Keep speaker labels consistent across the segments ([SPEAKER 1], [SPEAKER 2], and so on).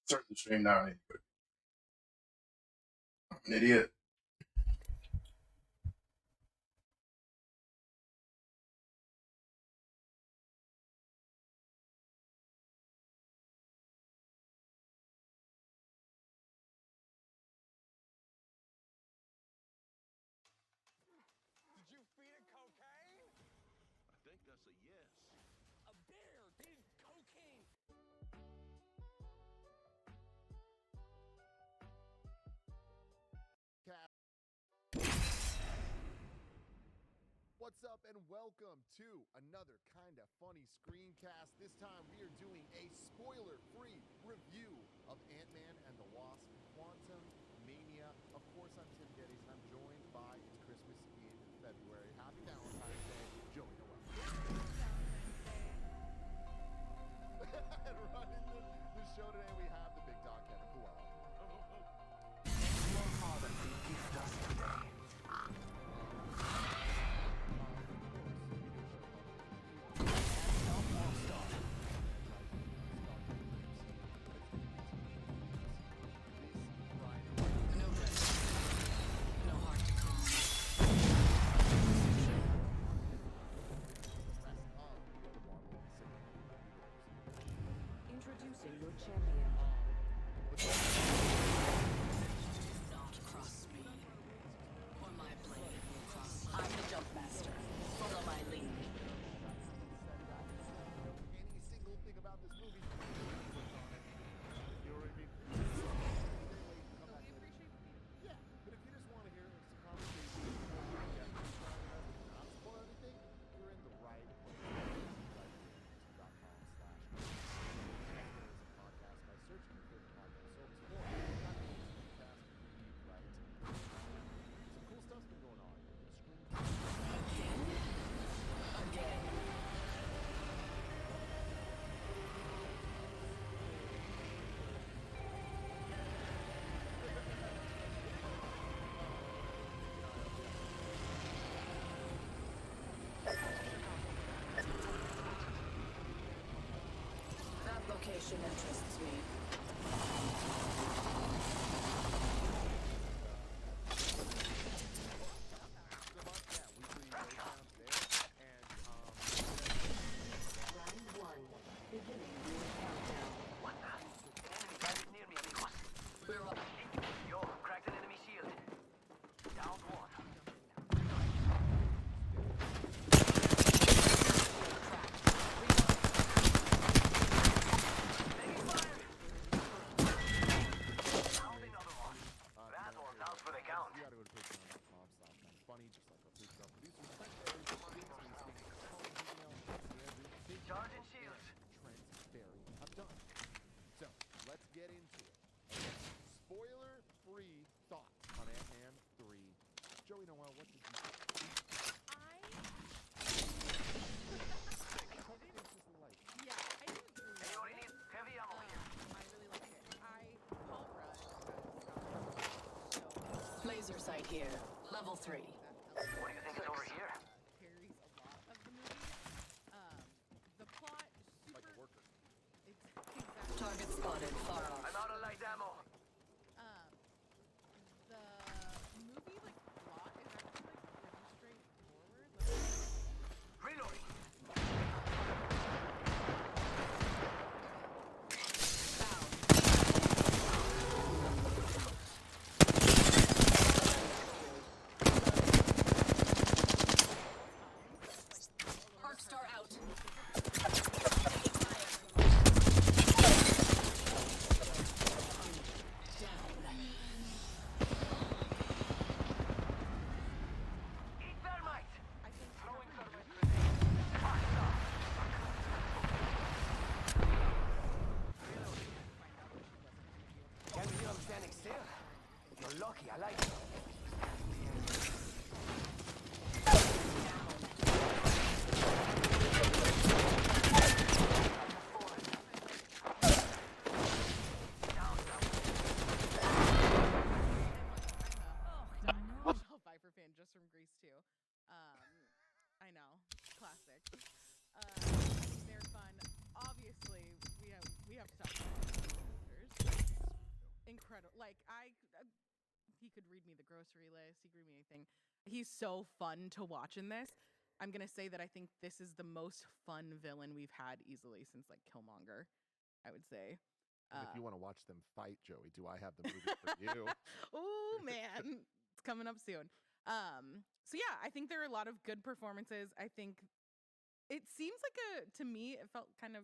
[SPEAKER 1] Start the stream now, anyway. I'm an idiot.
[SPEAKER 2] Did you feed it cocaine?
[SPEAKER 3] I think that's a yes.
[SPEAKER 2] A bear did cocaine.
[SPEAKER 4] What's up and welcome to another kind of funny screencast. This time we are doing a spoiler-free review of Ant-Man and the Wasp: Quantum Mania. Of course, I'm Tim Geddes and I'm joined by, it's Christmas in February. Happy Valentine's Day, Joey Noel. And running the show today we have the big dog Kevin Coelho.
[SPEAKER 5] Your father did gift us today.
[SPEAKER 6] Introducing your champion.
[SPEAKER 5] Do not cross me, or my blade will cross. I'm the jump master. Follow my lead.
[SPEAKER 4] Any single thing about this movie. You know what I mean? Yeah, but if you just want to hear some conversation, not spoil anything, you're in the right place. Podcast by searching your favorite podcast service or podcast right. Some cool stuff's been going on.
[SPEAKER 5] Again. That location interests me.
[SPEAKER 6] Round one. Beginning your countdown.
[SPEAKER 5] Enemy target near me, amigos. We're up.
[SPEAKER 7] Yo, cracked an enemy shield. Down one. Taking fire. Down another one. That one counts for the count.
[SPEAKER 4] You gotta go to patreon.com/funny, just like our Patreon producers.
[SPEAKER 7] Charging shields.
[SPEAKER 4] Trent Barry have done. So let's get into it. Spoiler-free thoughts on Ant-Man 3. Joey Noel, what did you think?
[SPEAKER 7] Anybody need heavy ammo here?
[SPEAKER 5] Laser sight here. Level 3.
[SPEAKER 7] What do you think is over here?
[SPEAKER 8] Carries a lot of the movie. The plot super
[SPEAKER 4] Like a worker.
[SPEAKER 8] exactly.
[SPEAKER 5] Target spotted. Far off.
[SPEAKER 7] I'm out of light ammo.
[SPEAKER 8] The movie plot is actually pretty straightforward.
[SPEAKER 7] Reloading.
[SPEAKER 5] Arc star out.
[SPEAKER 7] Eat thermite.
[SPEAKER 8] I think
[SPEAKER 7] Throwing thermite grenade. Reloading. Can't believe I'm standing still. You're lucky. I like it.
[SPEAKER 8] Michelle Pfeiffer fan just from Grease too. I know, classic. They're fun. Obviously, we have to talk about the characters. could read me the grocery list. He could read me anything. He's so fun to watch in this. I'm gonna say that I think this is the most fun villain we've had easily since like Killmonger, I would say.
[SPEAKER 4] And if you want to watch them fight, Joey, do I have the movie for you?
[SPEAKER 8] Oh man, it's coming up soon. So yeah, I think there are a lot of good performances. I think it seems like to me, it felt kind of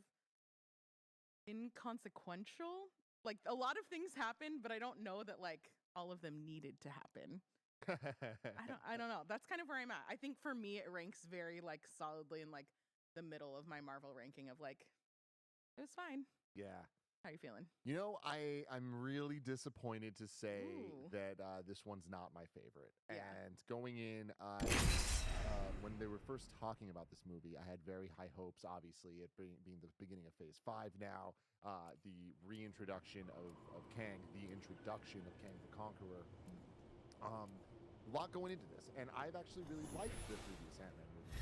[SPEAKER 8] inconsequential. Like a lot of things happened, but I don't know that like all of them needed to happen. I don't know. That's kind of where I'm at. I think for me, it ranks very like solidly in like the middle of my Marvel ranking of like, it was fine.
[SPEAKER 4] Yeah.
[SPEAKER 8] How you feeling?
[SPEAKER 4] You know, I'm really disappointed to say
[SPEAKER 8] Ooh.
[SPEAKER 4] that this one's not my favorite.
[SPEAKER 8] Yeah.
[SPEAKER 4] And going in, when they were first talking about this movie, I had very high hopes, obviously, it being the beginning of Phase 5 now, the reintroduction of Kang, the introduction of Kang the Conqueror. A lot going into this, and I've actually really liked the previous Ant-Man movies,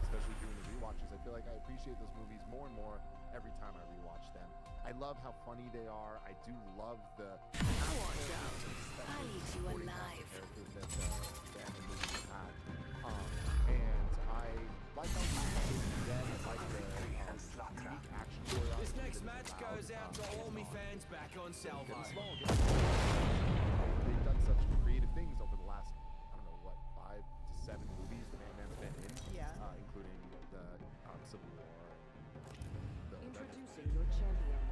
[SPEAKER 4] especially doing the rewatches. I feel like I appreciate those movies more and more every time I rewatch them. I love how funny they are. I do love the
[SPEAKER 5] Watch out. I'll eat you alive.
[SPEAKER 4] characters that the Ant-Man movies had. And I like how we then like the unique action choreography.
[SPEAKER 7] This next
[SPEAKER 4] that
[SPEAKER 7] match
[SPEAKER 4] is allowed,
[SPEAKER 7] goes out to all me fans back on Salvo.
[SPEAKER 4] They've done such creative things over the last, I don't know, what, 5 to 7 movies that Ant-Man's been in.
[SPEAKER 8] Yeah.
[SPEAKER 4] Including the Civil War.
[SPEAKER 6] Introducing your champion.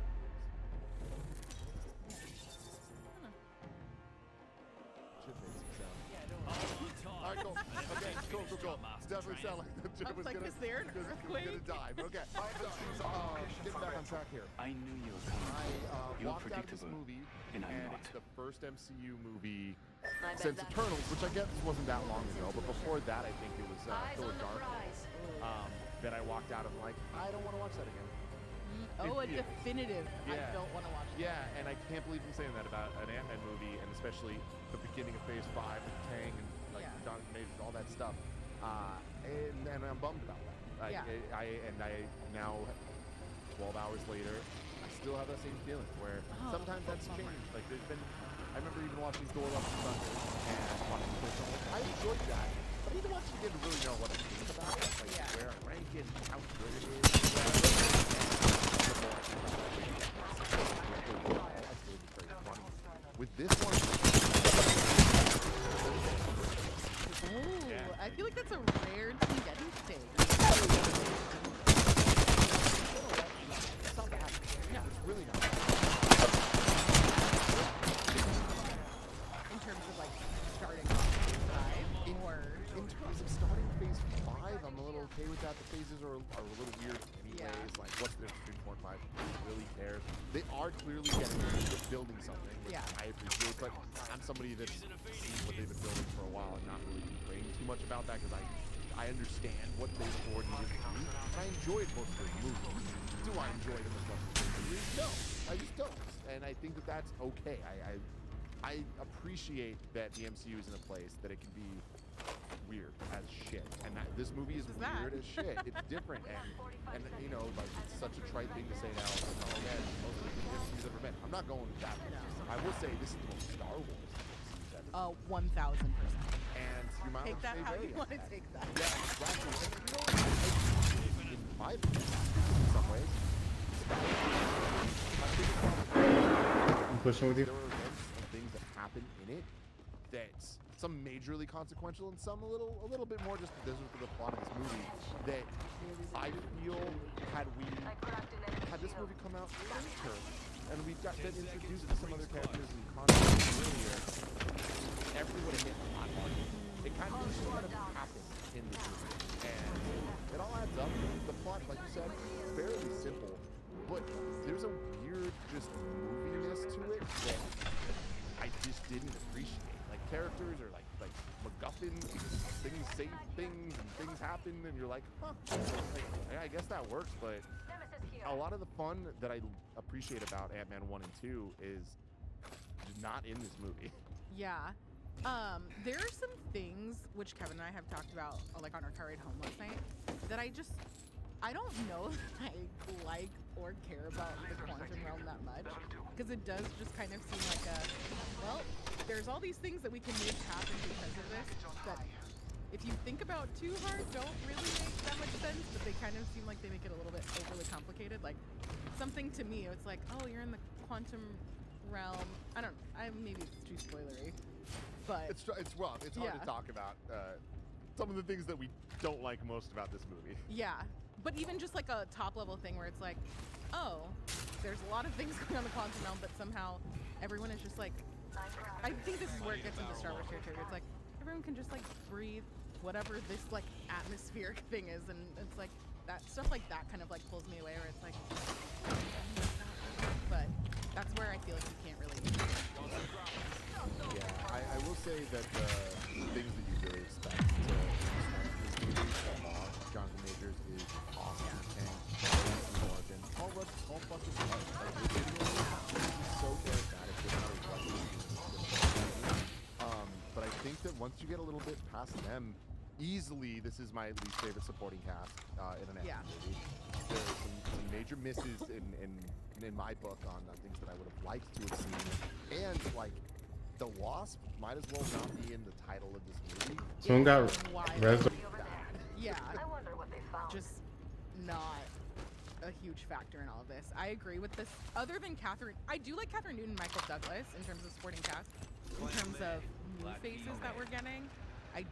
[SPEAKER 4] Should make some sound. All right, cool. Okay, cool. It definitely sound like the Jim
[SPEAKER 8] I was like,
[SPEAKER 4] gonna,
[SPEAKER 8] is there an
[SPEAKER 4] was
[SPEAKER 8] earthquake?
[SPEAKER 4] gonna die. But okay, so, getting back on track here.
[SPEAKER 1] I knew you were
[SPEAKER 4] I
[SPEAKER 1] You're
[SPEAKER 4] walked out of this
[SPEAKER 1] predictable,
[SPEAKER 4] movie,
[SPEAKER 1] and I'm not.
[SPEAKER 4] it's the first MCU movie
[SPEAKER 6] I bet
[SPEAKER 4] since
[SPEAKER 6] that-
[SPEAKER 4] Eternals, which I guess wasn't that long ago. But before that, I think it was
[SPEAKER 6] Eyes
[SPEAKER 4] Thor
[SPEAKER 6] on the
[SPEAKER 4] Dark
[SPEAKER 6] prize.
[SPEAKER 4] that I walked out of like, I don't want to watch that again.
[SPEAKER 8] Oh, a
[SPEAKER 4] Yeah.
[SPEAKER 8] definitive. I
[SPEAKER 4] Yeah.
[SPEAKER 8] don't want to watch it.
[SPEAKER 4] Yeah, and I can't believe I'm saying that about an Ant-Man movie, and especially the beginning of Phase 5 with Kang and like
[SPEAKER 8] Yeah.
[SPEAKER 4] Don Major, all that stuff. And I'm bummed about that. Like,
[SPEAKER 8] Yeah.
[SPEAKER 4] I now 12 hours later, I still have that same feeling where
[SPEAKER 8] Oh,
[SPEAKER 4] sometimes that's
[SPEAKER 8] bummer.
[SPEAKER 4] changed. Like there's been, I remember even watching Thor: Love and Thunder and watching this. I enjoyed that, but I need to watch it again to really know what I think about it, like
[SPEAKER 8] Yeah.
[SPEAKER 4] where I rank it, how good it is. With this one,
[SPEAKER 8] Ooh,
[SPEAKER 4] Yeah.
[SPEAKER 8] I feel like that's a rare thing getting stage.
[SPEAKER 4] it's not bad. Yeah, it's really not bad.
[SPEAKER 8] In terms of like starting off phase 5 or
[SPEAKER 4] In terms of starting Phase 5, I'm a little okay with that. The phases are a little weird anyways.
[SPEAKER 8] Yeah.
[SPEAKER 4] Like, what's the difference between 4 and 5? Who really cares? They are clearly building something, which
[SPEAKER 8] Yeah.
[SPEAKER 4] I appreciate, but I'm somebody that's seen what they've been building for a while and not really complaining too much about that because I understand what Phase 4 needed to do, and I enjoyed most of those movies. Do I enjoy them as much as Phase 3? No, I just don't. And I think that that's okay. I appreciate that the MCU is in a place that it can be weird as shit, and this movie is
[SPEAKER 8] This is that.
[SPEAKER 4] weird as shit. It's different, and you know, like it's such a trite thing to say now. Like, oh yeah, it's the most ridiculous MCU's ever been. I'm not going with that. I will say this is the most Star Wars MCU's ever.
[SPEAKER 8] 1000%.
[SPEAKER 4] And you might
[SPEAKER 8] Take that
[SPEAKER 4] say
[SPEAKER 8] how
[SPEAKER 4] very
[SPEAKER 8] you want to take that.
[SPEAKER 4] Yeah, exactly. And, you know, in my opinion, in some ways, my biggest problem
[SPEAKER 9] Pushing with you.
[SPEAKER 4] there were events and things that happen in it that some majorly consequential and some a little bit more just this was the plot of this movie that I feel had this movie come out later and we've been introduced to some other characters and concepts earlier, everything would have hit a lot harder. It kind of just kind of happened in this movie, and it all adds up. The plot, like you said, fairly simple, but there's a weird just moviness to it that I just didn't appreciate. Like characters are like MacGuffins, things say things and things happen, and you're like, huh? Like, yeah, I guess that works, but a lot of the fun that I appreciate about Ant-Man 1 and 2 is just not in this movie.
[SPEAKER 8] Yeah. There are some things which Kevin and I have talked about, like on our car ride home last night, that I don't know if I like or care about the quantum realm that much, because it does just kind of seem like a, well, there's all these things that we can make happen because of this that if you think about too hard don't really make that much sense, but they kind of seem like they make it a little bit overly complicated. Like something to me, it's like, oh, you're in the quantum realm. Maybe it's too spoilery, but
[SPEAKER 4] It's rough. It's hard to talk about some of the things that we don't like most about this movie.
[SPEAKER 8] yeah. But even just like a top level thing where it's like, oh, there's a lot of things going on in the quantum realm, but somehow everyone is just like, I think this is where it gets into Star Wars territory. It's like everyone can just like breathe whatever this like atmospheric thing is, and it's like that stuff like that kind of like pulls me away, where it's like, but that's where I feel like you can't really.
[SPEAKER 4] Yeah, I will say that the things that you really expect to this movie, Jonathan Majors is awesome, and Morgan, all fucking love. Like, it's so charismatic, no matter what you do. But I think that once you get a little bit past them, easily this is my least favorite supporting cast in an action movie. There are some major misses in my book on things that I would have liked to have seen, and like the Wasp might as well not be in the title of this movie.
[SPEAKER 1] Someone got res.
[SPEAKER 8] Yeah,
[SPEAKER 6] I wonder what they found.
[SPEAKER 8] just not a huge factor in all of this. I agree with this. Other than Catherine, I do like Catherine Newton and Michael Douglas in terms of supporting cast. In terms of new faces that we're getting, I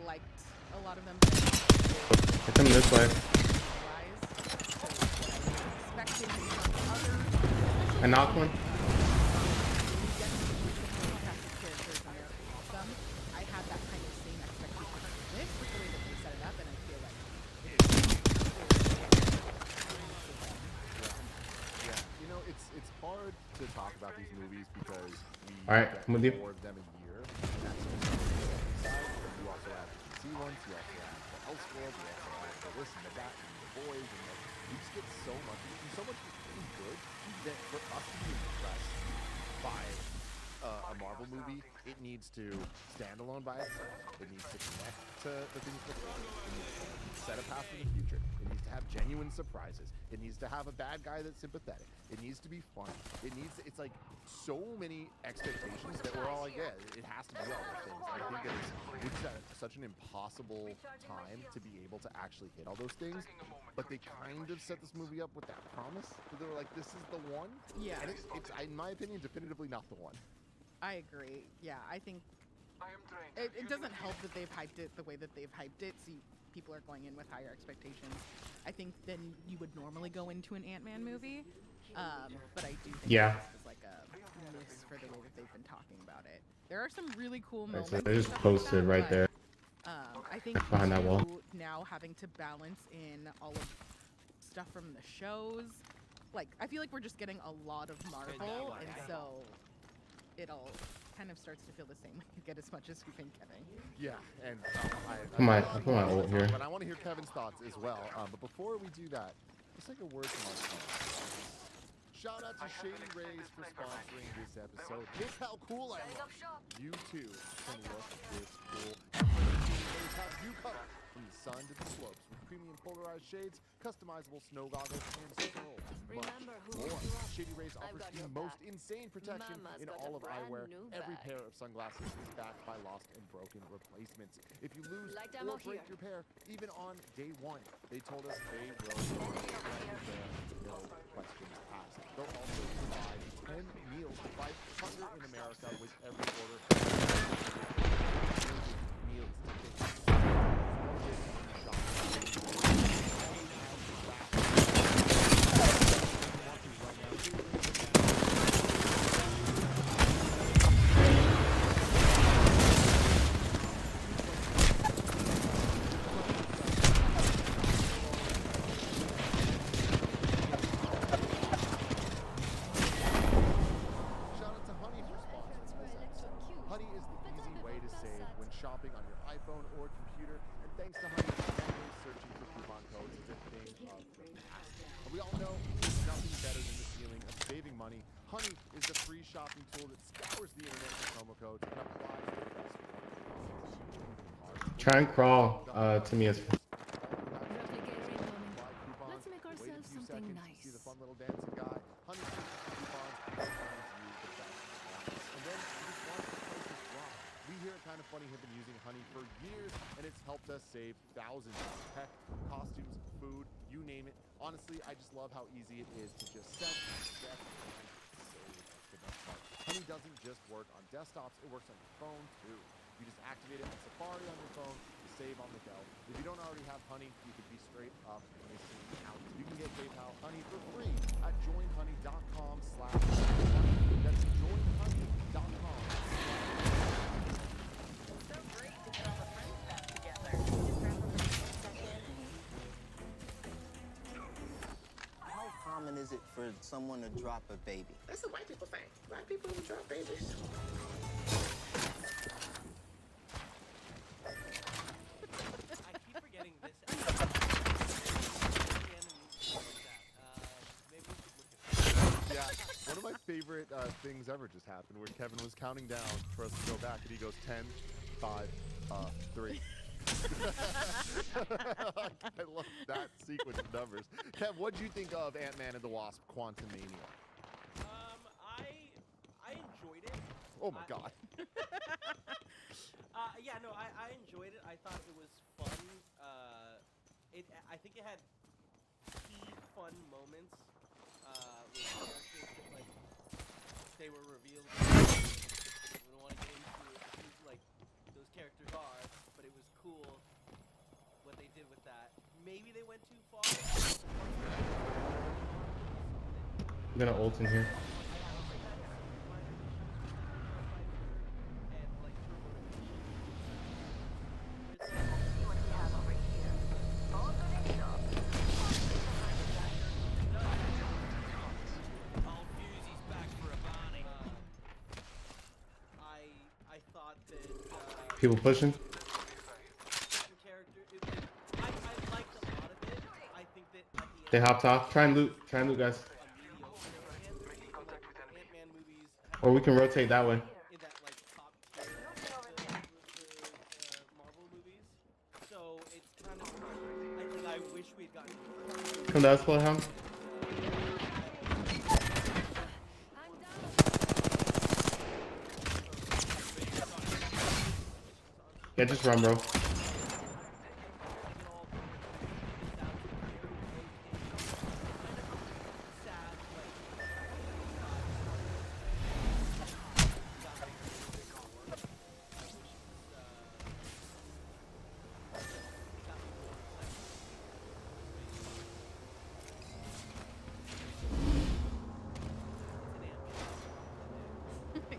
[SPEAKER 8] liked a lot of them.
[SPEAKER 1] I come this way. I knocked one.
[SPEAKER 8] I had that kind of same expectation for this with the way that they set it up, and I feel like
[SPEAKER 4] Yeah, you know, it's hard to talk about these movies because we
[SPEAKER 1] Alright, I'm with you.
[SPEAKER 4] get 4 of them a year. And that's the side, but you also have the DC ones, you also have the Elseworlds, you also have the this and the that and the boys, and like, you just get so much really good that for us to be impressed by a Marvel movie, it needs to stand alone by itself. It needs to connect to the things before it. It needs to set a path for the future. It needs to have genuine surprises. It needs to have a bad guy that's sympathetic. It needs to be funny. It's like so many expectations that we're all like, yeah, it has to be all those things. I think it's at such an impossible time to be able to actually hit all those things. But they kind of set this movie up with that promise. They were like, this is the one.
[SPEAKER 8] Yeah.
[SPEAKER 4] And it's in my opinion, definitively not the one.
[SPEAKER 8] I agree. Yeah, I think it doesn't help that they've hyped it the way that they've hyped it, so people are going in with higher expectations, I think, than you would normally go into an Ant-Man movie. But I do think this is like a miss for the way that they've been talking about it. There are some really cool moments.
[SPEAKER 1] So they just posted right there.
[SPEAKER 8] I think
[SPEAKER 1] Behind that wall.
[SPEAKER 8] now having to balance in all of stuff from the shows, like I feel like we're just getting a lot of Marvel, and so it all kind of starts to feel the same when you get as much as we've been getting.
[SPEAKER 4] Yeah, and
[SPEAKER 1] I put my ult here.
[SPEAKER 4] But I want to hear Kevin's thoughts as well. But before we do that, let's take a word from our sponsors. Shout out to Shady Rays for sponsoring this episode. Look how cool I look. You too can look this cool. Shady Rays have you covered from the sun to the slopes with premium polarized shades, customizable snow goggles, and so much more. Shady Rays offers the most insane protection in all of eyewear. Every pair of sunglasses is backed by lost and broken replacements. If you lose or break your pair, even on day 1, they told us they will no questions asked. They'll also provide 10 meals to fight hunger in America with every order. Meals to shopping on your iPhone or computer, and thanks to Honey, searching for coupon codes is a thing of the past. And we all know there's nothing better than the feeling of saving money. Honey is the free shopping tool that scours the internet for promo codes and applies the best.
[SPEAKER 1] Try and crawl to me as
[SPEAKER 5] something
[SPEAKER 4] seconds.
[SPEAKER 5] nice.
[SPEAKER 4] See the fun little dancing guy. Honey coupons finds you the best ones. And then you just want the prices drop. We here at Kind of Funny have been using Honey for years, and it's helped us save thousands of tech, costumes, food, you name it. Honestly, I just love how easy it is to just set, get, and save. That's the best part. Honey doesn't just work on desktops, it works on your phone too. You just activate it on Safari on your phone to save on the go. If you don't already have Honey, you could be straight up missing out. You can get PayPal Honey for free at joinhoney.com/honey. That's joinhoney.com.
[SPEAKER 5] It's so great to get all the friends back together. Just grab a second.
[SPEAKER 9] How common is it for someone to drop a baby?
[SPEAKER 10] That's a white people thing. Black people don't drop babies.
[SPEAKER 7] I keep forgetting this. Maybe we should look at
[SPEAKER 4] Yeah, one of my favorite things ever just happened where Kevin was counting down for us to go back, and he goes 10, 5, 3. I love that sequence of numbers. Kev, what do you think of Ant-Man and the Wasp: Quantumania?
[SPEAKER 7] I enjoyed it.
[SPEAKER 4] Oh my God.
[SPEAKER 7] Yeah, no, I enjoyed it. I thought it was fun. I think it had key fun moments with characters that, like, they were revealed. We don't want to get into who, like, those characters are, but it was cool what they did with that. Maybe they went too far.
[SPEAKER 1] I'm gonna ult in here.
[SPEAKER 7] I thought that
[SPEAKER 1] People pushing.
[SPEAKER 7] character, I liked a lot of it. I think that at the end,
[SPEAKER 1] They hopped off. Try and loot, guys.
[SPEAKER 7] Ant-Man movies
[SPEAKER 1] Or we can rotate that way.
[SPEAKER 7] in that, like, top tier of the Marvel movies. So it's kind of, I wish we had gotten.
[SPEAKER 1] Come to us, Bloodhound. Yeah, just run, bro.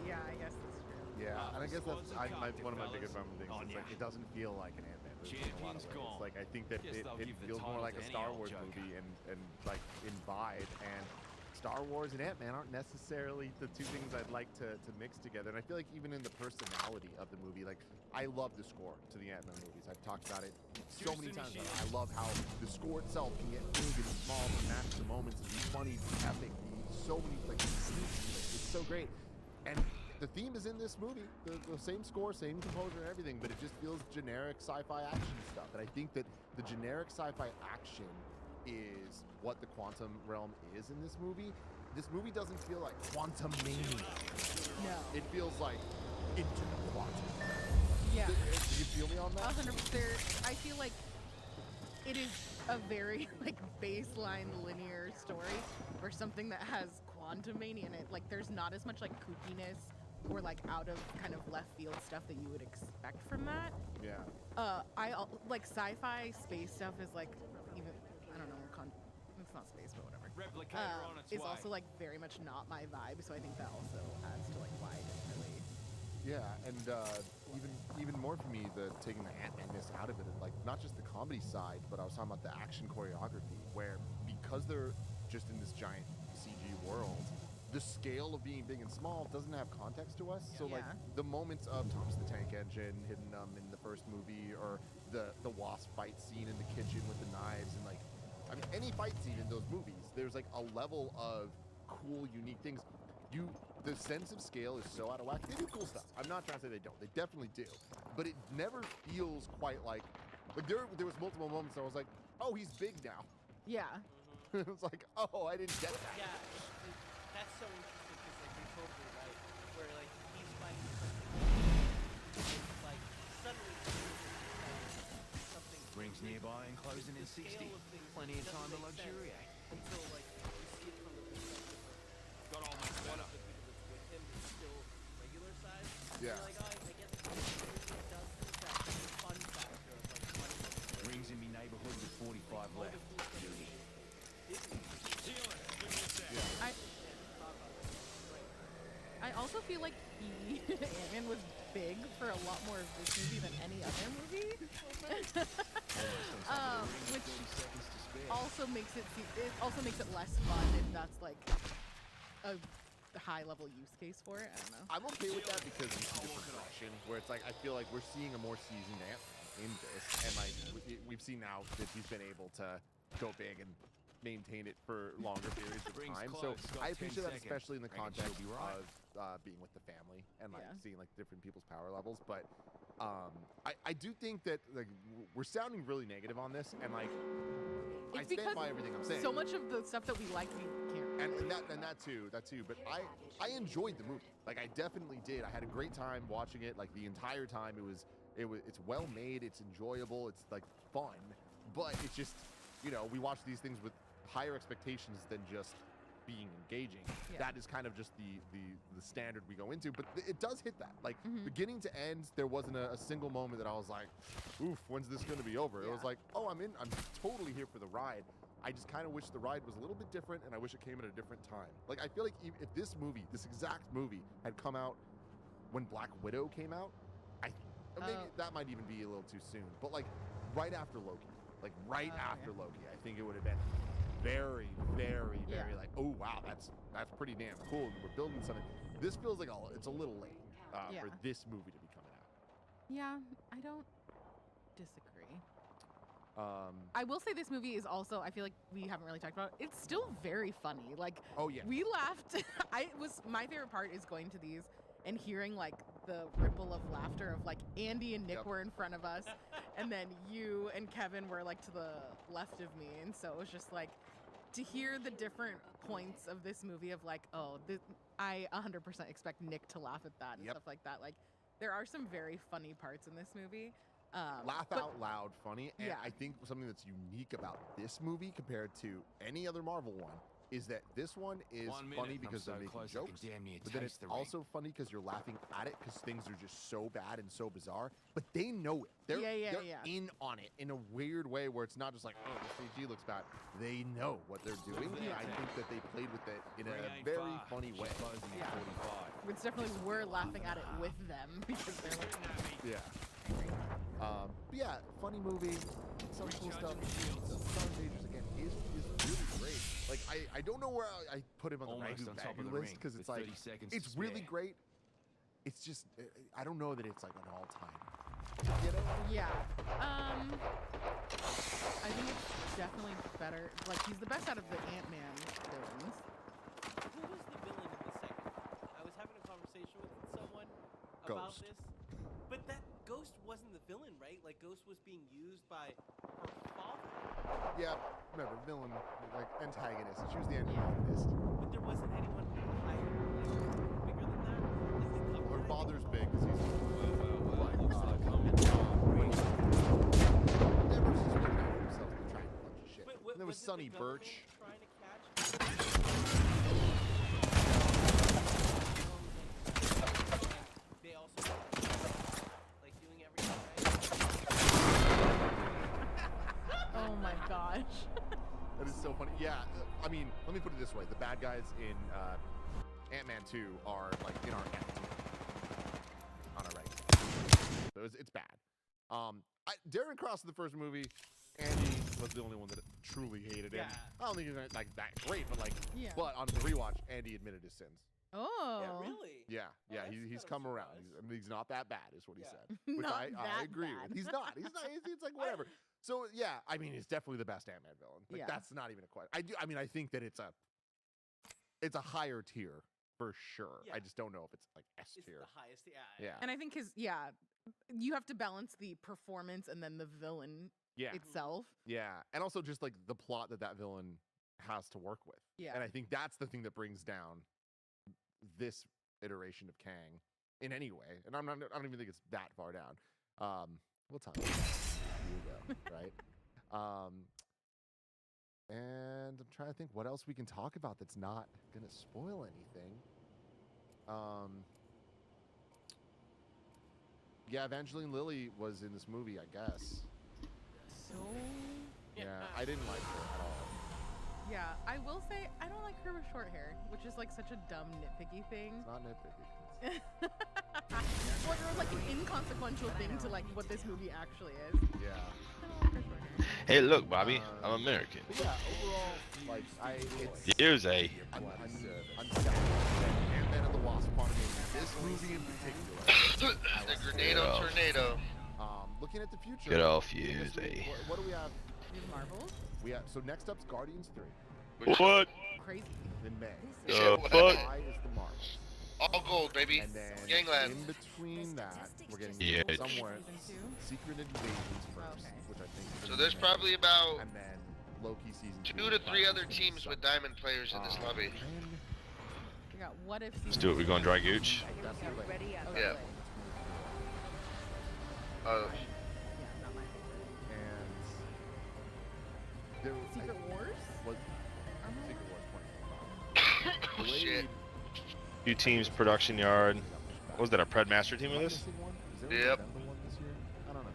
[SPEAKER 8] Yeah, I guess that's true.
[SPEAKER 4] Yeah, and I guess that's one of my biggest problem things. It's like it doesn't feel like an Ant-Man movie in a lot of ways. It's like I think that it feels more like a Star Wars movie and like in vibe. And Star Wars and Ant-Man aren't necessarily the two things I'd like to mix together. And I feel like even in the personality of the movie, like I love the score to the Ant-Man movies. I've talked about it so many times. I love how the score itself can get big and small to match the moments and be funny, be epic, be so many like it's so great. And the theme is in this movie, the same score, same composer and everything, but it just feels generic sci-fi action stuff. And I think that the generic sci-fi action is what the quantum realm is in this movie. This movie doesn't feel like Quantum Mania.
[SPEAKER 8] No.
[SPEAKER 4] It feels like Into the Quantum.
[SPEAKER 8] Yeah.
[SPEAKER 4] Do you feel me on that?
[SPEAKER 8] 100%. I feel like it is a very like baseline linear story or something that has quantum mania in it. Like there's not as much like kookiness or like out of kind of left field stuff that you would expect from that.
[SPEAKER 4] Yeah.
[SPEAKER 8] Like sci-fi space stuff is like even I don't know it's not space but whatever.
[SPEAKER 2] Replicator on its
[SPEAKER 8] Is
[SPEAKER 2] way.
[SPEAKER 8] also like very much not my vibe, so I think that also adds to like why I didn't really.
[SPEAKER 4] Yeah, and even more for me, the taking the Ant-Man-ness out of it, like not just the comedy side, but I was talking about the action choreography, where because they're just in this giant CG world, the scale of being big and small doesn't have context to us. So like the moments of Thomas the Tank Engine hitting them in the first movie, or the Wasp fight scene in the kitchen with the knives, and like I mean any fight scene in those movies, there's like a level of cool, unique things. The sense of scale is so out of whack. They do cool stuff. I'm not trying to say they don't. They definitely do. But it never feels quite like there was multiple moments where I was like, oh, he's big now.
[SPEAKER 8] Yeah.
[SPEAKER 4] It was like, oh, I didn't get that.
[SPEAKER 7] Yeah, that's so interesting because like you're totally right. Where like he's fighting something, it's like suddenly something
[SPEAKER 3] Rings nearby and closing in
[SPEAKER 7] the
[SPEAKER 3] 60.
[SPEAKER 7] scale of things
[SPEAKER 3] Plenty of
[SPEAKER 7] doesn't
[SPEAKER 3] time to
[SPEAKER 7] make sense
[SPEAKER 3] luxuriate.
[SPEAKER 7] until like you see it from the perspective of
[SPEAKER 3] Got all my
[SPEAKER 7] one
[SPEAKER 3] better.
[SPEAKER 7] of the people that's with him is still regular size.
[SPEAKER 4] Yeah.
[SPEAKER 7] You're like, oh, I guess it does have the fun factor of like money.
[SPEAKER 3] Rings in me neighborhood with 45
[SPEAKER 7] All the
[SPEAKER 3] left.
[SPEAKER 7] cool stuff
[SPEAKER 3] Beauty.
[SPEAKER 8] I also feel like Ant-Man was big for a lot more of this movie than any other movie. Which also makes it less fun if that's like a high level use case for it. I don't know.
[SPEAKER 4] I'm okay with that because you see the progression where it's like I feel like we're seeing a more seasoned Ant in this, and like we've seen now that he's been able to go big and maintain it for longer periods of
[SPEAKER 3] Rings
[SPEAKER 4] time.
[SPEAKER 3] close,
[SPEAKER 4] So
[SPEAKER 3] got
[SPEAKER 4] I
[SPEAKER 3] 10
[SPEAKER 4] appreciate that,
[SPEAKER 3] seconds.
[SPEAKER 4] especially in the
[SPEAKER 3] Reckon
[SPEAKER 4] context
[SPEAKER 3] she'll be right.
[SPEAKER 4] of being with the family and like
[SPEAKER 8] Yeah.
[SPEAKER 4] seeing like different people's power levels. But I do think that like we're sounding really negative on this, and like I
[SPEAKER 8] It's
[SPEAKER 4] stand
[SPEAKER 8] because
[SPEAKER 4] by everything I'm saying.
[SPEAKER 8] so much of the stuff that we like, we can't.
[SPEAKER 4] And that too. But I enjoyed the movie. Like I definitely did. I had a great time watching it. Like the entire time, it's well made. It's enjoyable. It's like fun. But it's just, you know, we watch these things with higher expectations than just being engaging.
[SPEAKER 8] Yeah.
[SPEAKER 4] That is kind of just the standard we go into. But it does hit that. Like
[SPEAKER 8] Mhm.
[SPEAKER 4] beginning to end, there wasn't a single moment that I was like, oof, when's this going to be over? It was
[SPEAKER 8] Yeah.
[SPEAKER 4] like, oh, I'm totally here for the ride. I just kind of wish the ride was a little bit different, and I wish it came at a different time. Like, I feel like if this exact movie, had come out when Black Widow came out, maybe that might even be a little too soon. But like, right after Loki, Loki, I think it would have been very, very, very like, oh wow, that's pretty damn cool. And we're building something. This feels like it's a little late for this movie to be coming out.
[SPEAKER 8] Yeah, I don't disagree. I will say this movie is also, I feel like we haven't really talked about it. It's still very funny. Like,
[SPEAKER 4] Oh yeah.
[SPEAKER 8] we laughed. My favorite part is going to these and hearing like the ripple of laughter of like Andy and Nick
[SPEAKER 4] Yep.
[SPEAKER 8] were in front of us, and then you and Kevin were like to the left of me, and so it was just like to hear the different points of this movie of like, oh, I 100% expect Nick to laugh at that and
[SPEAKER 4] Yep.
[SPEAKER 8] stuff like that. Like, there are some very funny parts in this movie.
[SPEAKER 4] Laugh
[SPEAKER 8] but-
[SPEAKER 4] out loud funny. And
[SPEAKER 8] Yeah.
[SPEAKER 4] I think something that's unique about this movie compared to any other Marvel one is that this one is
[SPEAKER 3] 1 minute,
[SPEAKER 4] funny
[SPEAKER 3] I'm
[SPEAKER 4] because
[SPEAKER 3] so
[SPEAKER 4] they're making
[SPEAKER 3] close I can
[SPEAKER 4] jokes.
[SPEAKER 3] damn near
[SPEAKER 4] But then
[SPEAKER 3] taste
[SPEAKER 4] it's
[SPEAKER 3] the ring.
[SPEAKER 4] also funny because you're laughing at it because things are just so bad and so bizarre. But they know it. They're
[SPEAKER 8] Yeah.
[SPEAKER 4] in on it in a weird way where it's not just like, oh, the CG looks bad. They know what they're doing. And I think that they played with it in
[SPEAKER 3] Ring
[SPEAKER 4] a
[SPEAKER 3] ain't
[SPEAKER 4] very
[SPEAKER 3] far.
[SPEAKER 4] funny
[SPEAKER 3] She's
[SPEAKER 4] way.
[SPEAKER 3] closing in
[SPEAKER 8] Yeah.
[SPEAKER 3] 45.
[SPEAKER 8] It's definitely we're laughing at it with them because they're like,
[SPEAKER 4] Yeah. But yeah, funny movie. Some cool stuff. Sun Pages again is really great. Like I don't know where I put him on the
[SPEAKER 3] Almost
[SPEAKER 4] Ragu
[SPEAKER 3] on top
[SPEAKER 4] Bagu
[SPEAKER 3] of the
[SPEAKER 4] list
[SPEAKER 3] ring
[SPEAKER 4] because
[SPEAKER 3] with
[SPEAKER 4] it's like
[SPEAKER 3] 30 seconds to
[SPEAKER 4] it's really
[SPEAKER 3] spare.
[SPEAKER 4] great. It's just I don't know that it's like an all-time. You know?
[SPEAKER 8] yeah. I think it's definitely better. Like, he's the best out of the Ant-Man villains.
[SPEAKER 7] Who was the villain in the second one? I was having a conversation with someone about
[SPEAKER 4] Ghost.
[SPEAKER 7] this. But that Ghost wasn't the villain, right? Like, Ghost was being used by her father.
[SPEAKER 4] Yeah. Remember, villain, like antagonist. She was the antagonist.
[SPEAKER 7] But there wasn't anyone higher, like, bigger than that? Like, they covered
[SPEAKER 4] Her
[SPEAKER 7] that?
[SPEAKER 4] father's big because he's
[SPEAKER 3] Well,
[SPEAKER 4] like,
[SPEAKER 3] looks like I'm
[SPEAKER 4] never just looking out for himself and trying a bunch of shit.
[SPEAKER 7] Wait,
[SPEAKER 4] And there was
[SPEAKER 7] it the
[SPEAKER 4] Sonny
[SPEAKER 7] government
[SPEAKER 4] Birch.
[SPEAKER 7] trying to catch? They also like doing everything right.
[SPEAKER 8] Oh my gosh.
[SPEAKER 4] That is so funny. Yeah, I mean, let me put it this way: the bad guys in Ant-Man 2 are like in our Ant on our right. So it's bad. Darren Cross in the first movie, Andy was the only one that truly hated him.
[SPEAKER 7] Yeah.
[SPEAKER 4] I don't think he's like that great, but like,
[SPEAKER 8] Yeah.
[SPEAKER 4] but on the rewatch, Andy admitted his sins.
[SPEAKER 8] Oh.
[SPEAKER 7] Really?
[SPEAKER 4] Yeah,
[SPEAKER 7] Oh,
[SPEAKER 4] yeah,
[SPEAKER 7] that's
[SPEAKER 4] he's
[SPEAKER 7] kind of a
[SPEAKER 4] come around.
[SPEAKER 7] surprise.
[SPEAKER 4] He's not that bad, is what he
[SPEAKER 7] Yeah.
[SPEAKER 4] said. Which
[SPEAKER 8] Not
[SPEAKER 4] I
[SPEAKER 8] that
[SPEAKER 4] agree
[SPEAKER 8] bad.
[SPEAKER 4] with. He's not. It's like whatever. So yeah, I mean, it's definitely the best Ant-Man villain. Like
[SPEAKER 8] Yeah.
[SPEAKER 4] that's not even a question. I mean, I think that it's a higher tier for sure.
[SPEAKER 7] Yeah.
[SPEAKER 4] I just don't know if it's like S
[SPEAKER 7] It's
[SPEAKER 4] tier.
[SPEAKER 7] the highest. Yeah.
[SPEAKER 4] Yeah.
[SPEAKER 8] And I think you have to balance the performance and then the villain
[SPEAKER 4] Yeah.
[SPEAKER 8] itself.
[SPEAKER 4] Yeah. And also just like the plot that villain has to work with.
[SPEAKER 8] Yeah.
[SPEAKER 4] And I think that's the thing that brings down this iteration of Kang in any way. And I don't even think it's that far down. What time? Here we go. Right. And I'm trying to think what else we can talk about that's not gonna spoil anything. Yeah, Evangeline Lilly was in this movie, I guess.
[SPEAKER 8] So
[SPEAKER 4] Yeah, I didn't like her at all.
[SPEAKER 8] yeah, I will say I don't like her with short hair, which is like such a dumb nitpicky thing.
[SPEAKER 4] It's not nitpicky.
[SPEAKER 8] Well, it was like an inconsequential thing to like what this movie actually is.
[SPEAKER 4] Yeah.
[SPEAKER 8] I don't like her short hair.
[SPEAKER 11] Hey, look, Bobby, I'm American.
[SPEAKER 4] But yeah, overall, like, it's
[SPEAKER 11] Here's a.
[SPEAKER 4] I'm sad. Ant-Man and the Wasp, Quantumania. This movie in particular.
[SPEAKER 12] The Grenado Tornado.
[SPEAKER 4] Looking at the future.
[SPEAKER 11] Good old
[SPEAKER 4] I guess
[SPEAKER 11] fuse,
[SPEAKER 4] what do we have?
[SPEAKER 8] We have Marvels.
[SPEAKER 4] We have so next up's Guardians 3
[SPEAKER 11] What?
[SPEAKER 8] Crazy.
[SPEAKER 4] in May.
[SPEAKER 11] Fuck?
[SPEAKER 4] July is the Marvels.
[SPEAKER 12] All gold, baby.
[SPEAKER 4] And then
[SPEAKER 12] Gangland.
[SPEAKER 4] in between that, we're getting
[SPEAKER 11] Yeah.
[SPEAKER 4] somewhere
[SPEAKER 8] Season 2?
[SPEAKER 4] Secret Invasions first,
[SPEAKER 8] Okay.
[SPEAKER 4] which I think. is
[SPEAKER 12] So there's
[SPEAKER 4] May.
[SPEAKER 12] probably about
[SPEAKER 4] And then Loki season 2.
[SPEAKER 12] 2 to 3 other teams with diamond players in this lobby.
[SPEAKER 4] And
[SPEAKER 8] We got What If.
[SPEAKER 11] Let's do it. We going dry gooch?
[SPEAKER 4] definitely.
[SPEAKER 8] Okay.
[SPEAKER 12] Yeah. Oh,
[SPEAKER 8] Yeah, not my favorite.
[SPEAKER 4] And there
[SPEAKER 8] Secret Wars?
[SPEAKER 4] was
[SPEAKER 8] Armor
[SPEAKER 4] Secret
[SPEAKER 8] Wars?
[SPEAKER 4] Wars 2025.
[SPEAKER 12] oh shit.
[SPEAKER 11] Two teams, production yard. What was that, a Pred Master team with us?
[SPEAKER 12] Yep.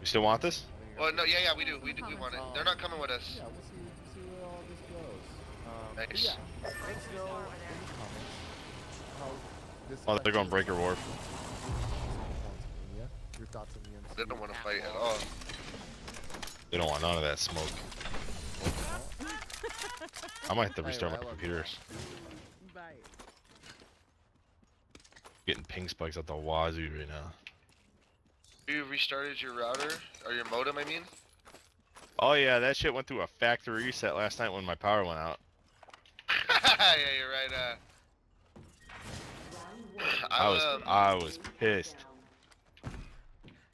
[SPEAKER 11] You still want this?
[SPEAKER 12] Well, no, yeah, we do. We want it. They're not coming with us.
[SPEAKER 4] Yeah, we'll see where all this goes. But
[SPEAKER 12] Nice.
[SPEAKER 4] yeah, let us know in the comments how this.
[SPEAKER 11] Oh, they're going Breaker War.
[SPEAKER 4] Yeah, your thoughts on the MCU.
[SPEAKER 12] They don't want to fight at all.
[SPEAKER 11] They don't want none of that smoke. I might have to restart my computer.
[SPEAKER 8] Bye.
[SPEAKER 11] Getting ping spikes at the wazoo right now.
[SPEAKER 12] You restarted your router or your modem, I mean.
[SPEAKER 11] Oh yeah, that shit went through a factory reset last night when my power went out.
[SPEAKER 12] Yeah, you're right.
[SPEAKER 11] I was pissed.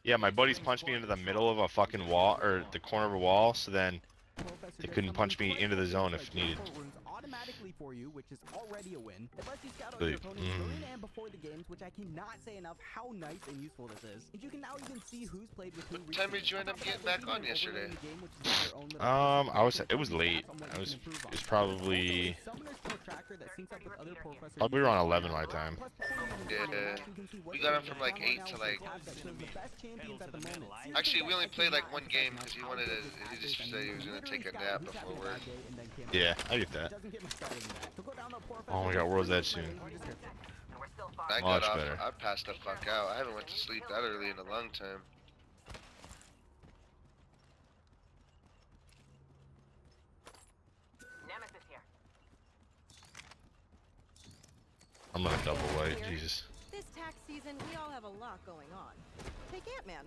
[SPEAKER 11] Yeah, my buddies punched me into the middle of a fucking wall, or the corner of a wall, so then they couldn't punch me into the zone if needed.
[SPEAKER 13] Automatically for you, which is already a win. It lets you scout out
[SPEAKER 11] Sleep.
[SPEAKER 13] your opponents during and before the games, which I cannot say enough how nice and useful this is. And you can now even see who's played with who.
[SPEAKER 12] What time did you end up getting back on yesterday?
[SPEAKER 11] It was late. It was probably around 11 my time.
[SPEAKER 12] Yeah, we got him from like 8 to like. Actually, we only played like one game because he wanted to. He just said he was gonna take a nap before work.
[SPEAKER 11] Yeah, I get that. Oh my god, World's Edge soon.
[SPEAKER 12] I
[SPEAKER 11] Much
[SPEAKER 12] got off.
[SPEAKER 11] better.
[SPEAKER 12] I passed the fuck out. I haven't went to sleep that early in a long time.
[SPEAKER 6] Nemesis here.
[SPEAKER 11] I'm gonna double white, Jesus.
[SPEAKER 6] This tax season, we all have a lot going on. Take Ant-Man.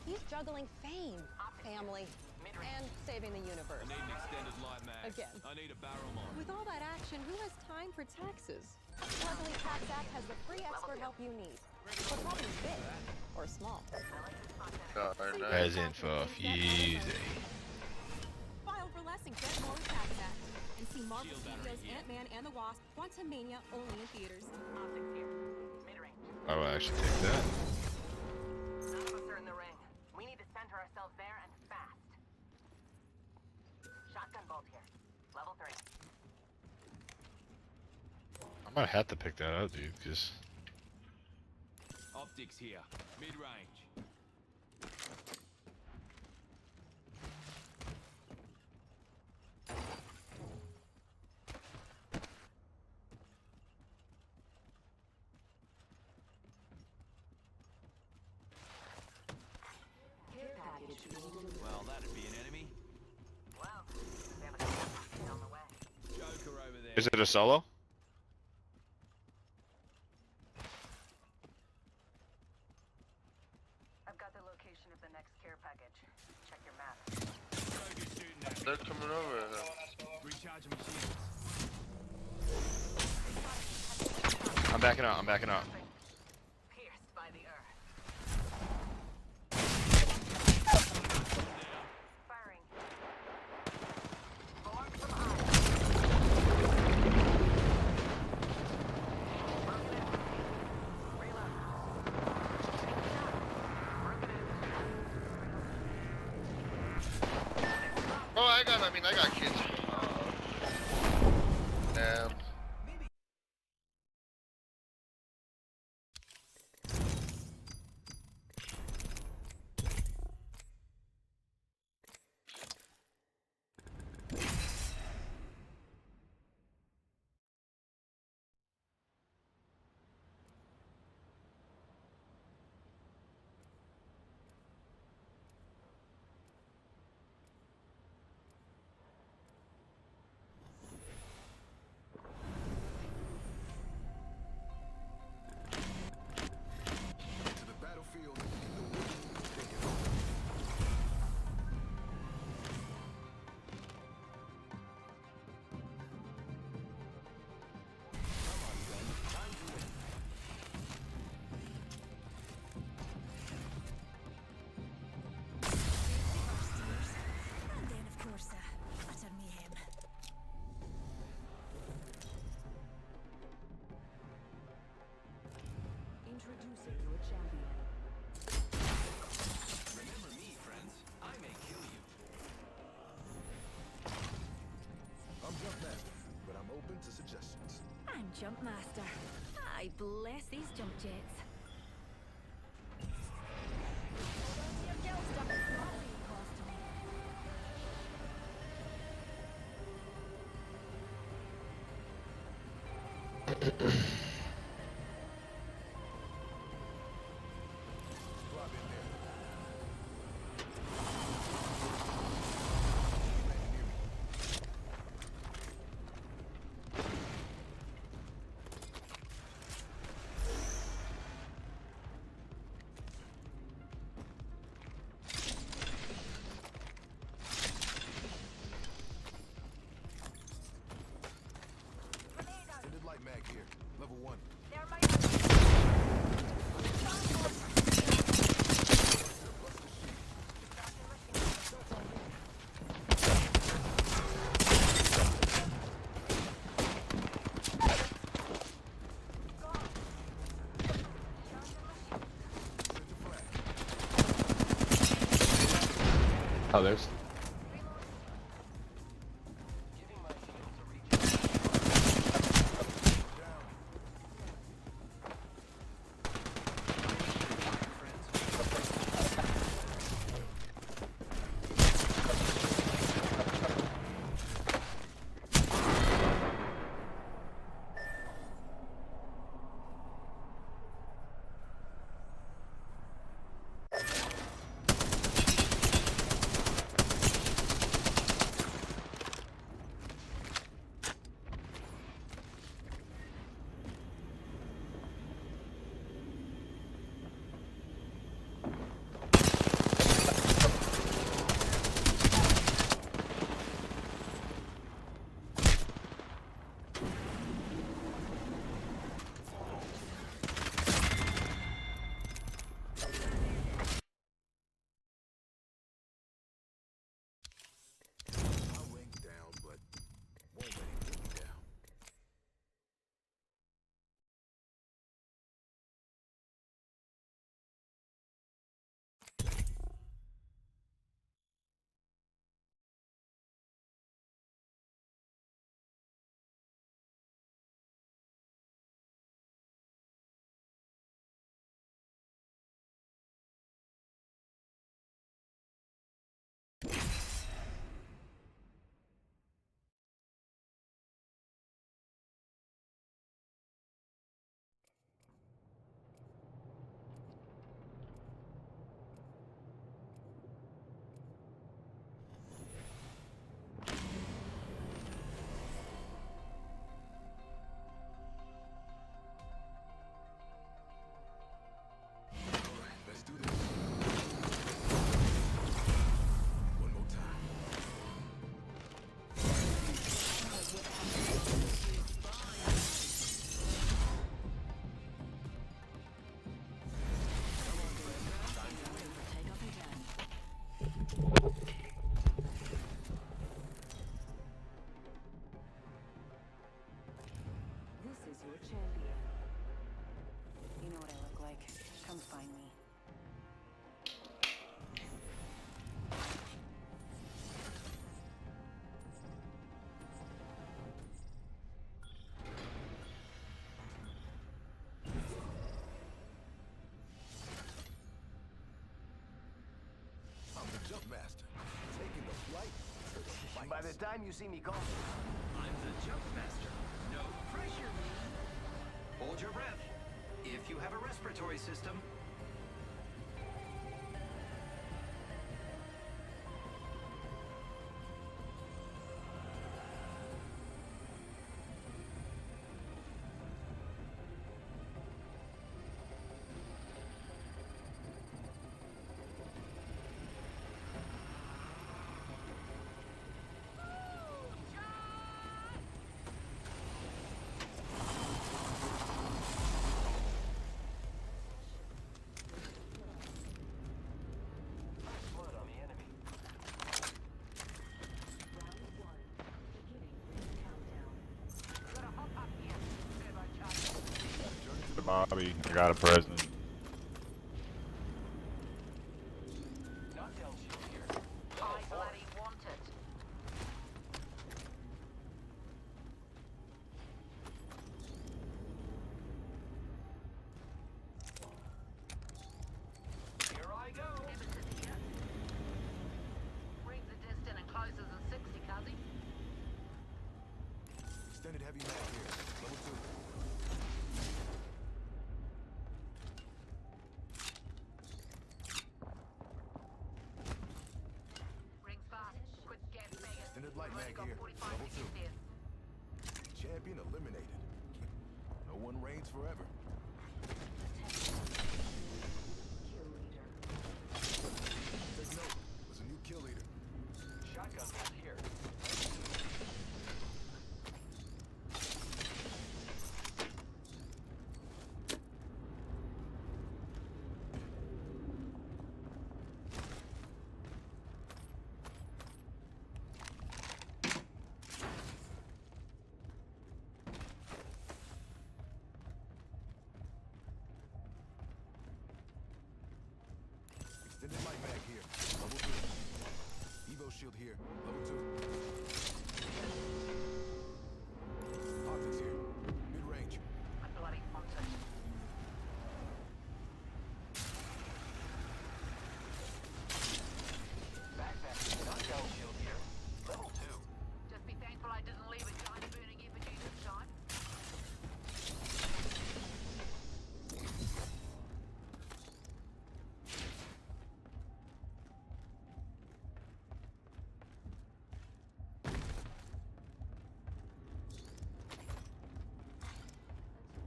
[SPEAKER 6] He's juggling fame, family, and saving the universe.
[SPEAKER 2] I need an extended light mag.
[SPEAKER 6] Again.
[SPEAKER 2] I need a barrel mod.
[SPEAKER 6] With all that action, who has time for taxes? Luckily, Tax Act has the free expert help you need. For problems big or small.
[SPEAKER 11] As in for Fuse.
[SPEAKER 6] File for less and get more with Tax Act. And see Marvel Studios' Ant-Man and the Wasp, Quantumania only in theaters. Optics here. Mid-range.
[SPEAKER 11] I will actually take that.
[SPEAKER 6] None of us are in the ring. We need to center ourselves there and fast. Shotgun bolt here. Level 3.
[SPEAKER 11] I might have to pick that up, dude, because
[SPEAKER 2] Optics here. Mid-range. Well, that'd be an enemy.
[SPEAKER 6] Well, we have a capacity on the way.
[SPEAKER 2] Joker over there.
[SPEAKER 11] is it a solo?
[SPEAKER 6] I've got the location of the next care package. Check your map.
[SPEAKER 2] Joker's shooting at me.
[SPEAKER 12] They're coming over.
[SPEAKER 2] Recharging my shields.
[SPEAKER 11] I'm backing out, I'm backing out.
[SPEAKER 6] Pierced by the earth. Firing. Form some eyes.
[SPEAKER 12] I got kids. Damn.
[SPEAKER 4] To the battlefield, the Wooting is taking over.
[SPEAKER 5] And then, of course, utter mayhem. Introducing your champion.
[SPEAKER 2] Remember me, friends. I may kill you.
[SPEAKER 4] I'm Jumpmaster, but I'm open to suggestions.
[SPEAKER 5] I'm Jumpmaster. I bless these jump jets. Your girl stuff is not really close to me.
[SPEAKER 4] Drop in there. Extended light mag here. Level 1.
[SPEAKER 1] Oh, there's.
[SPEAKER 2] the time you see me come, I'm the jump master. No pressure. Hold your breath. If you have a respiratory system.
[SPEAKER 14] Bobby, I got a present.
[SPEAKER 5] I bloody want it.
[SPEAKER 2] Here I go.
[SPEAKER 5] Nemesis here. Rings are distant and closes at 60, Cuzzy.
[SPEAKER 4] Extended heavy mag here. Level 2.
[SPEAKER 5] Rings fast. Quick gas mega.
[SPEAKER 4] Extended light mag
[SPEAKER 5] Got
[SPEAKER 4] here.
[SPEAKER 5] 45
[SPEAKER 4] Level 2.
[SPEAKER 5] seconds here.
[SPEAKER 4] Champion eliminated. No one reigns forever. Take note. There's a new kill leader.
[SPEAKER 2] Shotgun bolt here.
[SPEAKER 4] Extended light mag here. Level 3. Evo shield here. Level 2. Optics here. Mid-range.
[SPEAKER 5] I bloody want it.
[SPEAKER 2] Backpack. Knockdown shield here. Level 2.
[SPEAKER 5] Just be thankful I didn't leave a giant burning effigy this time.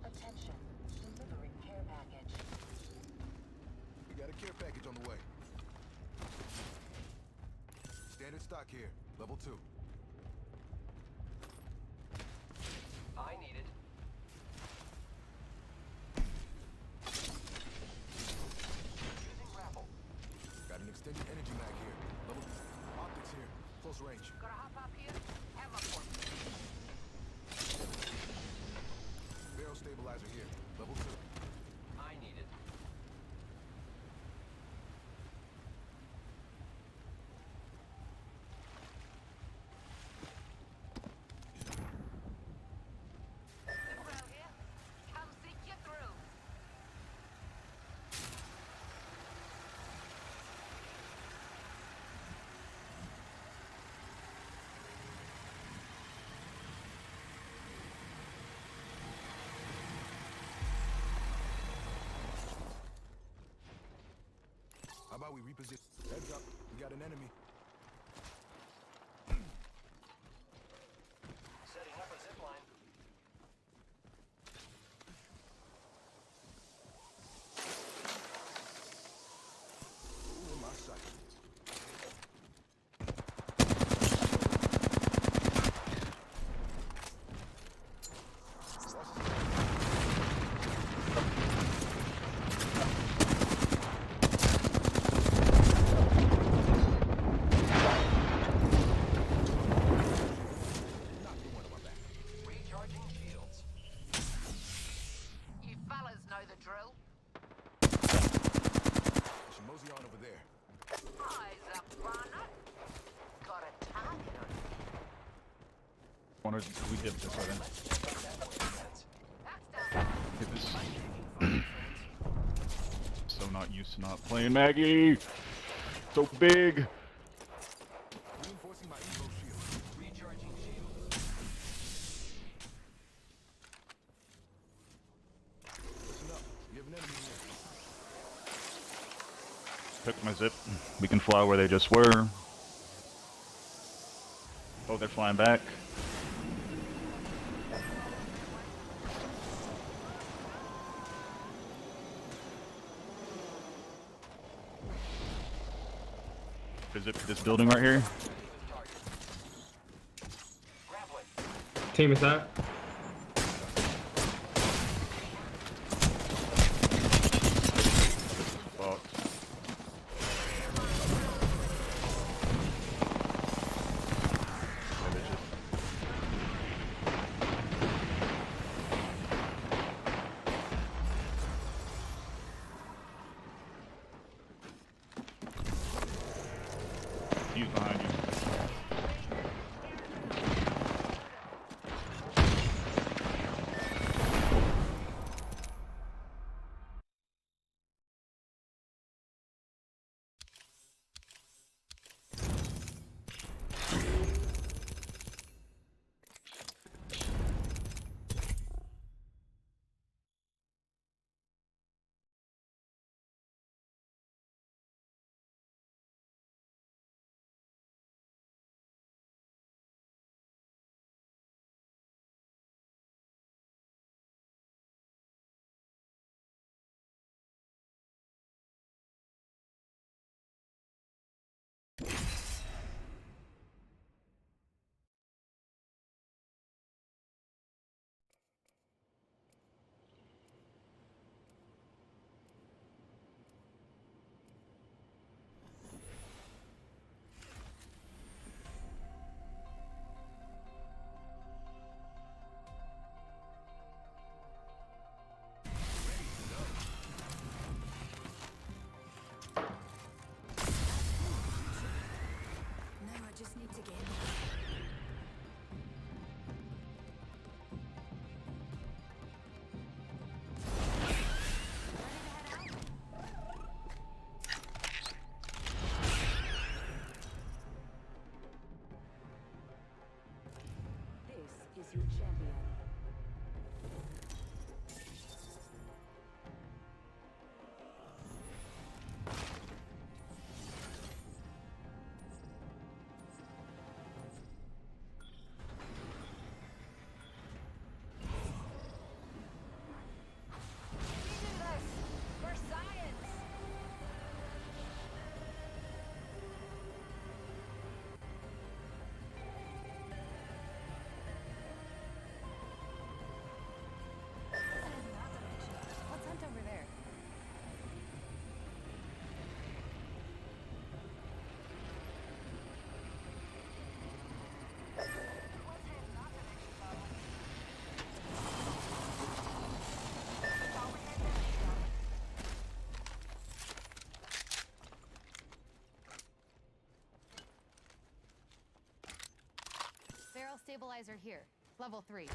[SPEAKER 15] Attention, delivering care package.
[SPEAKER 4] We got a care package on the way. Standard stock here. Level 2.
[SPEAKER 2] I need it. Using grapple.
[SPEAKER 4] Got an extended energy mag here. Level optics here. Close range.
[SPEAKER 5] Gotta hop up here. Have a point.
[SPEAKER 4] Barrel stabilizer here. Level 2.
[SPEAKER 2] I need it.
[SPEAKER 5] Well here. Come see you through.
[SPEAKER 4] How about we reposition? Heads up. We got an enemy.
[SPEAKER 2] Setting up a zip line.
[SPEAKER 4] Ooh, in my sight.
[SPEAKER 2] Recharging shields.
[SPEAKER 5] You fellas know the drill.
[SPEAKER 4] She mosey on over there.
[SPEAKER 5] Eyes up, runner. Got a target on you.
[SPEAKER 14] Wanted to we dip this right in.
[SPEAKER 5] That's done.
[SPEAKER 14] Hit this. So not used to not playing Maggie. So big.
[SPEAKER 4] Reinforcing my Evo shield.
[SPEAKER 14] took my zip. We can fly where they just were. Oh, they're flying back. Visit this building right here.
[SPEAKER 16] Team attack.
[SPEAKER 14] Fuck. He's behind you.
[SPEAKER 5] Just need to get This is your champion.
[SPEAKER 17] Barrel stabilizer here. Level 3.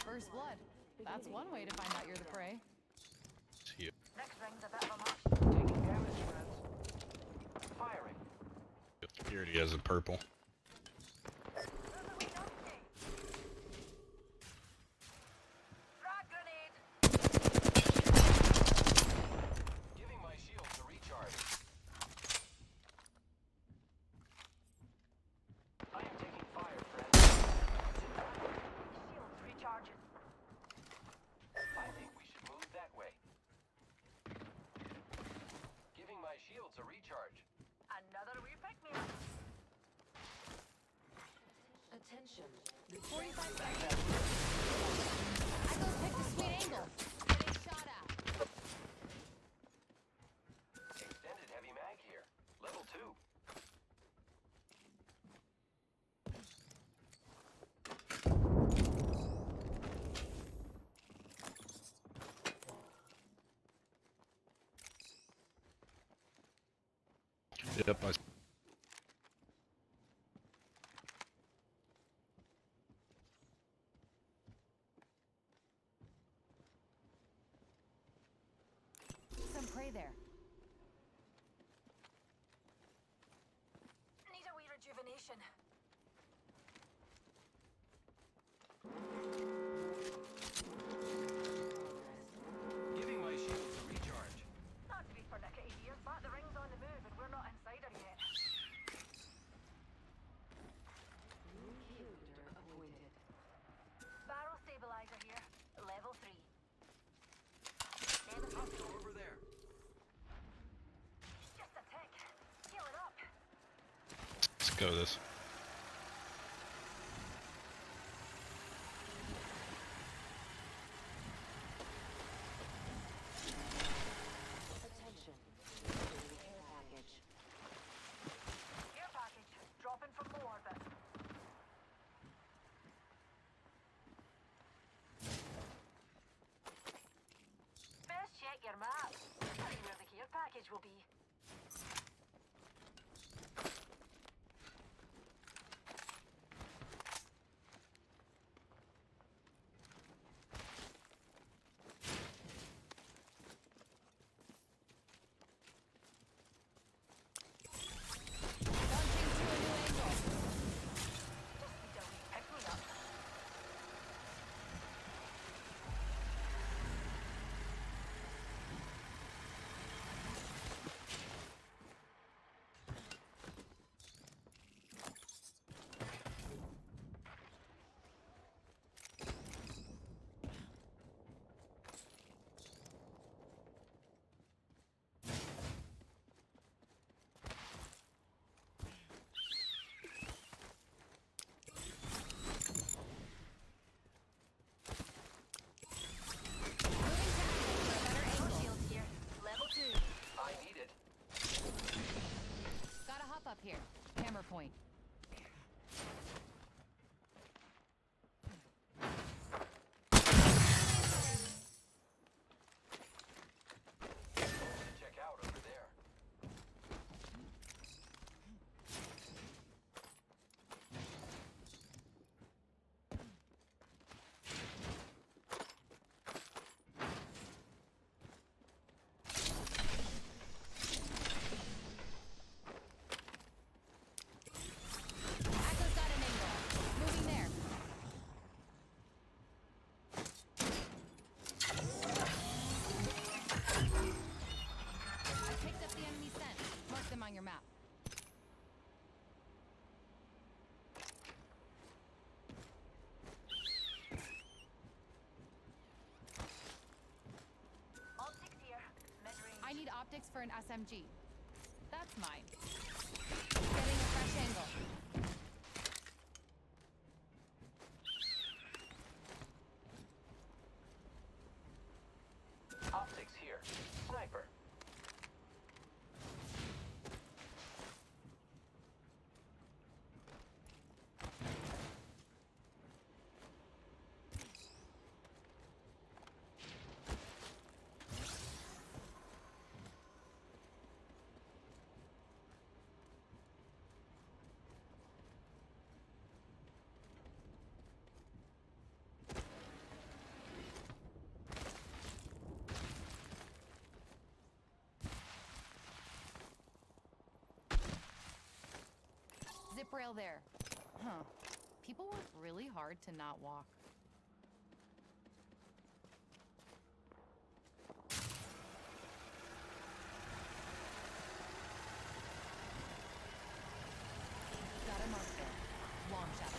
[SPEAKER 17] First blood. That's one way to find out you're the prey.
[SPEAKER 11] See you.
[SPEAKER 15] Next ring's a bit of a match.
[SPEAKER 2] Taking damage, friends. Firing.
[SPEAKER 11] Here he is, a purple.
[SPEAKER 2] Giving my shields a recharge. I am taking fire, friends.
[SPEAKER 15] Shields recharging.
[SPEAKER 2] I think we should move that way. Giving my shields a recharge.
[SPEAKER 15] Another repick me up.
[SPEAKER 5] Attention.
[SPEAKER 17] 45 seconds. I go pick the sweet angle. Getting shot at.
[SPEAKER 2] Extended heavy mag here. Level 2.
[SPEAKER 11] Yep, I...
[SPEAKER 17] Some prey there.
[SPEAKER 15] Need a wee rejuvenation.
[SPEAKER 11] go this.
[SPEAKER 15] Attention. Daily care package. Care package. Dropping from low orbit. Best check your map. See where the care package will be.
[SPEAKER 17] Up here. Hammer point.
[SPEAKER 2] Check out over there.
[SPEAKER 17] Echo's got an angle. Moving there. I picked up the enemy scent. Mark them on your map.
[SPEAKER 15] Optics here. Mid-range.
[SPEAKER 17] I need optics for an SMG. That's mine. Getting a fresh angle.
[SPEAKER 2] Optics here. Sniper.
[SPEAKER 17] Zip rail there. Huh. People work really hard to not walk. Got a mark there. Long shot.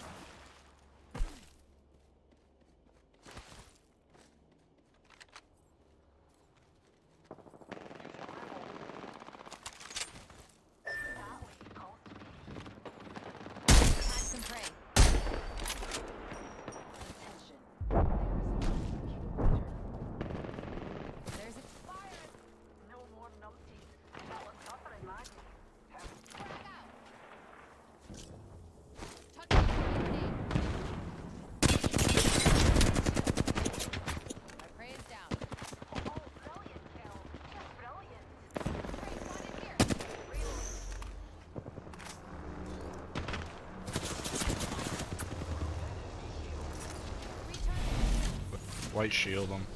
[SPEAKER 17] Had some prey. There's expired.
[SPEAKER 15] No more numpties. That was tougher in my day.
[SPEAKER 17] Frag out. Tuck in grenade. My prey is down.
[SPEAKER 15] Oh, brilliant kill. Just brilliant.
[SPEAKER 17] Prey spotted here.
[SPEAKER 11] White shield them.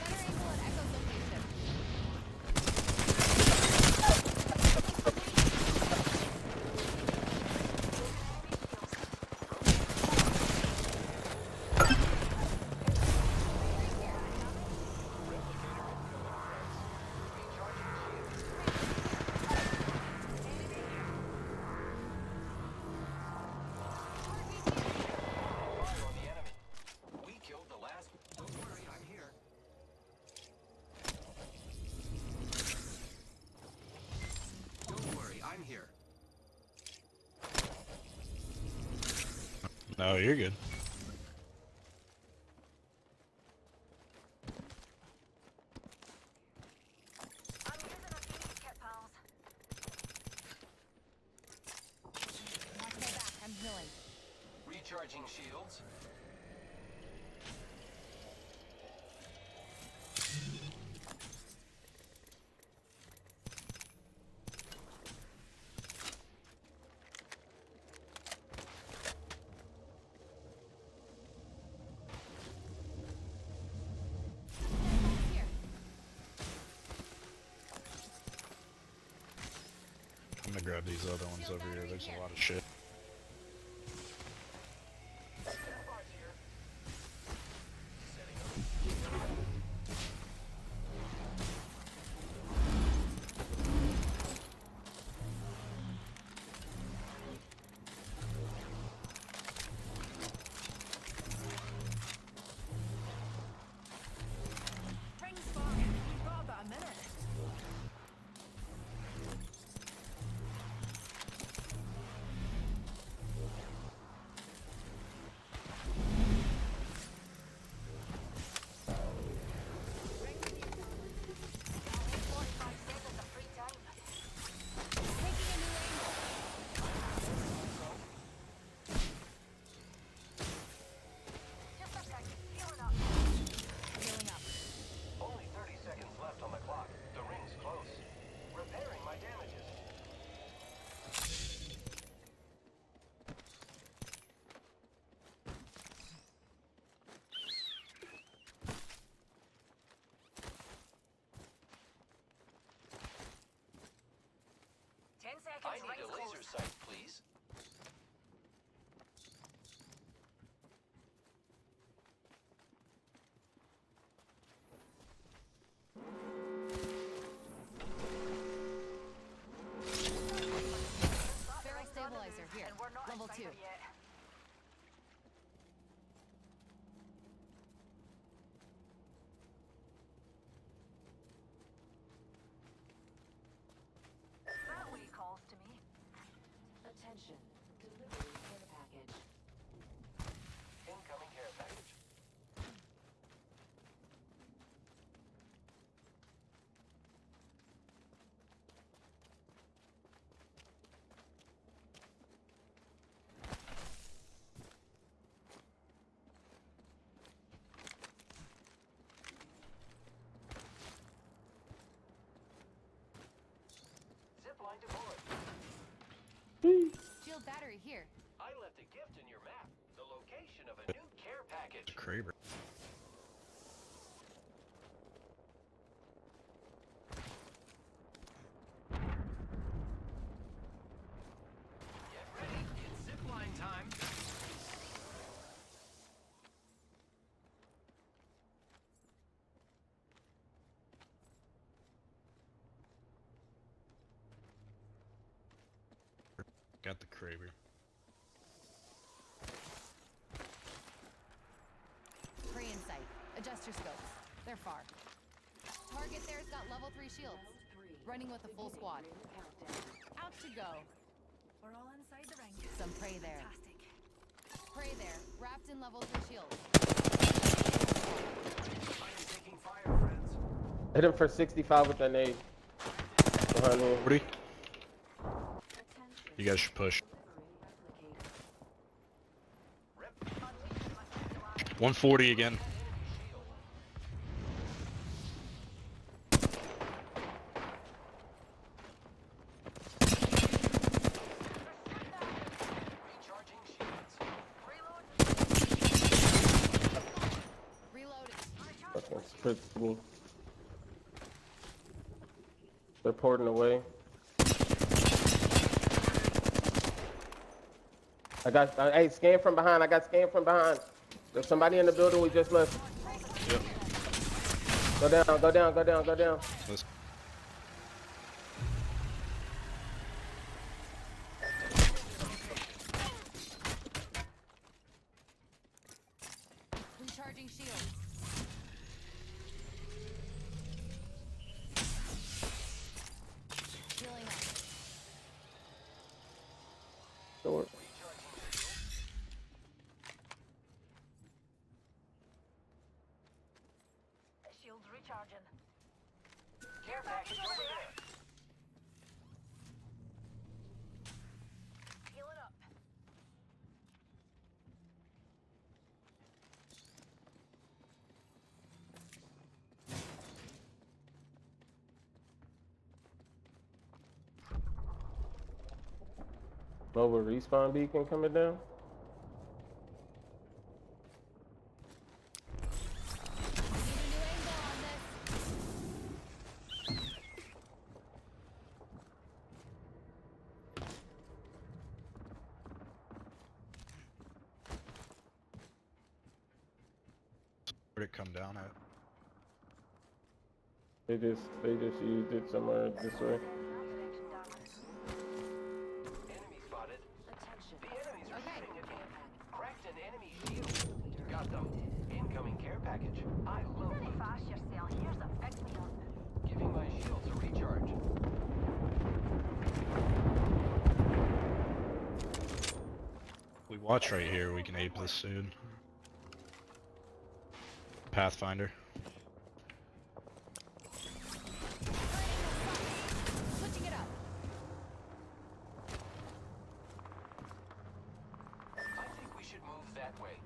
[SPEAKER 17] Better angle at Echo's location.
[SPEAKER 18] No, you're good.
[SPEAKER 15] I'm using a fuse kit, pals.
[SPEAKER 17] Watch my back. I'm healing.
[SPEAKER 2] Recharging shields.
[SPEAKER 17] Here.
[SPEAKER 18] I'm gonna grab these other ones over here. There's a lot of shit.
[SPEAKER 15] Ring's fine. We've got about a minute.
[SPEAKER 2] Only 30 seconds left on the clock. The ring's close. Repairing my damages. I need a laser sight, please.
[SPEAKER 17] Barrel stabilizer here. Level 2.
[SPEAKER 15] That way calls to me.
[SPEAKER 5] Attention. Delivery care package.
[SPEAKER 2] Incoming care package. Zipline to board.
[SPEAKER 17] Shield battery here.
[SPEAKER 2] I left a gift in your map. The location of a new care package.
[SPEAKER 18] Kraber.
[SPEAKER 2] Get ready. It's zipline time.
[SPEAKER 18] Got the Kraber.
[SPEAKER 17] Prey in sight. Adjust your scopes. They're far. Target there's got level 3 shields. Running with a full squad. Out to go.
[SPEAKER 15] We're all inside the ring.
[SPEAKER 17] Some prey there.
[SPEAKER 15] Fantastic.
[SPEAKER 17] Prey there. Wrapped in level 3 shields.
[SPEAKER 2] I am taking fire, friends.
[SPEAKER 1] Hit him for 65 with that nade. Behind me.
[SPEAKER 18] 40. You guys should push. 140 again.
[SPEAKER 2] Recharging shields.
[SPEAKER 17] Reloading.
[SPEAKER 1] Fucking spritz me. They're porting away. I got, hey, scan from behind. I got scanned from behind. There's somebody in the building we just left.
[SPEAKER 18] Yep.
[SPEAKER 1] Go down, go down, go down, go down.
[SPEAKER 18] Let's
[SPEAKER 17] Recharging shields. Healing up.
[SPEAKER 1] Door.
[SPEAKER 15] Recharging.
[SPEAKER 2] Care package over there.
[SPEAKER 15] Healing up.
[SPEAKER 1] Mobile respawn beacon coming down.
[SPEAKER 18] Where'd it come down at?
[SPEAKER 1] They just used it somewhere this way.
[SPEAKER 2] Enemy spotted. The enemies are shooting at me. Cracked an enemy shield. Got them. Incoming care package. I love
[SPEAKER 15] Pretty
[SPEAKER 2] loot.
[SPEAKER 15] fast yourself. Here's a pick me up.
[SPEAKER 2] Giving my shields a recharge.
[SPEAKER 18] We watch right here, we can ape this soon. Pathfinder.
[SPEAKER 17] Switching it up.
[SPEAKER 2] I think we should move that way.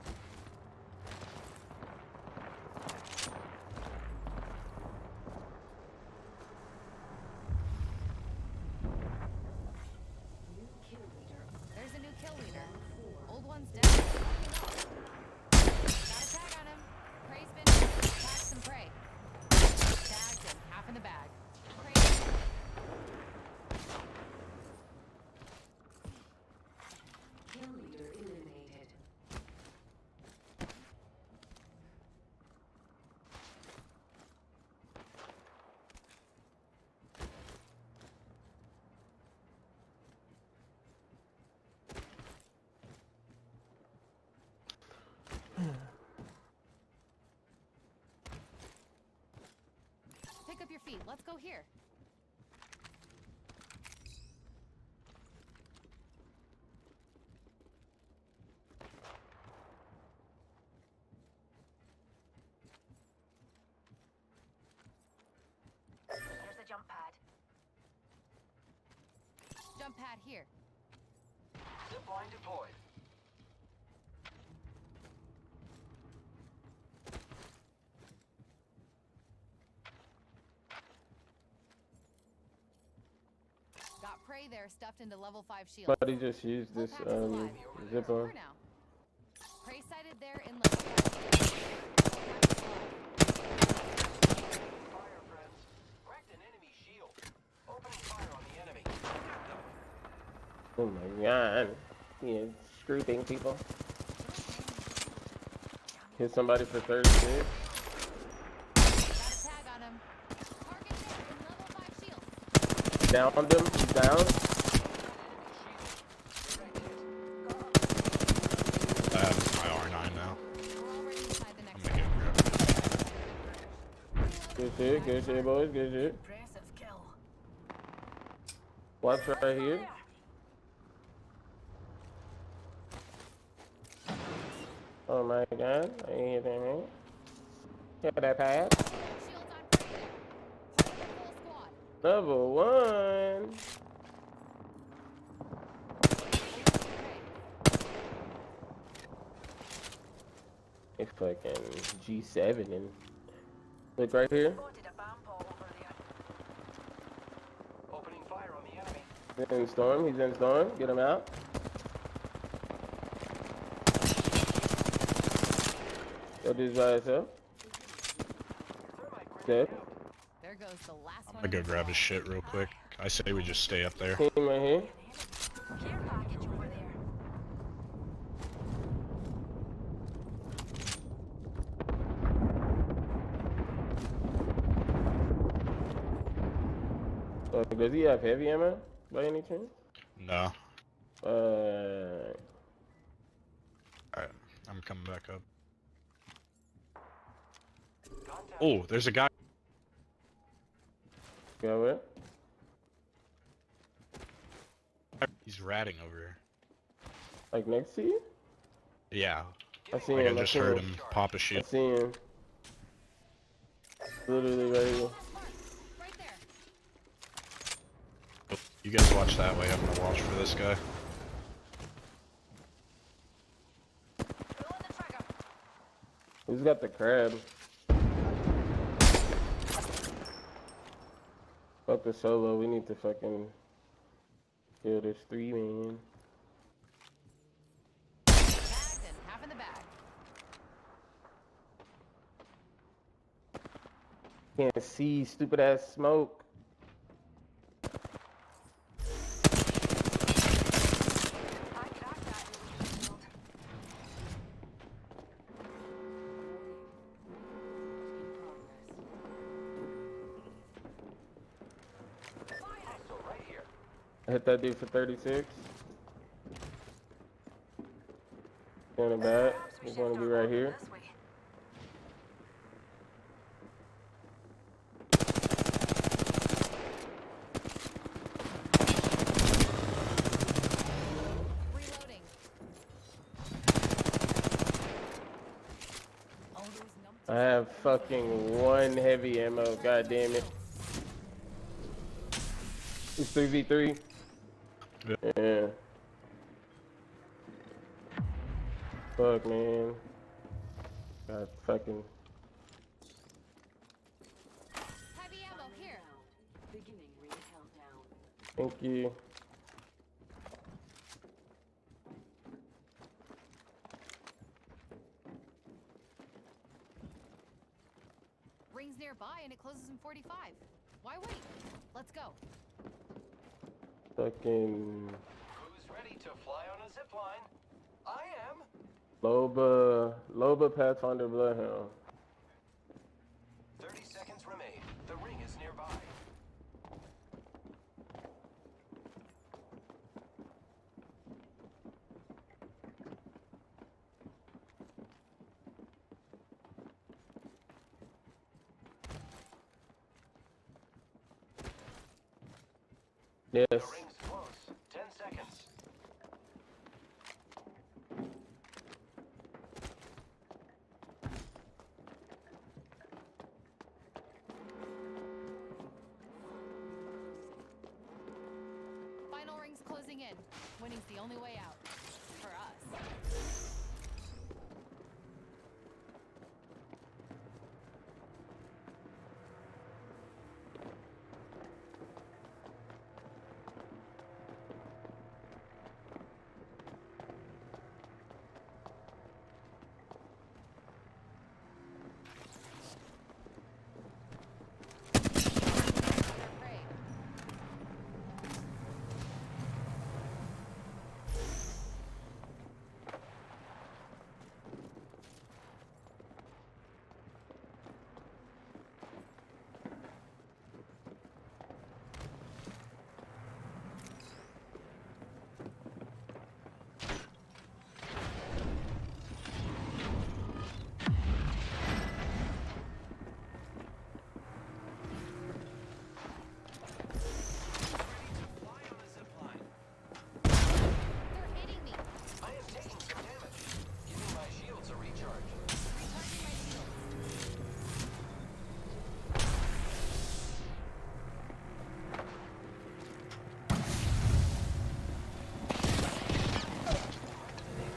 [SPEAKER 17] There's a new kill leader. Old one's dead. Got a tag on him. Prey's been tag some prey. Tagged him. Half in the bag.
[SPEAKER 15] Kill leader eliminated.
[SPEAKER 17] Pick up your feet. Let's go here.
[SPEAKER 15] Here's the jump pad.
[SPEAKER 17] Jump pad here.
[SPEAKER 2] Zipline deployed.
[SPEAKER 17] Got prey there stuffed into level 5 shield.
[SPEAKER 1] Somebody just used this zip on.
[SPEAKER 17] For now. Prey sighted there in level 5 shield.
[SPEAKER 2] Fire, friends. Cracked an enemy shield. Opening fire on the enemy. Got them.
[SPEAKER 1] Oh my god. Yeah, scraping people. Hit somebody for 36.
[SPEAKER 17] Got a tag on him. Target there in level 5 shield.
[SPEAKER 1] Downed him. He's down.
[SPEAKER 18] I have my R9 now.
[SPEAKER 17] We're already inside the next
[SPEAKER 18] I'm gonna get grab.
[SPEAKER 1] Good shit, boys, good shit.
[SPEAKER 15] Impressive kill.
[SPEAKER 1] Watch right here. Oh my god, I ain't hitting me. Hit that pad.
[SPEAKER 17] shields on prey there. Full squad.
[SPEAKER 1] Level 1. It's fucking G7 and look right here.
[SPEAKER 15] Spotted a bomb pole over there.
[SPEAKER 2] Opening fire on the enemy.
[SPEAKER 1] He's in storm, he's in storm. Get him out. Go do this by yourself. Dead.
[SPEAKER 17] There goes the last
[SPEAKER 18] I'm
[SPEAKER 17] one.
[SPEAKER 18] gonna go grab his shit real quick. I say we just stay up there.
[SPEAKER 1] Team right here.
[SPEAKER 15] Care package over there.
[SPEAKER 1] Does he have heavy ammo by any chance?
[SPEAKER 18] No.
[SPEAKER 1] Uh,
[SPEAKER 18] Alright, I'm coming back up. Oh, there's a guy.
[SPEAKER 1] go where?
[SPEAKER 18] He's ratting over here.
[SPEAKER 1] Like next to you?
[SPEAKER 18] Yeah.
[SPEAKER 1] I see
[SPEAKER 18] Like
[SPEAKER 1] him.
[SPEAKER 18] I just
[SPEAKER 1] see
[SPEAKER 18] heard
[SPEAKER 1] him.
[SPEAKER 18] him pop a
[SPEAKER 1] I
[SPEAKER 18] shield.
[SPEAKER 1] see him. Literally ready.
[SPEAKER 17] Right there.
[SPEAKER 18] You guys watch that way. I'm gonna watch for this guy.
[SPEAKER 1] Who's got the crab? Fuck the solo. We need to fucking kill this 3-man.
[SPEAKER 17] Tagged and half in the bag.
[SPEAKER 1] Can't see stupid ass smoke. I hit that dude for 36. Standing back. He's gonna be right here.
[SPEAKER 17] Reloading.
[SPEAKER 1] I have fucking 1 heavy ammo. God damn it. It's 3v3. Yeah. Fuck, man. God fucking.
[SPEAKER 17] Heavy ammo here.
[SPEAKER 15] Beginning ring countdown.
[SPEAKER 1] Thank you.
[SPEAKER 17] Rings nearby and it closes in 45. Why wait? Let's go.
[SPEAKER 1] Fucking.
[SPEAKER 2] Who's ready to fly on a zip line? I am.
[SPEAKER 1] Loba Pathfinder Bloodhound.
[SPEAKER 2] 30 seconds remain. The ring is nearby.
[SPEAKER 1] Yes.
[SPEAKER 2] The ring's close. 10 seconds.
[SPEAKER 17] Final ring's closing in. Winning's the only way out. For us.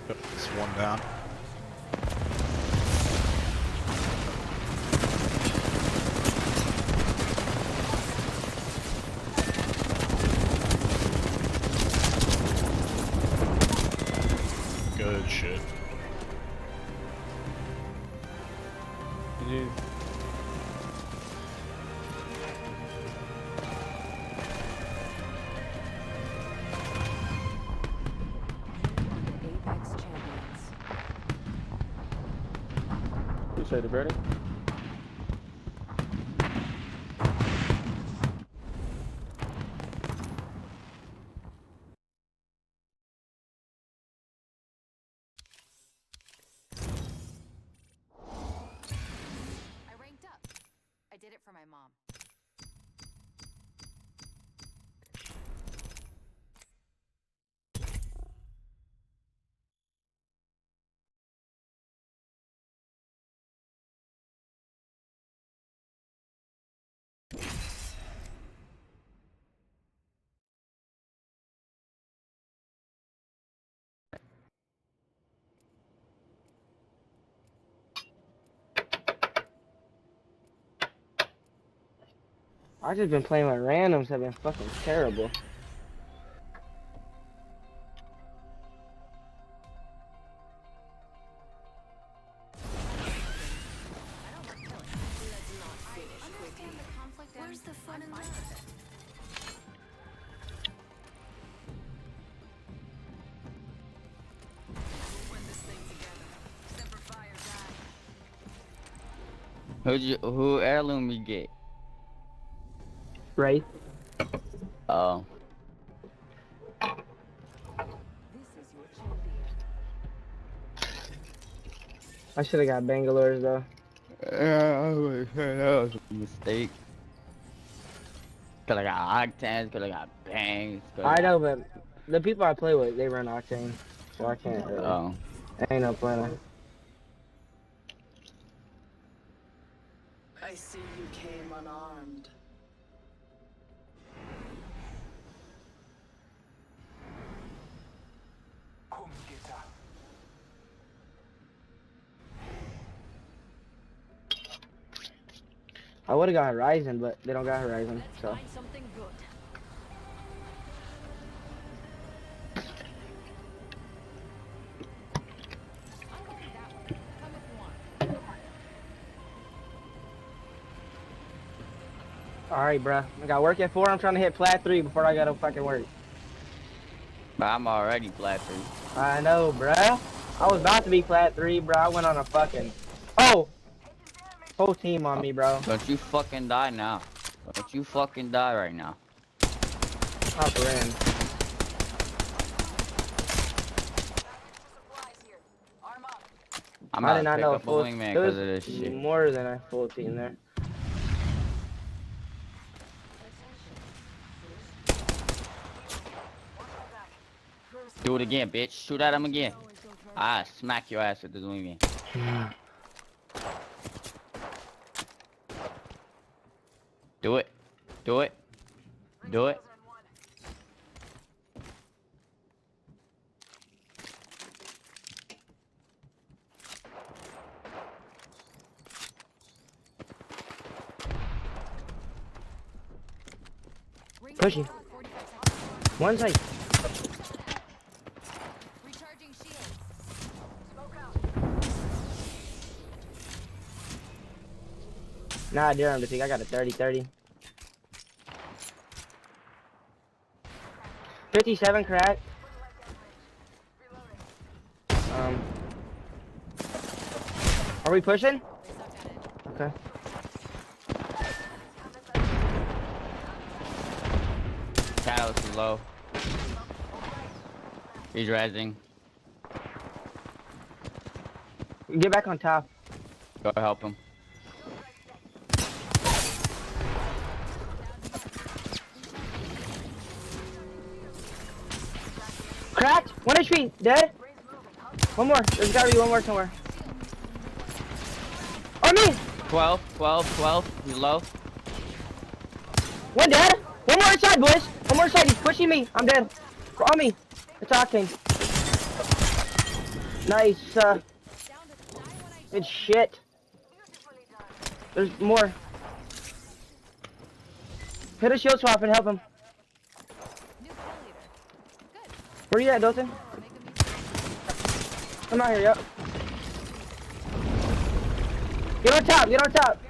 [SPEAKER 18] It's one down. Good shit.
[SPEAKER 1] GG.
[SPEAKER 15] Apex champions.
[SPEAKER 1] Appreciate it, Brady.
[SPEAKER 17] I ranked up. I did it for my mom.
[SPEAKER 19] I just been playing with randoms. Have been fucking terrible.
[SPEAKER 5] Where's the fun in that? Put this thing together. Semper Fi or die.
[SPEAKER 20] Who heirloom you get?
[SPEAKER 19] Right.
[SPEAKER 20] Oh.
[SPEAKER 19] I should have got Bangalore's though.
[SPEAKER 20] That was a mistake. Coulda got octans, coulda got bangs.
[SPEAKER 19] I know, but the people I play with, they run Octane, so I can't really.
[SPEAKER 20] Oh.
[SPEAKER 19] Ain't no planner.
[SPEAKER 5] I see you came unarmed.
[SPEAKER 19] I would have got Ryzen, but they don't got Ryzen, so.
[SPEAKER 5] Find something good.
[SPEAKER 19] Alright, bruh. I got work at 4. I'm trying to hit plat 3 before I gotta fucking work.
[SPEAKER 20] But I'm already flat 3.
[SPEAKER 19] I know, bruh. I was about to be plat 3, bro. I went on a fucking. Oh! Whole team on me, bro.
[SPEAKER 20] Don't you fucking die now. Don't you fucking die right now.
[SPEAKER 19] Hop in.
[SPEAKER 20] I'm
[SPEAKER 19] I
[SPEAKER 20] about
[SPEAKER 19] did
[SPEAKER 20] to
[SPEAKER 19] not
[SPEAKER 20] pick
[SPEAKER 19] know a
[SPEAKER 20] up a
[SPEAKER 19] full.
[SPEAKER 20] wingman
[SPEAKER 19] There
[SPEAKER 20] because
[SPEAKER 19] was
[SPEAKER 20] of this shit.
[SPEAKER 19] more than a full team there.
[SPEAKER 20] Do it again, bitch. Shoot at him again. Ah, smack your ass with this wingman. Do it. Do it. Do it.
[SPEAKER 19] Push him. One side.
[SPEAKER 17] Recharging shields.
[SPEAKER 19] Nah, I dare him to think I got a 30-30. 57 crack. Are we pushing? Okay.
[SPEAKER 20] Catalyst is low. He's rezzing.
[SPEAKER 19] Get back on top.
[SPEAKER 20] Go help him.
[SPEAKER 19] Cracked. 1 HP. Dead. One more. There's gotta be one more somewhere. On me.
[SPEAKER 20] 12, 12, 12. He's low.
[SPEAKER 19] One dead. One more inside, boys. One more inside. He's pushing me. I'm dead. On me. It's Octane. Nice. Good shit. There's more. Hit a shield swap and help him. Where you at, Dalton? Come out here, yep. Get on top, get on top.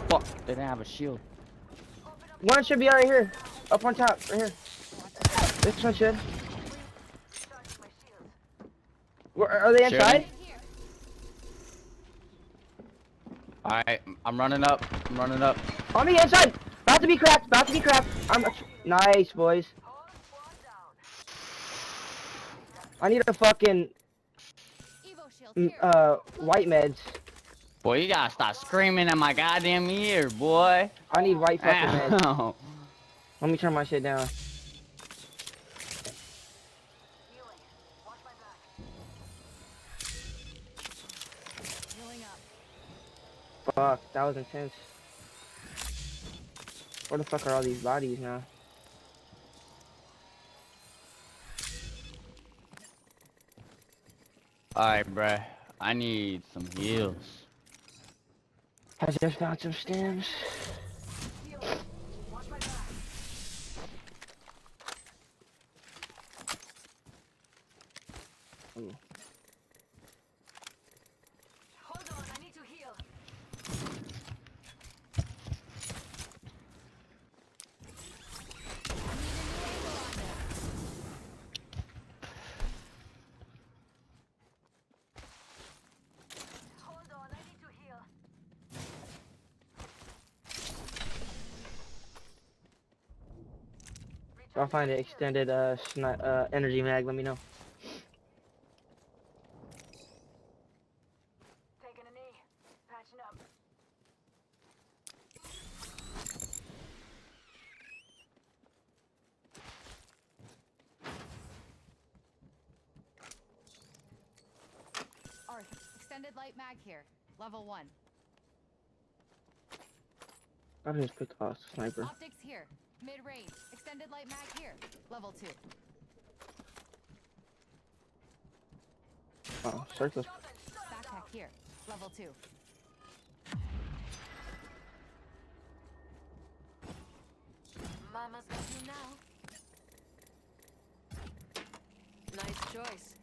[SPEAKER 20] Fuck, they didn't have a shield.
[SPEAKER 19] One should be right here. Up on top, right here. This one should. Where, are they inside?
[SPEAKER 20] Alright, I'm running up. I'm running up.
[SPEAKER 19] On me, inside. About to be cracked, about to be cracked. Nice, boys. I need a fucking white meds.
[SPEAKER 20] Boy, you gotta stop screaming in my goddamn ear, boy.
[SPEAKER 19] I need white fucking meds.
[SPEAKER 20] Ow.
[SPEAKER 19] Let me turn my shit down. Fuck, that was intense. Where the fuck are all these bodies now?
[SPEAKER 20] Alright, bruh. I need some heals.
[SPEAKER 19] I just found some stems.
[SPEAKER 15] Watch my back.
[SPEAKER 19] Ooh.
[SPEAKER 15] Hold on, I need to heal. Hold on, I need to heal.
[SPEAKER 19] If I find an extended energy mag, let me know.
[SPEAKER 15] Taking a knee. Patching up.
[SPEAKER 17] Arth, extended light mag here. Level 1.
[SPEAKER 19] I just picked off the sniper.
[SPEAKER 17] Optics here. Mid-range. Extended light mag here. Level 2.
[SPEAKER 19] Oh, circle.
[SPEAKER 17] Backpack here. Level 2.
[SPEAKER 15] Mama's got you now. Nice choice.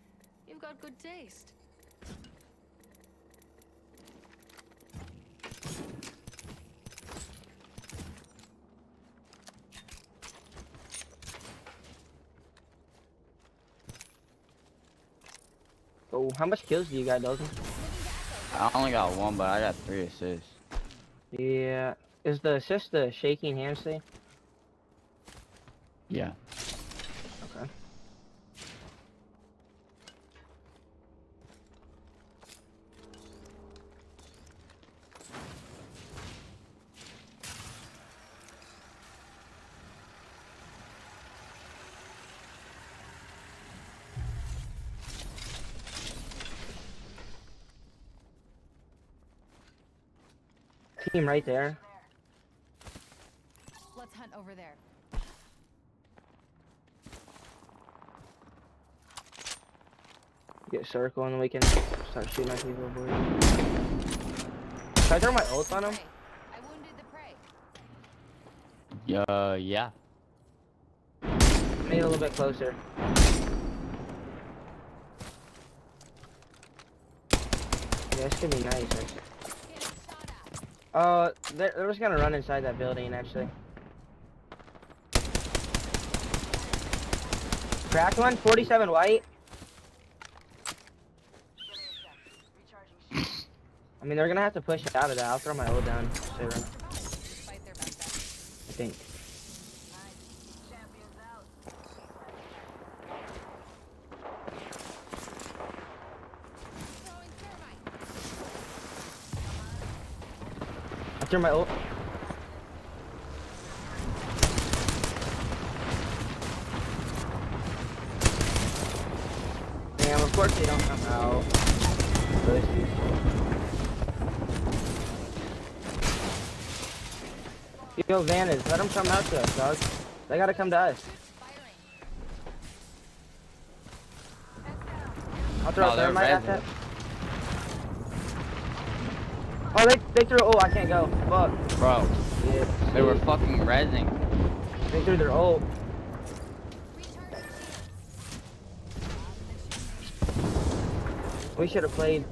[SPEAKER 15] You've got good taste.
[SPEAKER 19] Oh, how much kills do you got, Dalton?
[SPEAKER 20] I only got 1, but I got 3 assists.
[SPEAKER 19] Yeah. Is the assist the shaking hand thing?
[SPEAKER 20] Yeah.
[SPEAKER 19] Okay. Team right there.
[SPEAKER 17] Let's hunt over there.
[SPEAKER 19] Get circle and then we can start shooting at people, boys. Can I throw my ult on him?
[SPEAKER 17] I wounded the prey.
[SPEAKER 20] Yeah.
[SPEAKER 19] Maybe a little bit closer. Yeah, this could be nice, actually. They're just gonna run inside that building, actually. Cracked one, 47 white. I mean, they're gonna have to push out of that. I'll throw my ult down. I think. I threw my ult. Damn, of course they don't come out. Yo, Vantage, let them come out to us, dog. They gotta come to us. I'll throw a thermite at that. Oh, they threw. Oh, I can't go. Fuck.
[SPEAKER 20] Bro.
[SPEAKER 19] Yeah.
[SPEAKER 20] They were fucking rezzing.
[SPEAKER 19] They threw their ult. We should have played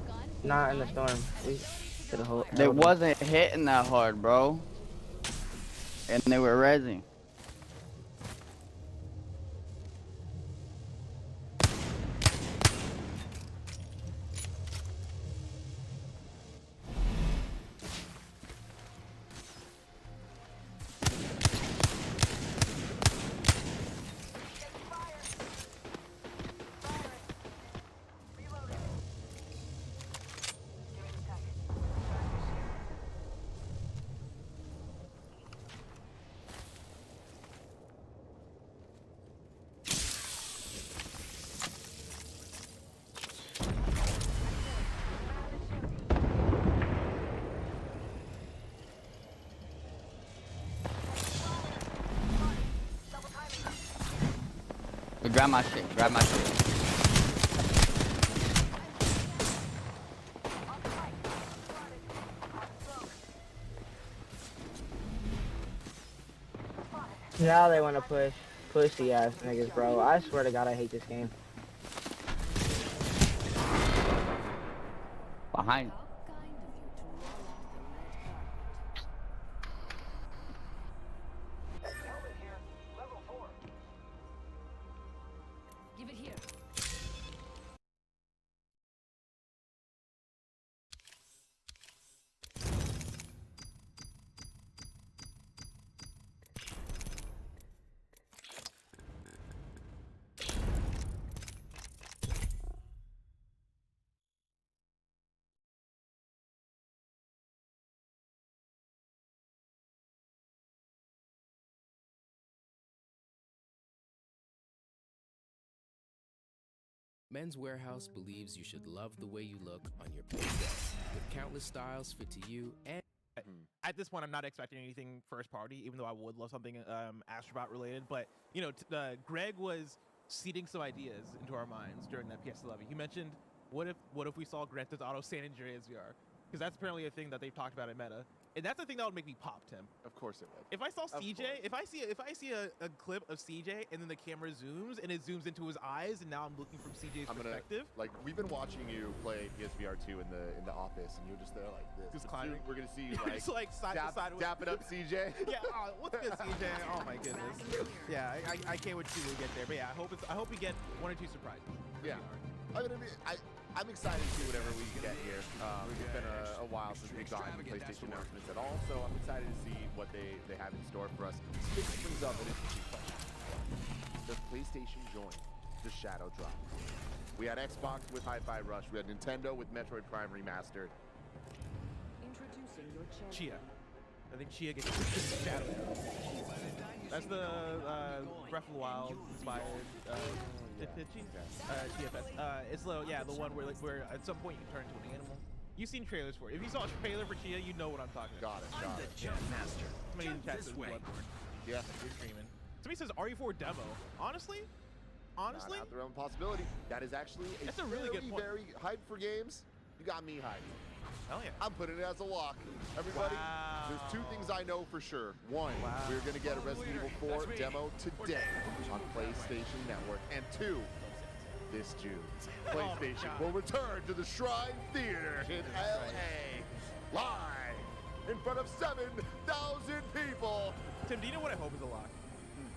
[SPEAKER 19] not in the storm. We should have.
[SPEAKER 20] They wasn't hitting that hard, bro. And they were rezzing. Grab my shit, grab my shit.
[SPEAKER 19] Now they want to push. Pussy ass niggas, bro. I swear to God, I hate this game.
[SPEAKER 20] Behind.
[SPEAKER 5] Give it here.
[SPEAKER 21] Men's Warehouse believes you should love the way you look on your best day, with countless styles fit to you and
[SPEAKER 22] At this point, I'm not expecting anything first party, even though I would love something Astrobot related. But you know, Greg was seeding some ideas into our minds during that PS11. He mentioned, what if we saw Grand Theft Auto San Andreas VR? Because that's apparently a thing that they've talked about at Meta, and that's the thing that would make me pop, Tim.
[SPEAKER 4] Of course it would.
[SPEAKER 22] If I saw CJ, if I see a clip of CJ and then the camera zooms and it zooms into his eyes, and now I'm looking from CJ's perspective.
[SPEAKER 4] Like, we've been watching you play PSVR 2 in the office, and you're just there like this.
[SPEAKER 22] Just
[SPEAKER 4] But
[SPEAKER 22] climbing.
[SPEAKER 4] soon we're gonna see you like,
[SPEAKER 22] Just like side to side.
[SPEAKER 4] dap it up, CJ.
[SPEAKER 22] Yeah, what's good, CJ? Oh my goodness. Yeah, I can't wait to see when we get there. But yeah, I hope we get 1 or 2 surprises.
[SPEAKER 4] Yeah. I'm excited to see whatever we can get here. It's been a while since we've gotten PlayStation announcements at all, so I'm excited to see what they have in store for us. This brings up an interesting question. Does PlayStation join the Shadow Drop? We had Xbox with Hi-Fi Rush. We had Nintendo with Metroid Prime Remastered.
[SPEAKER 15] Introducing your
[SPEAKER 22] Chia. I think Chia gets Shadow Drop. That's the Breath of the Wild inspired Chia Fest. It's the one where where at some point you turn into an animal. You've seen trailers for it. If you saw a trailer for Chia, you know what I'm talking about.
[SPEAKER 2] I'm the Jump Master.
[SPEAKER 22] Somebody in
[SPEAKER 2] Jump
[SPEAKER 22] the chat
[SPEAKER 2] this
[SPEAKER 22] says
[SPEAKER 2] way.
[SPEAKER 22] Bloodborne.
[SPEAKER 4] Yeah.
[SPEAKER 22] You're dreaming. Somebody says RE4 demo. Honestly,
[SPEAKER 4] Not out the realm of possibility. That is actually
[SPEAKER 22] That's a really good point.
[SPEAKER 4] very hyped for games. You got me hyped.
[SPEAKER 22] Hell yeah.
[SPEAKER 4] I'm putting it as a lock. Everybody, there's 2 things I know for sure. One, we're going to get a Resident Evil 4 demo today on PlayStation Network. And 2, this June, PlayStation will return to the Shrine Theater in LA. Live in front of 7,000 people.
[SPEAKER 22] Tim, do you know what I hope is a lock?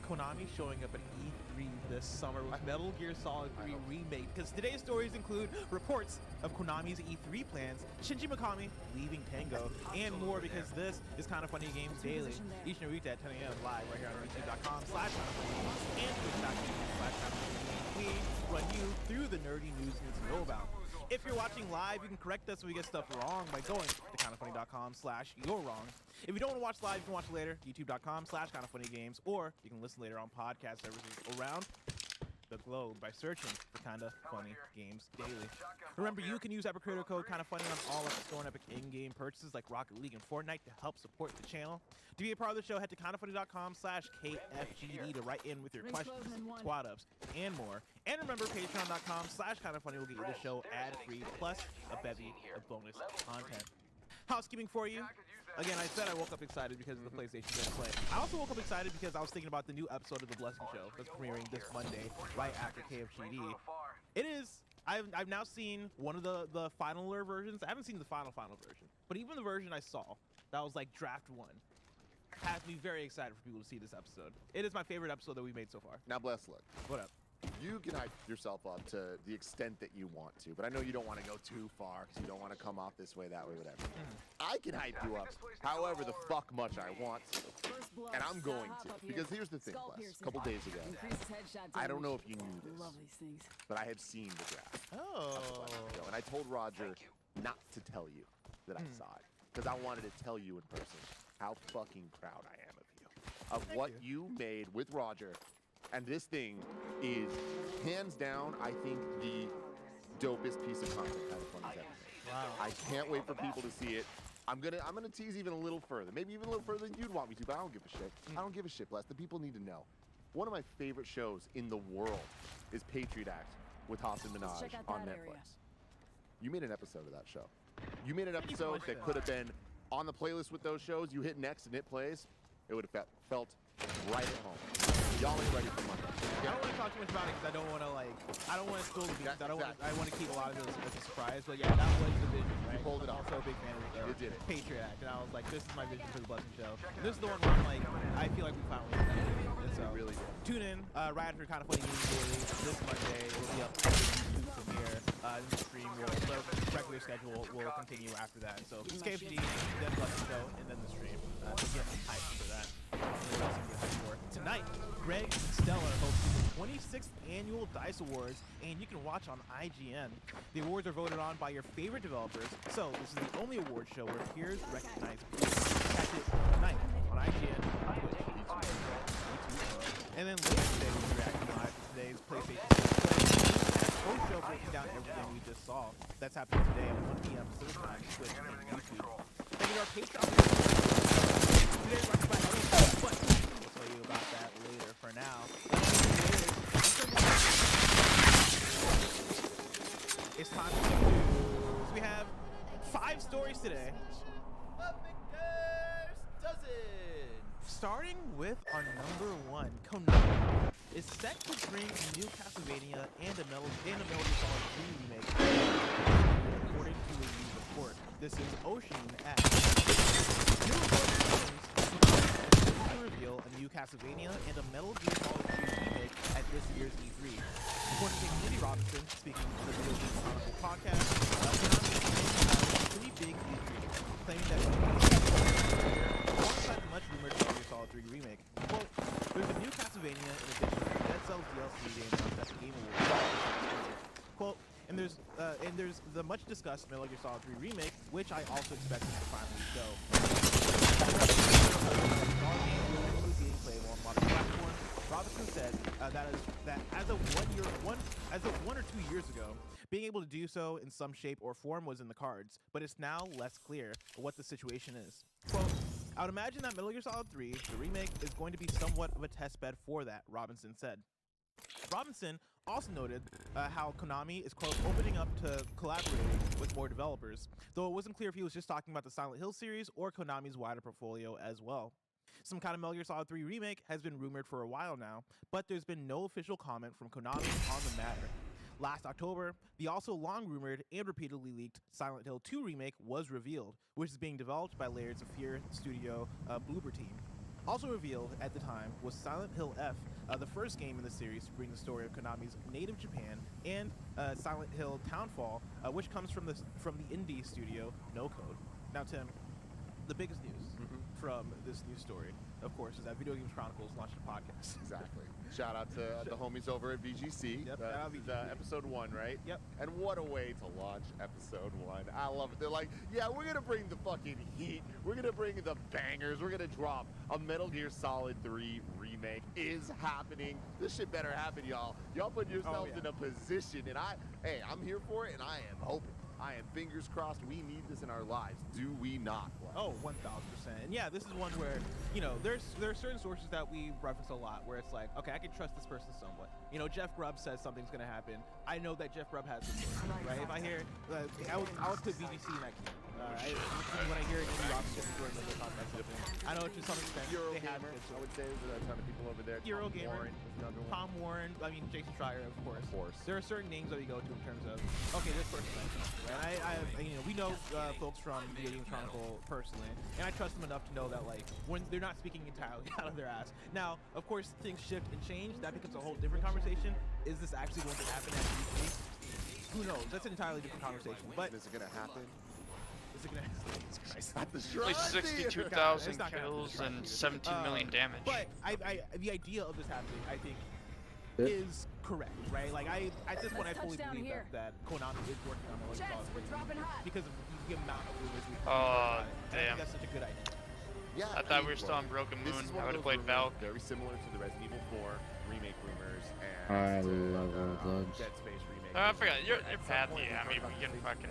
[SPEAKER 22] Konami showing up at E3 this summer with Metal Gear Solid 3 Remake, because today's stories include reports of Konami's E3 plans, Shinji Mikami leaving Tango, and more, because this is Kinda Funny Games Daily, each and every weekday at 10 a.m. live right here on youtube.com/kindafunny and twitch.tv/kindafunny. We run you through the nerdy news you need to know about. If you're watching live, you can correct us when we get stuff wrong by going to kindafunny.com/you're-wrong. If you don't want to watch live, you can watch it later, youtube.com/kindafunnygames, or you can listen later on podcast services around the globe by searching for Kinda Funny Games Daily. Remember, you can use Epic creator code Kinda Funny on all Epic Store and Epic in-game purchases like Rocket League and Fortnite to help support the channel. To be a part of the show, head to kindafunny.com/KFGD to write in with your questions, squad ups, and more. And remember, patreon.com/kindafunny will get you the show ad-free, plus a bevy of bonus content. Housekeeping for you. Again, I said I woke up excited because of the PlayStation gameplay. I also woke up excited because I was thinking about the new episode of The Blessing Show that's premiering this Monday, right after KFGD. It is. I've now seen one of the finaler versions. I haven't seen the final version, but even the version I saw that was like draft 1 has me very excited for people to see this episode. It is my favorite episode that we've made so far.
[SPEAKER 4] Now, bless luck.
[SPEAKER 22] What up?
[SPEAKER 4] You can hype yourself up to the extent that you want to, but I know you don't want to go too far because you don't want to come off this way, that way, whatever. I can hype you up however the fuck much I want to, and I'm going to, because here's the thing, Les. A couple days ago, I don't know if you knew this, but I have seen the draft.
[SPEAKER 22] Oh.
[SPEAKER 4] And I told Roger not to tell you that I saw it, because I wanted to tell you in person how fucking proud I am of you, of what you made with Roger. And this thing is, hands down, I think the dopest piece of content Kinda Funny's ever made.
[SPEAKER 22] Wow.
[SPEAKER 4] I can't wait for people to see it. I'm gonna tease even a little further, maybe even a little further than you'd want me to, but I don't give a shit. I don't give a shit, Bless. The people need to know. One of my favorite shows in the world is Patriot Act with Hassan Minaj on Netflix. You made an episode of that show. You made an episode that could have been on the playlist with those shows. You hit next and it plays. It would have felt right at home. Y'all ain't ready for Monday.
[SPEAKER 22] I don't want to talk too much about it because I don't want to I don't want to spill the beans. I want to keep a lot of it as a surprise. But yeah, that was the vision, right?
[SPEAKER 4] You pulled it
[SPEAKER 22] I'm
[SPEAKER 4] off.
[SPEAKER 22] also a big fan of
[SPEAKER 4] You did it.
[SPEAKER 22] Patriot Act, and I was like, this is my vision for the Blessing Show. And this is the one where I'm like, I feel like we finally did that. And so
[SPEAKER 4] really did.
[SPEAKER 22] Tune in right after Kind of Funny News Daily this Monday. It'll be up on the YouTube premiere. The stream will the regular schedule will continue after that. So KFG, then Blessing Show, and then the stream. So get hyped for that. Tonight, Greg and Stella are hosting the 26th Annual DICE Awards, and you can watch on IGN. The awards are voted on by your favorite developers, so this is the only award show where peers recognize peers. Catch it tonight on IGN, Twitch, YouTube. And then later today, we'll be reacting live to today's PlayStation 6 full show breaking down everything we just saw. That's happening today at 1 p.m. Pacific Time, Twitch, and YouTube. Thank you to our Patreon. Today, we're by but we'll tell you about that later. For now, it's time for the news. We have 5 stories today. Starting with our number 1, Konami is set to bring a new Castlevania and a Metal Gear Solid 3 remake, according to a news report. This is Ocean X. New report to reveal a new Castlevania and a Metal Gear Solid 3 remake at this year's E3. According to Andy Robinson, speaking to the Video Game Chronicle podcast, Konami is a pretty big E3, claiming that alongside the much rumored Metal Gear Solid 3 remake. Quote, there's a new Castlevania in addition to the Dead Cells DLC game announced at the Game Awards. Quote, and there's the much discussed Metal Gear Solid 3 remake, which I also expect to finally show. Being playable on modern platforms. Robinson said that as of 1 or 2 years ago, being able to do so in some shape or form was in the cards, but it's now less clear what the situation is. Quote, I would imagine that Metal Gear Solid 3, the remake, is going to be somewhat of a test bed for that, Robinson said. Robinson also noted how Konami is, quote, opening up to collaborating with more developers, though it wasn't clear if he was just talking about the Silent Hill series or Konami's wider portfolio as well. Some kind of Metal Gear Solid 3 remake has been rumored for a while now, but there's been no official comment from Konami on the matter. Last October, the also long-rumored and repeatedly leaked Silent Hill 2 remake was revealed, which is being developed by Layers of Fear studio Bloober Team. Also revealed at the time was Silent Hill F, the first game in the series to bring the story of Konami's native Japan, and Silent Hill Townfall, which comes from the indie studio No Code. Now, Tim, the biggest news from this news story, of course, is that Video Games Chronicles launched a podcast.
[SPEAKER 4] Exactly. Shout out to the homies over at VGC.
[SPEAKER 22] Yep,
[SPEAKER 4] episode 1, right?
[SPEAKER 22] Yep.
[SPEAKER 4] And what a way to launch episode 1. I love it. They're like, yeah, we're going to bring the fucking heat. We're going to bring the bangers. We're going to drop a Metal Gear Solid 3 remake. Is happening. This shit better happen, y'all. Y'all put yourselves in a position. And I'm here for it, and I am hoping. I am fingers crossed. We need this in our lives. Do we not?
[SPEAKER 22] Oh, 1000%. And yeah, this is one where, you know, there are certain sources that we reference a lot where it's like, okay, I can trust this person somewhat. You know, Jeff Grubb says something's going to happen. I know that Jeff Grubb has this source, right? If I hear, I would put VGC in that camp. When I hear Andy Robinson or Linda talk about something, I know to some extent they have it.
[SPEAKER 4] I would say there's a ton of people over there.
[SPEAKER 22] Eurogamer, Tom Warren, I mean Jason Schreier, of course. There are certain names that we go to in terms of, okay, this person, right? You know, we know folks from Video Games Chronicle personally, and I trust them enough to know that, like, when they're not speaking entirely out of their ass. Now, of course, things shift and change. That becomes a whole different conversation. Is this actually going to happen at E3? Who knows? That's an entirely different conversation. But
[SPEAKER 4] is it going to happen?
[SPEAKER 22] Is it going to happen?
[SPEAKER 9] At least 62,000 kills and 17 million damage.
[SPEAKER 22] But the idea of this happening, I think, is correct, right? Like, at this point, I fully believe that Konami is working on Metal Gear Solid 3 because of the amount of rumors we've heard. I think that's such a good idea.
[SPEAKER 4] Yeah,
[SPEAKER 9] I thought we were still on Broken Moon. I would have played Valk.
[SPEAKER 4] Very similar to the Resident Evil 4 remake rumors and
[SPEAKER 19] I love all those.
[SPEAKER 4] Dead Space remake.
[SPEAKER 9] I forgot. You're bad. Yeah, I mean, we can fucking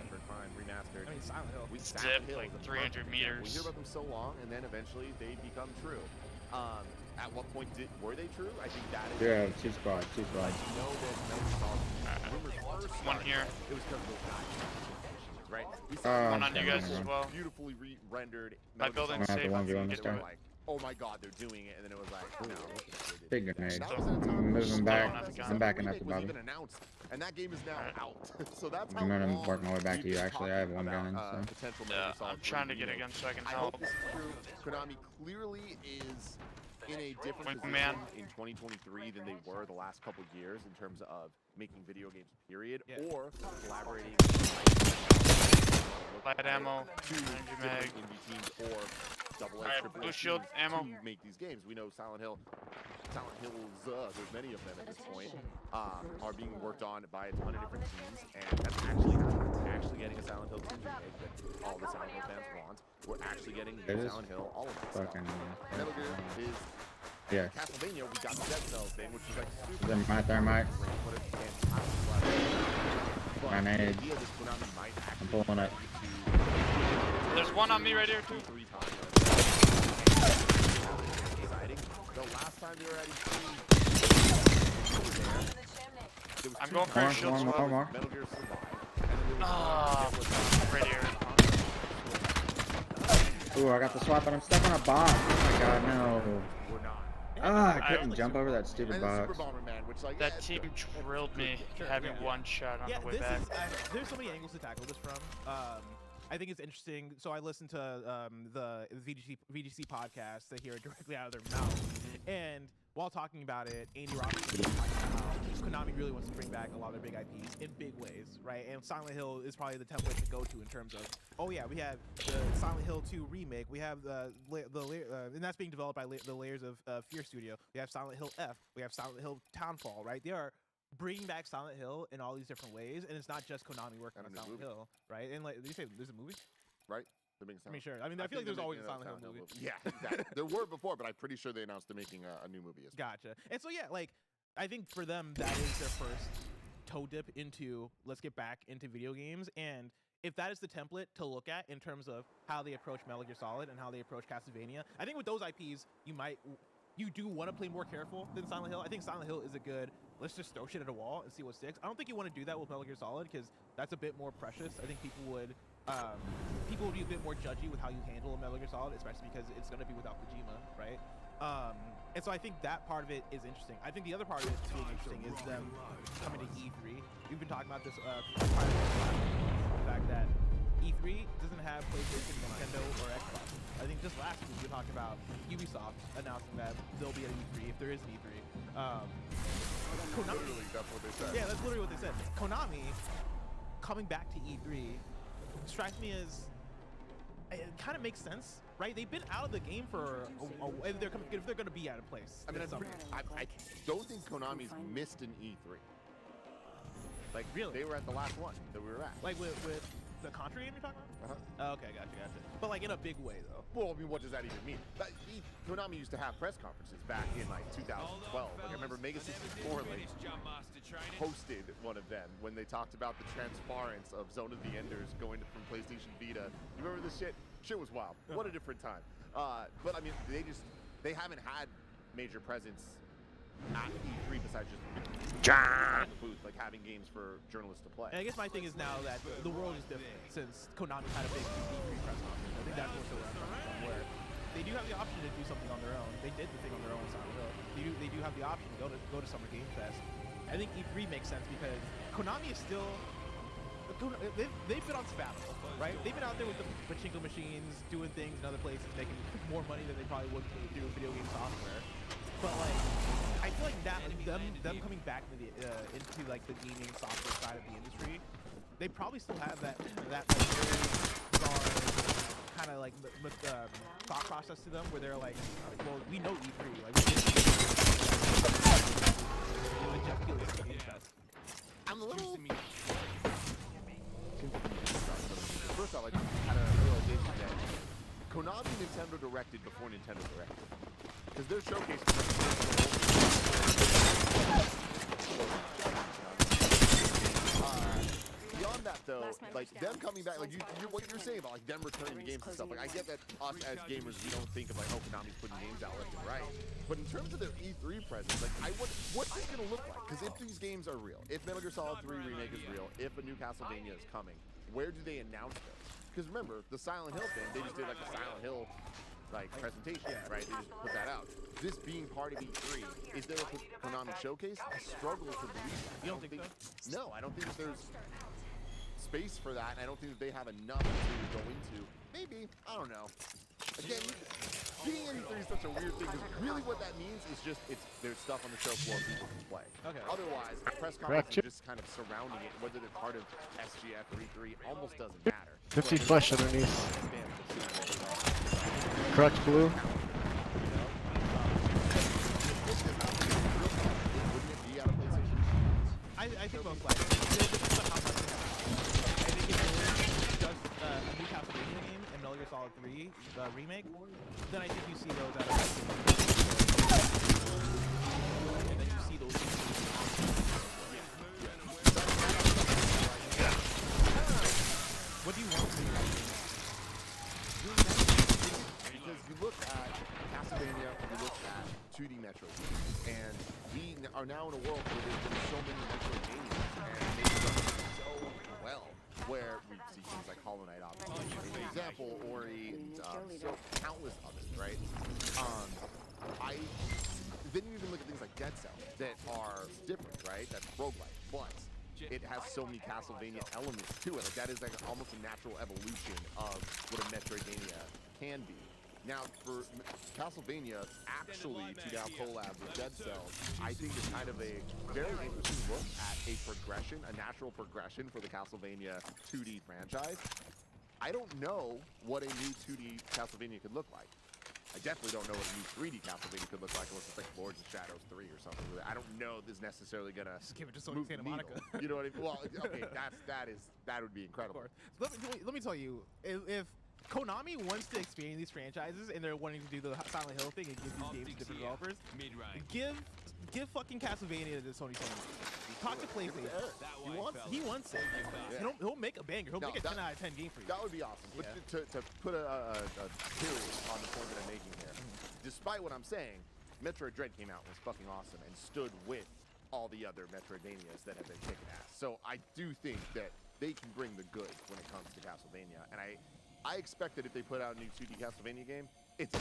[SPEAKER 4] remastered.
[SPEAKER 22] I mean, Silent Hill.
[SPEAKER 9] zip like 300 meters.
[SPEAKER 4] We hear about them so long, and then eventually they become true. At what point were they true? I think that is.
[SPEAKER 19] Yeah, two squads.
[SPEAKER 4] You know that Metal Gear Solid rumors first
[SPEAKER 9] One here.
[SPEAKER 4] It was because of those guys. Right? We
[SPEAKER 9] one on you guys as well.
[SPEAKER 4] Beautifully rendered.
[SPEAKER 9] My building's safe.
[SPEAKER 4] Get to it. Like oh my god, they're doing it, and then it was like, no.
[SPEAKER 19] Big grenade.
[SPEAKER 4] That was at a time
[SPEAKER 19] I'm
[SPEAKER 4] when
[SPEAKER 19] moving back.
[SPEAKER 4] Superlight
[SPEAKER 19] I'm backing up the
[SPEAKER 4] was
[SPEAKER 19] bottom.
[SPEAKER 4] even announced, and that game is now out. So that's how
[SPEAKER 19] I'm gonna
[SPEAKER 4] long
[SPEAKER 19] work my way back to
[SPEAKER 4] we've
[SPEAKER 19] you.
[SPEAKER 4] been
[SPEAKER 19] Actually, I have one
[SPEAKER 4] talking
[SPEAKER 19] gun.
[SPEAKER 4] about,
[SPEAKER 19] So.
[SPEAKER 4] potential
[SPEAKER 9] Yeah,
[SPEAKER 4] Metal Gear
[SPEAKER 9] I'm
[SPEAKER 4] Solid
[SPEAKER 9] trying to
[SPEAKER 4] 3
[SPEAKER 9] get
[SPEAKER 4] remake.
[SPEAKER 9] again so I can
[SPEAKER 4] I
[SPEAKER 9] help.
[SPEAKER 4] hope this is true. Konami clearly is in a different
[SPEAKER 9] Wing
[SPEAKER 4] position
[SPEAKER 9] man.
[SPEAKER 4] in 2023 than they were the last couple years in terms of making video games, period, or collaborating.
[SPEAKER 9] Light ammo,
[SPEAKER 4] two
[SPEAKER 9] energy mag.
[SPEAKER 4] indie teams or double A,
[SPEAKER 9] Alright,
[SPEAKER 4] triple
[SPEAKER 9] blue
[SPEAKER 4] A
[SPEAKER 9] shield,
[SPEAKER 4] teams
[SPEAKER 9] ammo.
[SPEAKER 4] to make these games. We know Silent Hills, there's many of them at this point, are being worked on by a ton of different teams, and that's actually getting a Silent Hill 2 remake that all the Silent Hill fans want. We're actually getting new Silent Hill, all of that stuff. Metal Gear is
[SPEAKER 19] Yeah.
[SPEAKER 4] Castlevania. We got the Dead Cells thing, which is like super.
[SPEAKER 19] Then my thermite. Grenade. I'm pulling it.
[SPEAKER 9] There's one on me right here too.
[SPEAKER 4] The last time they were at E3,
[SPEAKER 9] I'm going for a shield swap.
[SPEAKER 19] More.
[SPEAKER 4] Metal Gear Survive.
[SPEAKER 9] Right here.
[SPEAKER 19] Ooh, I got the swap, but I'm stuck on a box. Oh my god, no. Ah, I couldn't jump over that stupid box.
[SPEAKER 9] That team drilled me having one shot on the way back.
[SPEAKER 22] There's so many angles to tackle this from. I think it's interesting. So I listened to the VGC podcast to hear it directly out of their mouth. And while talking about it, Andy Robinson was talking about how Konami really wants to bring back a lot of their big IPs in big ways, right? And Silent Hill is probably the template to go to in terms of, oh yeah, we have the Silent Hill 2 remake. We have and that's being developed by the layers of Fear Studio. We have Silent Hill F. We have Silent Hill Townfall, right? They are bringing back Silent Hill in all these different ways, and it's not just Konami working on Silent Hill, right? And like, did you say there's a movie?
[SPEAKER 4] Right?
[SPEAKER 22] I mean, sure. I mean, I feel like there's always a Silent Hill movie.
[SPEAKER 4] Yeah, exactly. There were before, but I'm pretty sure they announced they're making a new movie as well.
[SPEAKER 22] Gotcha. And so, yeah, like, I think for them, that is their first toe dip into, let's get back into video games. And if that is the template to look at in terms of how they approach Metal Gear Solid and how they approach Castlevania, I think with those IPs, you do want to play more careful than Silent Hill. I think Silent Hill is a good, let's just throw shit at a wall and see what sticks. I don't think you want to do that with Metal Gear Solid because that's a bit more precious. I think people would be a bit more judgy with how you handle a Metal Gear Solid, especially because it's going to be without Kojima, right? And so I think that part of it is interesting. I think the other part of it being interesting is them coming to E3. We've been talking about this the fact that E3 doesn't have PlayStation, Nintendo, or Xbox. I think just last week we were talking about Ubisoft announcing that they'll be at E3 if there is an E3. Konami,
[SPEAKER 4] Literally, that's what they said.
[SPEAKER 22] yeah, that's literally what they said. Konami coming back to E3 strikes me as it kind of makes sense, right? They've been out of the game for if they're going to be out of place.
[SPEAKER 4] I mean, I don't think Konami's missed an E3. Like,
[SPEAKER 22] really?
[SPEAKER 4] They were at the last one that we were at.
[SPEAKER 22] Like with the Contra game you're talking about? Oh, okay, gotcha. But like in a big way, though.
[SPEAKER 4] Well, I mean, what does that even mean? Konami used to have press conferences back in like 2012. Like I remember Mega 64 like hosted one of them when they talked about the transference of Zone of the Enders going from PlayStation Vita. You remember this shit? Shit was wild. What a different time. But I mean, they haven't had major presence at E3 besides just the booth, like having games for journalists to play.
[SPEAKER 22] And I guess my thing is now that the world is different since Konami had a big E3 press conference. I think that's what's where I'm coming from, where they do have the option to do something on their own. They did the thing on their own with Silent Hill. They do have the option to go to Summer Game Fest. I think E3 makes sense because Konami is still they've been on sabbatical, right? They've been out there with the pachinko machines, doing things in other places, making more money than they probably would do with video game software. But like, I feel like that them coming back into like the gaming software side of the industry, they probably still have that like very strong kind of like thought process to them, where they're like, well, we know E3, like we did the Jeff Keighley Game Fest.
[SPEAKER 4] I'm a little. First off, like, had a realization that Konami Nintendo directed before Nintendo directed. Because their showcase beyond that though, like them coming back, like what you're saying about like them returning the games and stuff. Like I get that us as gamers, we don't think of like, oh, Konami's putting games out left and right. But in terms of their E3 presence, like what's this gonna look like? Because if these games are real, if Metal Gear Solid 3 Remake is real, if a new Castlevania is coming, where do they announce those? Because remember, the Silent Hill thing, they just did like a Silent Hill like presentation, right? They just put that out. This being part of E3, is there a Konami showcase? I struggle to believe that.
[SPEAKER 22] You don't think so?
[SPEAKER 4] No, I don't think that there's space for that, and I don't think that they have enough to go into. Maybe, I don't know. Again, being in E3 is such a weird thing, because really what that means is just there's stuff on the show floor people can play. Okay. Otherwise, the press conference is just kind of surrounding it, whether they're part of SGF or E3 almost doesn't matter.
[SPEAKER 3] 50 flesh underneath. Correct blue.
[SPEAKER 22] I think most likely. I think if it's just a new Castlevania game and Metal Gear Solid 3, the remake, then I think you see those out of and then you see those. What do you want to do?
[SPEAKER 4] Because you look at Castlevania, you look at 2D Metroid, and we are now in a world where there's been so many Metroidvanias, and they've done so well, where we see things like Hollow Knight, obviously, as an example, Ori, and so countless others, right? Then you even look at things like Dead Cells that are different, right? That's roguelike, but it has so many Castlevania elements to it. Like that is like almost a natural evolution of what a Metroidvania can be. Now, for Castlevania actually to now collab with Dead Cells, I think is kind of a very interesting look at a progression, a natural progression for the Castlevania 2D franchise. I don't know what a new 2D Castlevania could look like. I definitely don't know what a new 3D Castlevania could look like unless it's like Lords of Shadows 3 or something. I don't know if this is necessarily gonna
[SPEAKER 22] just give it to Sony Santa Monica.
[SPEAKER 4] You know what I mean? Well, okay, that would be incredible.
[SPEAKER 22] Let me tell you, if Konami wants to expand these franchises and they're wanting to do the Silent Hill thing and give these games to different developers, give fucking Castlevania to Sony Santa Monica. Talk to PlayStation. He wants it. Yeah. He'll make a banger. He'll make a 10 out of 10 game for you.
[SPEAKER 4] That would be awesome. But to put a period on the point that I'm making here, despite what I'm saying, Metroid Dread came out and was fucking awesome and stood with all the other Metroidvanias that have been kicking ass. So I do think that they can bring the goods when it comes to Castlevania, and I expect that if they put out a new 2D Castlevania game, it's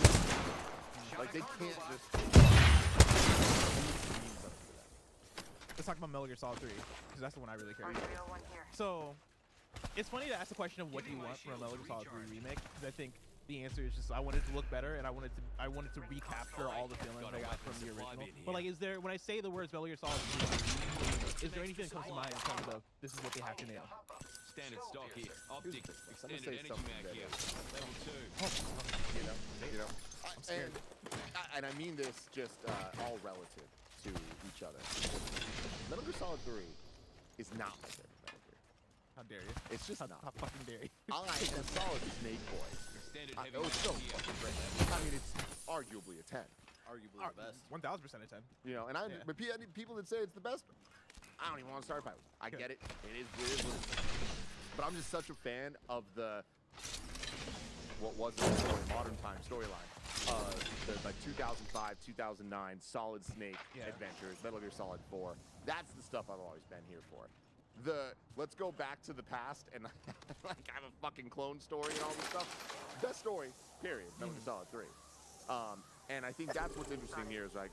[SPEAKER 4] like they can't just.
[SPEAKER 22] Let's talk about Metal Gear Solid 3, because that's the one I really care about. So, it's funny to ask the question of what do you want from a Metal Gear Solid 3 remake, because I think the answer is just I want it to look better, and I wanted to recapture all the feelings I got from the original. But like, is there, when I say the words Metal Gear Solid 3, is there anything that comes to mind in terms of this is what they have to nail?
[SPEAKER 2] Standard stock here. Optics. Extended energy mag here. Level 2.
[SPEAKER 4] You know. And I mean this just all relative to each other. Metal Gear Solid 3 is not my favorite Metal Gear.
[SPEAKER 22] How dare you?
[SPEAKER 4] It's just not.
[SPEAKER 22] How fucking dare you?
[SPEAKER 4] I am Solid Snake Boy. It's so fucking great. I mean, it's arguably a 10.
[SPEAKER 7] Arguably the best.
[SPEAKER 22] 1000% a 10.
[SPEAKER 4] You know, and but people that say it's the best, I don't even want to start a fight with. I get it. It is what it is. But I'm just such a fan of what was a modern time storyline. The like 2005, 2009 Solid Snake adventures, Metal Gear Solid 4. That's the stuff I've always been here for. Let's go back to the past and like have a fucking clone story and all this stuff. Best story, period. Metal Gear Solid 3. And I think that's what's interesting here is like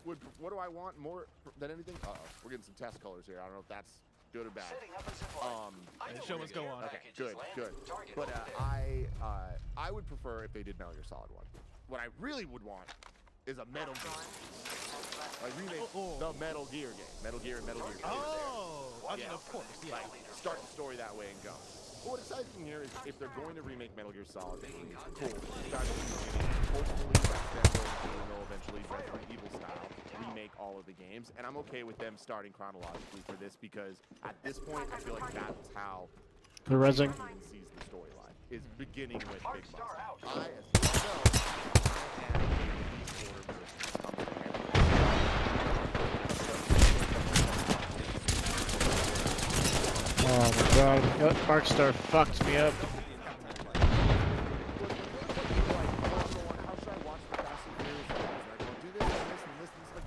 [SPEAKER 4] what do I want more than anything? We're getting some test colors here. I don't know if that's good or bad.
[SPEAKER 22] The show must go on.
[SPEAKER 4] Okay, good. But I would prefer if they did Metal Gear Solid 1. What I really would want is a Metal Gear. Like remake the Metal Gear game. Metal Gear and Metal Gear.
[SPEAKER 22] I mean, of course. Yeah.
[SPEAKER 4] Like start the story that way and go. But what excites me here is if they're going to remake Metal Gear Solid 3, cool. Start at the beginning. Hopefully they'll eventually Resident Evil style remake all of the games, and I'm okay with them starting chronologically for this because at this point I feel like that's how
[SPEAKER 3] the Rezzing
[SPEAKER 4] sees the storyline is beginning with Big Boss. I, as you know,
[SPEAKER 3] Oh my god. Yep, Arcstar fucked me up.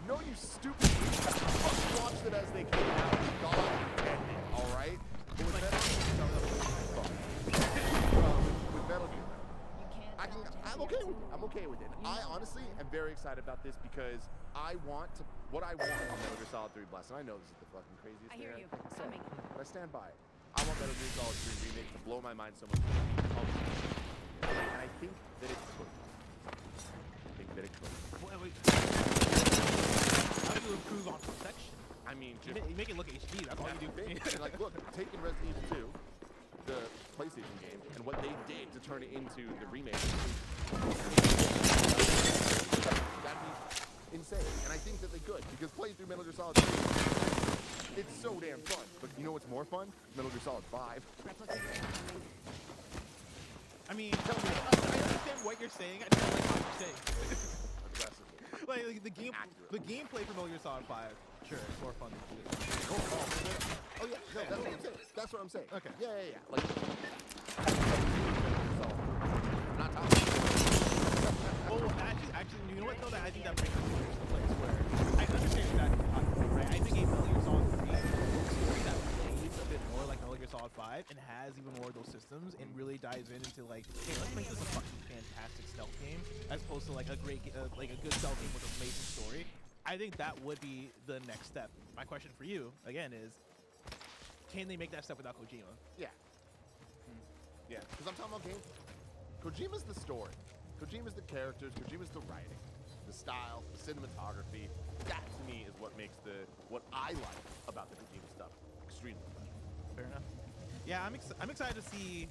[SPEAKER 4] No, you stupid. Just watched it as they came out. God damn it. All right. But with Metal Gear, I'm okay with it. I honestly am very excited about this because I want to. What I want on Metal Gear Solid 3 Blast, and I know this is the fucking craziest
[SPEAKER 5] I
[SPEAKER 4] thing
[SPEAKER 5] hear you.
[SPEAKER 4] I've said,
[SPEAKER 5] Coming.
[SPEAKER 4] but I stand by it. I want Metal Gear Solid 3 Remake to blow my mind so much more. And I think that it could.
[SPEAKER 22] How do you improve on perfection?
[SPEAKER 4] I mean,
[SPEAKER 22] You make it look HD. That's all you do.
[SPEAKER 4] And like, look, taking Resident Evil 2, the PlayStation game, and what they did to turn it into the remake, that'd be insane. And I think that they could, because playing through Metal Gear Solid 3, it's so damn fun. But you know what's more fun? Metal Gear Solid 5.
[SPEAKER 22] I mean, I understand what you're saying. I don't like what you're saying. Like the gameplay for Metal Gear Solid 5, sure, it's more fun.
[SPEAKER 4] Oh yeah, no, that's what I'm saying. That's what I'm saying.
[SPEAKER 22] Okay.
[SPEAKER 4] Yeah. Like, not talking.
[SPEAKER 22] Well, actually, you know what though? I think that brings us to the place where I understand exactly what you're talking about, right? I think a Metal Gear Solid 3 that plays a bit more like Metal Gear Solid 5 and has even more of those systems and really dives into like, hey, let's make this a fucking fantastic stealth game as opposed to like a great, like a good stealth game with an amazing story. I think that would be the next step. My question for you again is, can they make that step without Kojima?
[SPEAKER 4] Yeah. Yeah, because I'm talking about gameplay. Kojima's the story. Kojima's the characters. Kojima's the writing, the style, the cinematography. That to me is what makes what I like about the Kojima stuff extremely special.
[SPEAKER 22] Fair enough. Yeah, I'm excited to see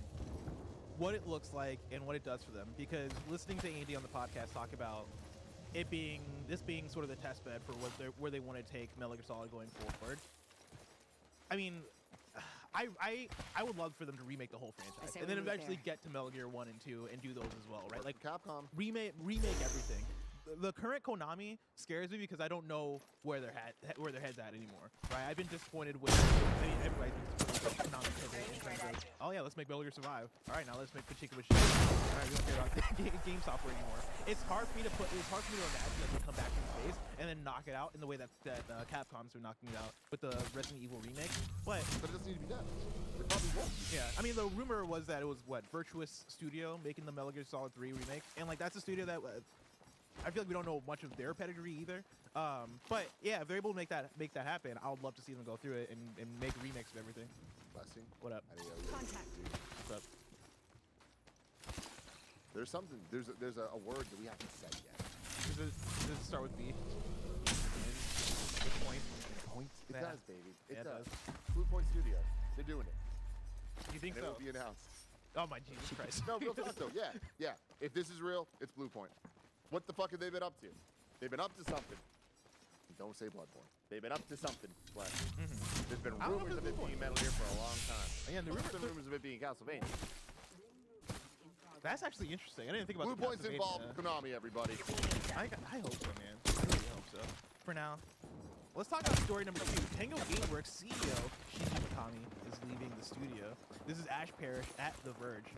[SPEAKER 22] what it looks like and what it does for them, because listening to Andy on the podcast talk about it being sort of the test bed for where they want to take Metal Gear Solid going forward. I mean, I would love for them to remake the whole franchise and then eventually get to Metal Gear 1 and 2 and do those as well, right? Like
[SPEAKER 4] Capcom
[SPEAKER 22] remake everything. The current Konami scares me because I don't know where their head's at anymore, right? I've been disappointed with. I mean, everybody's been disappointed with Konami in terms of, oh yeah, let's make Metal Gear Survive. All right, now let's make Pachinko Machine. All right, we don't care about game software anymore. It's hard for me to imagine that they come back from space and then knock it out in the way that Capcom's been knocking it out with the Resident Evil remake. But
[SPEAKER 4] it doesn't need to be done. It probably won't.
[SPEAKER 22] Yeah, I mean, the rumor was that it was Virtuous Studio making the Metal Gear Solid 3 remake, and like that's a studio that. I feel like we don't know much of their pedigree either. But yeah, if they're able to make that happen, I would love to see them go through it and make remakes of everything.
[SPEAKER 4] Blessing.
[SPEAKER 22] What up?
[SPEAKER 5] Contact.
[SPEAKER 22] What's up?
[SPEAKER 4] There's something. There's a word that we haven't said yet.
[SPEAKER 22] Does it start with B? Point.
[SPEAKER 4] It does, baby. It
[SPEAKER 22] does.
[SPEAKER 4] Blue Point Studios. They're doing it.
[SPEAKER 22] You think
[SPEAKER 4] and
[SPEAKER 22] so?
[SPEAKER 4] It will be announced.
[SPEAKER 22] Oh my Jesus Christ.
[SPEAKER 4] No, real talk though. Yeah. If this is real, it's Blue Point. What the fuck have they been up to? They've been up to something. Don't say Bloodborne. They've been up to something. There's been rumors of it being Metal Gear for a long time.
[SPEAKER 22] Again,
[SPEAKER 4] There's been rumors of it being Castlevania.
[SPEAKER 22] That's actually interesting. I didn't think about
[SPEAKER 4] Blue Point's involved with Konami, everybody.
[SPEAKER 22] I hope so, man. I really hope so. For now, let's talk about story number 2. Tango Gameworks CEO Shinji Mikami is leaving the studio. This is Ash Parrish at The Verge.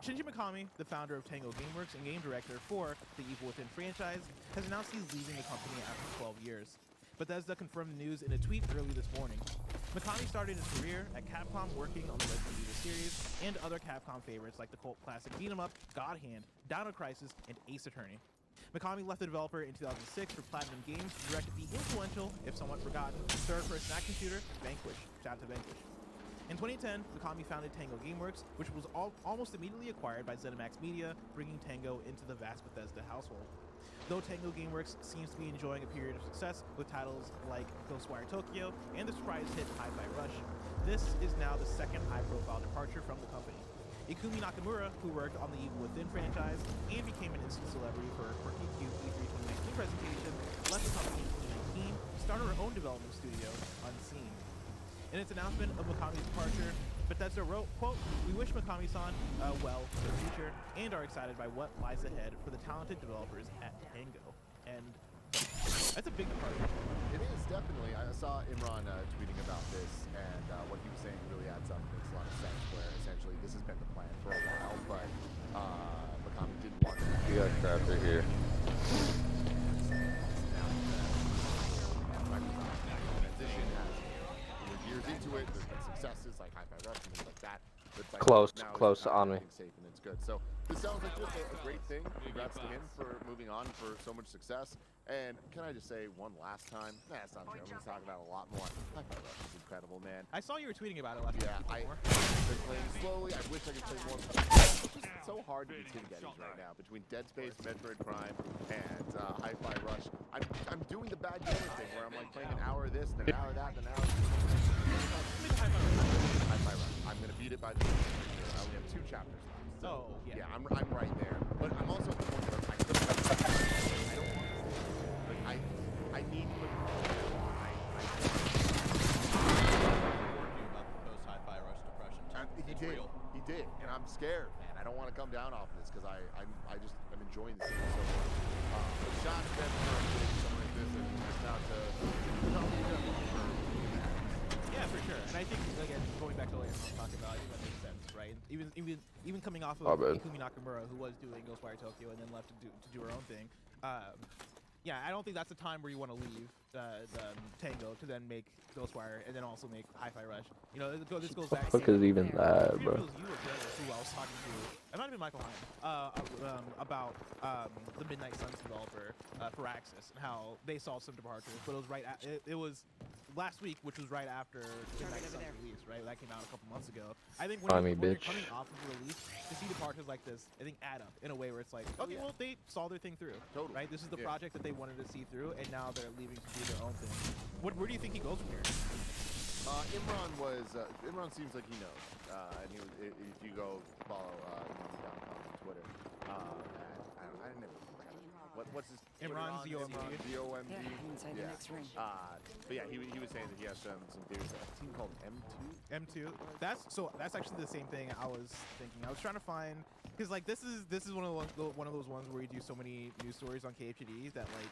[SPEAKER 22] Shinji Mikami, the founder of Tango Gameworks and game director for the Evil Within franchise, has announced he's leaving the company after 12 years. Bethesda confirmed the news in a tweet early this morning. Mikami started his career at Capcom working on the Resident Evil series and other Capcom favorites like the cult classic Beat 'em Up, God Hand, Dino Crisis, and Ace Attorney. Mikami left the developer in 2006 for Platinum Games to direct the influential, if somewhat forgotten, third-person action shooter Vanquish. Shout out to Vanquish. In 2010, Mikami founded Tango Gameworks, which was almost immediately acquired by ZeniMax Media, bringing Tango into the vast Bethesda household. Though Tango Gameworks seems to be enjoying a period of success with titles like Ghostwire Tokyo and the surprise hit Hi-Fi Rush, this is now the second high-profile departure from the company. Ikumi Nakamura, who worked on the Evil Within franchise and became an instant celebrity for her quirky cute E3 2019 presentation, left the company in 2019 to start her own development studio, Unseen. In its announcement of Mikami's departure, Bethesda wrote, quote, "We wish Mikami-san well for the future and are excited by what lies ahead for the talented developers at Tango." End That's a big departure.
[SPEAKER 4] It is, definitely. I saw Imran tweeting about this, and what he was saying really adds up and makes a lot of sense, where essentially this has been the plan for a while, but Makami didn't want to.
[SPEAKER 8] You got trapped right here.
[SPEAKER 4] Transition has years into it. There's been successes like Hi-Fi Rush and things like that. But it's like
[SPEAKER 8] Close,
[SPEAKER 4] now
[SPEAKER 8] close
[SPEAKER 4] it's
[SPEAKER 8] on me.
[SPEAKER 4] safe and it's good. So this sounds like just a great thing. Congrats to him for moving on for so much success. And can I just say one last time? Nah, it's not true. I'm going to talk about it a lot more. Hi-Fi Rush is incredible, man.
[SPEAKER 22] I saw you were tweeting about it last
[SPEAKER 4] Yeah,
[SPEAKER 22] night.
[SPEAKER 4] I've been playing slowly. I wish I could play more. It's just so hard to get Getties right now between Dead Space, Metroid Prime, and Hi-Fi Rush. I'm doing the bad gamer thing where I'm like playing an hour of this, then an hour of that, then an hour of this. Hi-Fi Rush. I'm gonna beat it by the end. I only have 2 chapters left. So yeah, I'm right there. But I'm also at the point where I don't want to. Like I need to. He did, and I'm scared, man. I don't want to come down off of this because I'm enjoying the series so much. But shots been for something like this, and just out to
[SPEAKER 22] Yeah, for sure. And I think, again, going back to what you're talking about, I think that makes sense, right? Even coming off of Ikumi Nakamura, who was doing Ghostwire Tokyo and then left to do her own thing. Yeah, I don't think that's the time where you want to leave Tango to then make Ghostwire and then also make Hi-Fi Rush. You know, this goes back.
[SPEAKER 8] What is even that, bro?
[SPEAKER 22] You were who I was talking to. It might have been Michael Heim about the Midnight Suns developer for Axis and how they saw some departures, but it was right. It was last week, which was right after Midnight Suns release, right? That came out a couple months ago. I think when you're coming off of the release, to see departures like this, I think add up in a way where it's like, okay, well, they saw their thing through, right? This is the project that they wanted to see through, and now they're leaving to do their own thing. Where do you think he goes from here?
[SPEAKER 4] Imran seems like he knows, and if you go follow Imran.com on Twitter, I never. What's his
[SPEAKER 22] Imran, Z-O-M-D.
[SPEAKER 4] Z-O-M-D.
[SPEAKER 15] Inside the next ring.
[SPEAKER 4] But yeah, he was saying that he has some theories. A team called M2.
[SPEAKER 22] M2. That's actually the same thing I was thinking. I was trying to find, because like this is one of those ones where you do so many news stories on KHD that like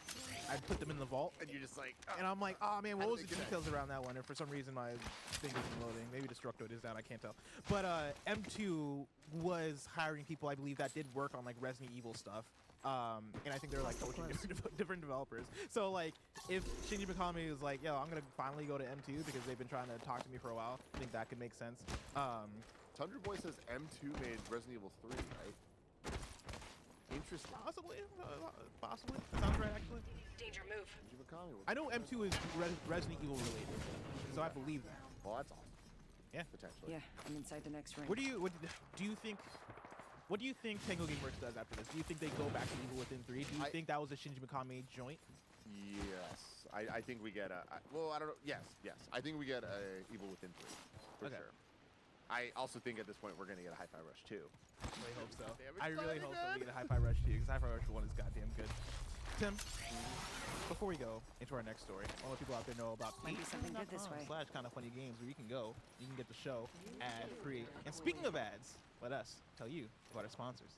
[SPEAKER 22] I put them in the vault,
[SPEAKER 4] and you're just like,
[SPEAKER 22] and I'm like, oh man, what was the details around that one? And for some reason my thing isn't loading. Maybe Destructoid is down. I can't tell. But M2 was hiring people, I believe, that did work on like Resident Evil stuff. And I think they're like coaching different developers. So like, if Shinji Mikami is like, yo, I'm gonna finally go to M2 because they've been trying to talk to me for a while, I think that could make sense.
[SPEAKER 4] Tundra Boy says M2 made Resident Evil 3, right? Interesting.
[SPEAKER 22] Possibly. Possibly. That sounds right, actually.
[SPEAKER 15] Danger move.
[SPEAKER 4] Shinji Mikami.
[SPEAKER 22] I know M2 is Resident Evil related, so I believe that.
[SPEAKER 4] Well, that's awesome.
[SPEAKER 22] Yeah.
[SPEAKER 4] Potentially.
[SPEAKER 15] Yeah, I'm inside the next ring.
[SPEAKER 22] What do you think? What do you think Tango Gameworks does after this? Do you think they go back to Evil Within 3? Do you think that was a Shinji Mikami joint?
[SPEAKER 4] Yes. I think we get well, I don't know. Yes. I think we get a Evil Within 3, for sure. I also think at this point we're going to get a Hi-Fi Rush 2.
[SPEAKER 22] I really hope so. I really hope so we get a Hi-Fi Rush 2, because Hi-Fi Rush 1 is goddamn good. Tim, before we go into our next story, all the people out there know about
[SPEAKER 15] Might be something good this way.
[SPEAKER 22] / Kind of Funny Games, where you can go, you can get the show ad-free. And speaking of ads, let us tell you about our sponsors.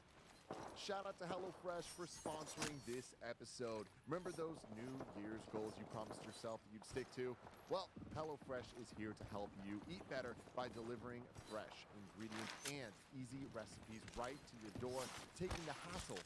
[SPEAKER 4] Shout out to HelloFresh for sponsoring this episode. Remember those New Year's goals you promised yourself you'd stick to? Well, HelloFresh is here to help you eat better by delivering fresh ingredients and easy recipes right to your door, taking the hassle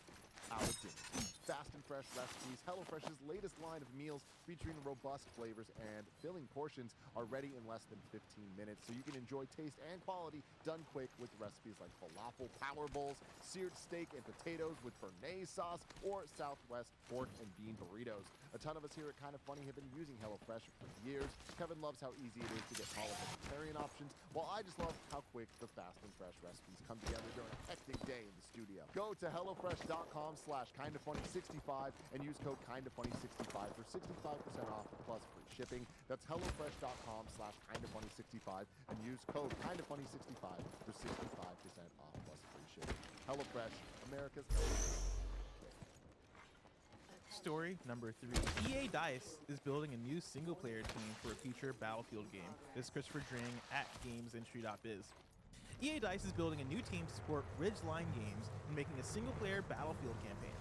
[SPEAKER 4] out of dinner. Fast and fresh recipes, HelloFresh's latest line of meals featuring robust flavors and filling portions are ready in less than 15 minutes, so you can enjoy taste and quality done quick with recipes like falafel power bowls, seared steak and potatoes with béarnaise sauce, or Southwest pork and bean burritos. A ton of us here at Kind of Funny have been using HelloFresh for years. Kevin loves how easy it is to get all of the vegetarian options, while I just love how quick the fast and fresh recipes come together during a hectic day in the studio. Go to HelloFresh.com/KindofFunny65 and use code KindofFunny65 for 65% off plus free shipping. That's HelloFresh.com/KindofFunny65 and use code KindofFunny65 for 65% off plus free shipping. HelloFresh, America's
[SPEAKER 22] Story number 3. EA DICE is building a new single-player team for a future Battlefield game. This is Christopher Dring at GamesIndustry.biz. EA DICE is building a new team to support Ridgeline Games and making a single-player Battlefield campaign.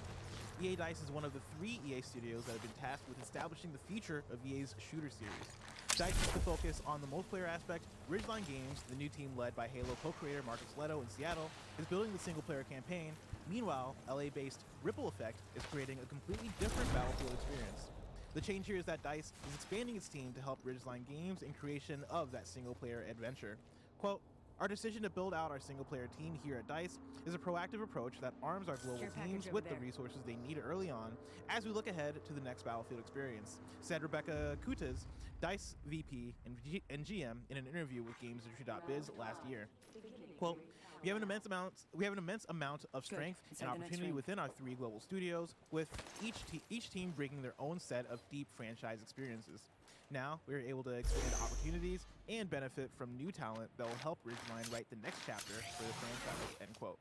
[SPEAKER 22] EA DICE is one of the 3 EA studios that have been tasked with establishing the future of EA's shooter series. DICE is to focus on the multiplayer aspect. Ridgeline Games, the new team led by Halo co-creator Marcus Leto in Seattle, is building the single-player campaign. Meanwhile, LA-based Ripple Effect is creating a completely different Battlefield experience. The change here is that DICE is expanding its team to help Ridgeline Games in creation of that single-player adventure. Quote, "Our decision to build out our single-player team here at DICE is a proactive approach that arms our global teams with the resources they need early on as we look ahead to the next Battlefield experience," said Rebecca Kutas, DICE VP and GM, in an interview with GamesIndustry.biz last year. Quote, we have an immense amount of strength and opportunity within our 3 global studios, with each team bringing their own set of deep franchise experiences. Now, we are able to expand opportunities and benefit from new talent that will help Ridgeline write the next chapter for the franchise, end quote.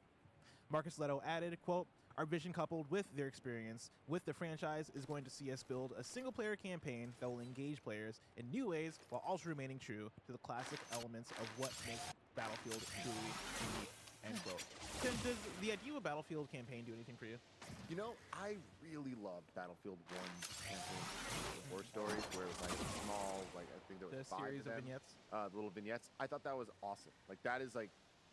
[SPEAKER 22] Marcus Leto added, quote, "Our vision coupled with their experience with the franchise is going to see us build a single-player campaign that will engage players in new ways while also remaining true to the classic elements of what makes Battlefield truly unique," end quote. Tim, does the idea of a Battlefield campaign do anything for you?
[SPEAKER 4] You know, I really loved Battlefield 1 campaign war stories where it was like small, like I think there was
[SPEAKER 22] The
[SPEAKER 4] 5
[SPEAKER 22] series
[SPEAKER 4] of
[SPEAKER 22] of
[SPEAKER 4] them,
[SPEAKER 22] vignettes?
[SPEAKER 4] the little vignettes. I thought that was awesome. Like that is like,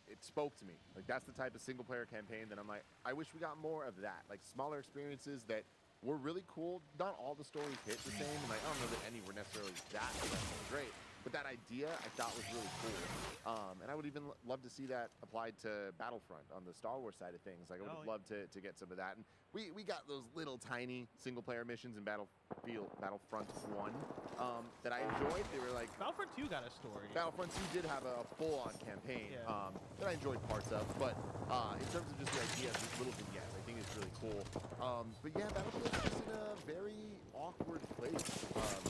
[SPEAKER 4] it spoke to me. Like that's the type of single player campaign that I'm like, I wish we got more of that. Like smaller experiences that were really cool. Not all the stories hit the same, and like I don't know that any were necessarily that great. But that idea I thought was really cool. And I would even love to see that applied to Battlefront on the Star Wars side of things. Like I would have loved to get some of that. And we got those little tiny single player missions in Battlefront 1 that I enjoyed. They were like
[SPEAKER 22] Battlefront 2 got a story.
[SPEAKER 4] Battlefront 2 did have a full-on campaign that I enjoyed parts of, but in terms of just the idea of these little vignettes, I think it's really cool. But yeah, Battlefield is just in a very awkward place.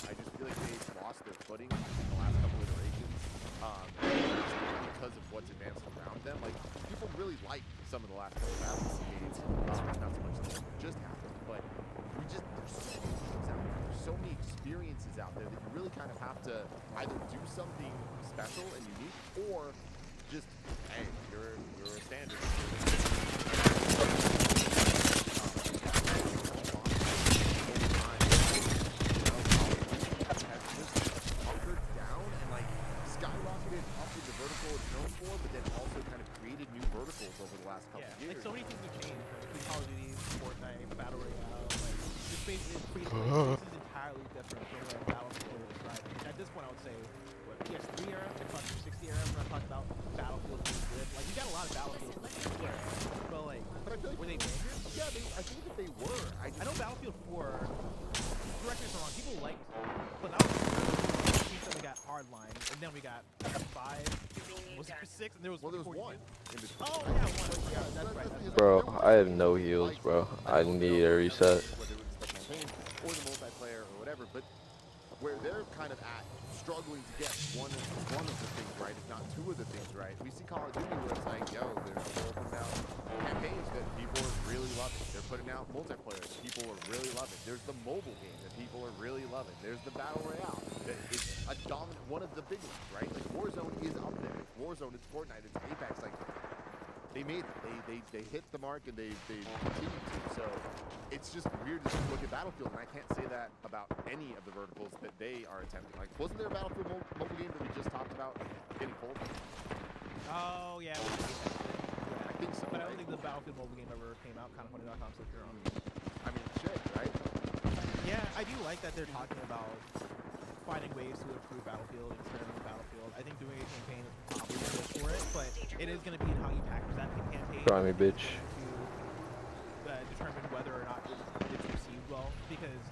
[SPEAKER 4] I just feel like they've lost their footing in the last couple iterations because of what's advanced around them. Like people really like some of the last couple Battlefield games, not so much the one that just happened, but there's so many things out there. There's so many experiences out there that you really kind of have to either do something special and unique, or just, hey, you're a standard. Hunkered down and like skyrocketed up with the vertical it's known for, but then also kind of created new verticals over the last couple of years.
[SPEAKER 22] Like so many things have changed. Like Call of Duty, Fortnite, Battle Royale. Like this space is entirely different from what Battlefield is described. At this point, I would say, what, PS3 era, Xbox 360 era. When I talk about Battlefield being good, like you got a lot of Battlefield, but like,
[SPEAKER 4] I feel like
[SPEAKER 22] were they bangers?
[SPEAKER 4] Yeah, I think that they were.
[SPEAKER 22] I know Battlefield 4. Correct me if I'm wrong. People liked, but that was then we got Hardline, and then we got 5. Was it 6? And there was
[SPEAKER 4] one.
[SPEAKER 22] Oh yeah, 1. Yeah, that's right.
[SPEAKER 8] Bro, I have no heals, bro. I need a reset.
[SPEAKER 4] Whether it was the campaign or the multiplayer or whatever, but where they're kind of at struggling to get one of the things right, if not 2 of the things right. We see Call of Duty where it's like, yo, they're putting out campaigns that people are really loving. They're putting out multiplayer that people are really loving. There's the mobile game that people are really loving. There's the Battle Royale that is a dominant, one of the big ones, right? Like Warzone is up there. It's Warzone, it's Fortnite, it's Apex. Like they made it. They hit the mark and they continue to. So it's just weird to just look at Battlefield, and I can't say that about any of the verticals that they are attempting. Like, wasn't there a Battlefield mobile game that we just talked about getting pulled?
[SPEAKER 22] Oh yeah,
[SPEAKER 4] I think so.
[SPEAKER 22] But I don't think the Battlefield mobile game ever came out. Kind of funny.com, so if you're on.
[SPEAKER 4] I mean, it should, right?
[SPEAKER 22] Yeah, I do like that they're talking about finding ways to improve Battlefield, experimenting with Battlefield. I think doing a campaign is probably good for it, but it is going to be in how you package that campaign.
[SPEAKER 8] Try me, bitch.
[SPEAKER 22] To determine whether or not it's received well. Because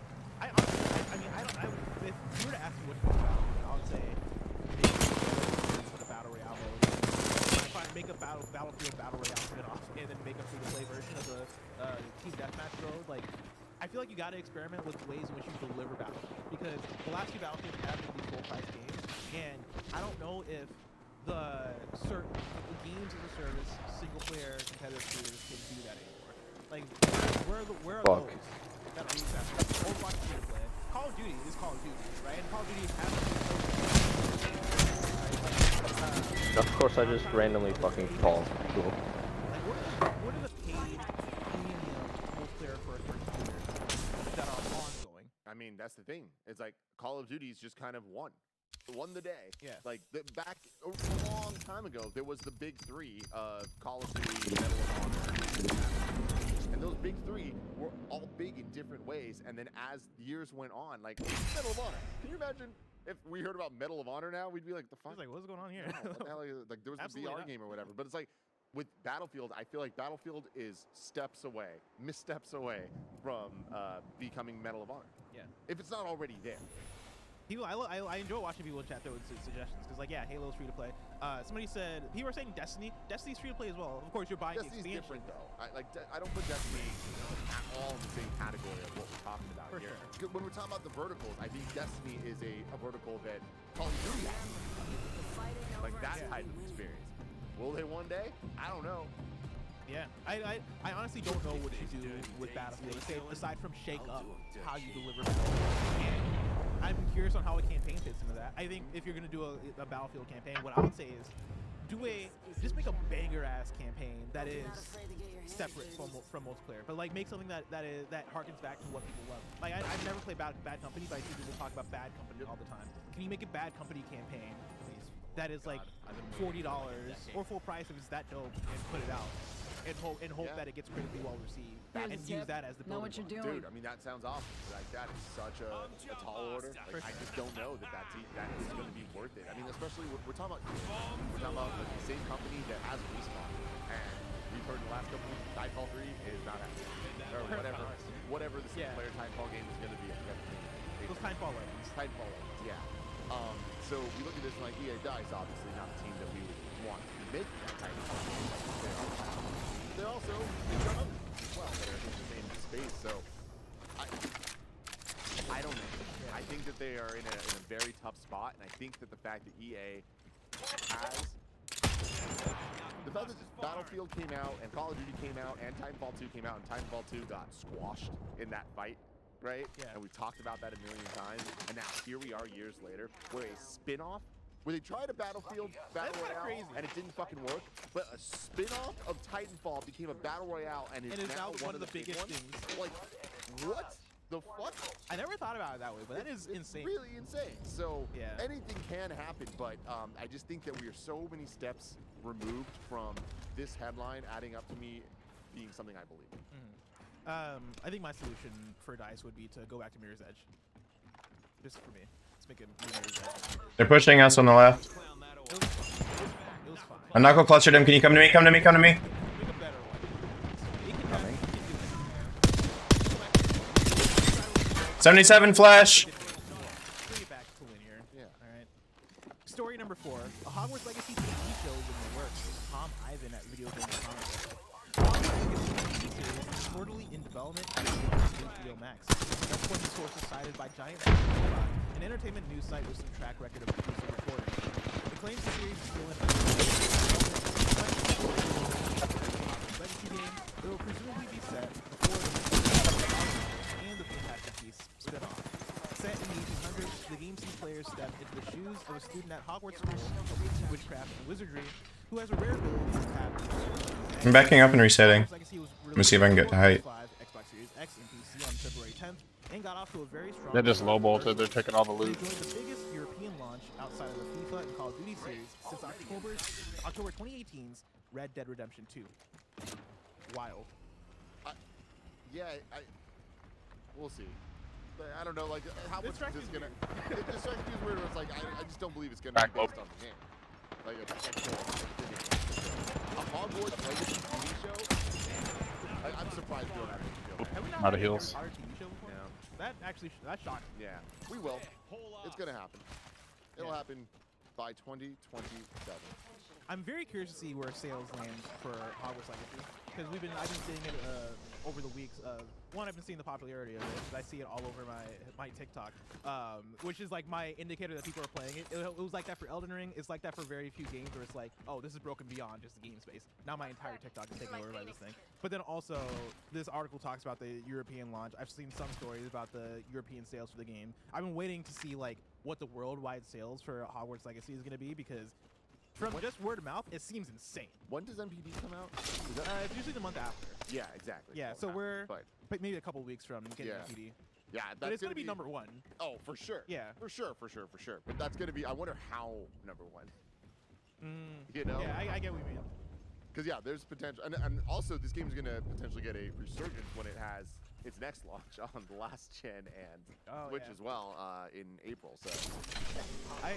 [SPEAKER 22] if you were to ask me what to do about it, I would say maybe put a Battle Royale mode. If I make a Battlefield Battle Royale spin-off and then make a free-to-play version of the Team Deathmatch mode, like, I feel like you got to experiment with ways in which you deliver Battlefield, because the last 2 Battlefields have been these full-price games, and I don't know if the games as a service, single-player competitive shooters can do that anymore. Like, where are those that are accepted? Overwatch is free to play. Call of Duty is Call of Duty, right? And Call of Duty has
[SPEAKER 8] Of course, I just randomly fucking fall. Cool.
[SPEAKER 22] Like, what are the paid premium multiplayer first-person
[SPEAKER 4] mean, that's the thing. It's like Call of Duty's just kind of won the day.
[SPEAKER 22] Yeah.
[SPEAKER 4] Like back a long time ago, there was the big three of Call of Duty, Medal of Honor, and those big three were all big in different ways. And then as years went on, like Medal of Honor, can you imagine if we heard about Medal of Honor now? We'd be like, the fuck?
[SPEAKER 22] Like, what's going on here?
[SPEAKER 4] No, what the hell? Like there was the
[SPEAKER 22] Absolutely
[SPEAKER 4] VR
[SPEAKER 22] not.
[SPEAKER 4] game or whatever. But it's like with Battlefield, I feel like Battlefield is missteps away from becoming Medal of Honor.
[SPEAKER 22] Yeah.
[SPEAKER 4] If it's not already there.
[SPEAKER 22] People, I enjoy watching people in chat throw in suggestions because, like, yeah, Halo's free to play. Somebody said people are saying Destiny. Destiny's free to play as well. Of course, you're buying
[SPEAKER 4] Destiny's
[SPEAKER 22] the expansion.
[SPEAKER 4] different though. I don't put Destiny at all in the same category of what we're talking about
[SPEAKER 22] For
[SPEAKER 4] here.
[SPEAKER 22] sure.
[SPEAKER 4] When we're talking about the verticals, I think Destiny is a vertical that Call of Duty has. Like that type of experience. Will they one day? I don't know.
[SPEAKER 22] Yeah, I honestly don't know what to do with Battlefield aside from shake up how you deliver Battlefield. And I'm curious on how a campaign fits into that. I think if you're gonna do a Battlefield campaign, what I would say is just make a banger ass campaign that is separate from multiplayer, but like make something that harkens back to what people love. Like I've never played Bad Company, but I see people talk about Bad Company all the time. Can you make a Bad Company campaign, please? That is like $40 or full price if it's that dope, and put it out. And hope that it gets critically well received, and use that as the building block.
[SPEAKER 4] Dude, I mean that sounds awesome. Like that is such a tall order. Like, I just don't know that that is going to be worth it. I mean, especially we're talking about the same company that has Respawn, and we've heard in the last couple of weeks Titanfall 3 is not happening, or whatever the single player Titanfall game is going to be.
[SPEAKER 22] Those Titanfall Legends.
[SPEAKER 4] Titanfall Legends, yeah. So we look at this and like EA DICE, obviously not the team that we would want to make that Titanfall game. They're also done other as well that are in the same space. So I don't know. I think that they are in a very tough spot, and I think that the fact that EA has the fact that Battlefield came out and Call of Duty came out and Titanfall 2 came out and Titanfall 2 got squashed in that fight, right? Yeah. And we've talked about that a million times, and now here we are years later, where a spin-off where they tried a Battlefield Battle Royale and it didn't fucking work, but a spin-off of Titanfall became a Battle Royale and is now one of the biggest things. Like, what the fuck?
[SPEAKER 22] I never thought about it that way, but that is insane.
[SPEAKER 4] Really insane. So anything can happen, but I just think that we are so many steps removed from this headline adding up to me being something I believe.
[SPEAKER 22] I think my solution for DICE would be to go back to Mirror's Edge. Just for me. Let's make it Mirror's Edge.
[SPEAKER 10] They're pushing us on the left.
[SPEAKER 22] It was fine.
[SPEAKER 10] I'm knuckle clutchered him. Can you come to me? Come to me. Come to me. 77 flash.
[SPEAKER 22] Bring it back to linear. Yeah. All right. Story number 4. A Hogwarts Legacy TV show is in the works. Tom Ivan at Video Game Comics. Hogwarts Legacy TV series is reportedly in development at HBO Max. That's one sources cited by Giant Robot, an entertainment news site with some track record of recent reporting. It claims the series is still in Legacy game that will presumably be set before and the Fantastic Beasts spin-off. Set in the 1800s, the game sees players step into the shoes of a student at Hogwarts School of Witchcraft and Wizardry who has a rare ability to tap.
[SPEAKER 10] I'm backing up and resetting. Let me see if I can get to height.
[SPEAKER 22] Xbox Series X and PC on February 10th and got off to a very strong.
[SPEAKER 18] They're just low bolted. They're taking all the loot.
[SPEAKER 22] They joined the biggest European launch outside of the FIFA and Call of Duty series since October 2018's Red Dead Redemption 2. Wild.
[SPEAKER 4] We'll see. I don't know, like, how much is this gonna... It just strikes me as weird, where it's like, I just don't believe it's gonna be based on the game. Like, a Hogwarts Legacy TV show? I'm surprised we don't have a TV show.
[SPEAKER 22] Have we not
[SPEAKER 18] Out of
[SPEAKER 22] had
[SPEAKER 18] heels.
[SPEAKER 22] a TV show before?
[SPEAKER 4] No.
[SPEAKER 22] That actually, that shocked me.
[SPEAKER 4] Yeah, we will. It's gonna happen. It'll happen by 2027.
[SPEAKER 22] I'm very curious to see where sales land for Hogwarts Legacy because I've been seeing it over the weeks. One, I've been seeing the popularity of it. I see it all over my TikTok, which is like my indicator that people are playing it. It was like that for Elden Ring. It's like that for very few games where it's like, oh, this is broken beyond just the game space. Now my entire TikTok is taken over by this thing. But then also, this article talks about the European launch. I've seen some stories about the European sales for the game. I've been waiting to see like what the worldwide sales for Hogwarts Legacy is going to be because from just word of mouth, it seems insane.
[SPEAKER 4] When does MPD come out?
[SPEAKER 22] It's usually the month after.
[SPEAKER 4] Yeah, exactly.
[SPEAKER 22] Yeah, so we're maybe a couple weeks from getting MPD.
[SPEAKER 4] Yeah, that's
[SPEAKER 22] but it's gonna be number 1.
[SPEAKER 4] Oh, for sure.
[SPEAKER 22] Yeah.
[SPEAKER 4] For sure. But that's gonna be. I wonder how number 1. You know?
[SPEAKER 22] Yeah, I get what you mean.
[SPEAKER 4] Because yeah, there's potential, and also this game is gonna potentially get a resurgence when it has its next launch on the last gen and Switch as well in April. So
[SPEAKER 22] I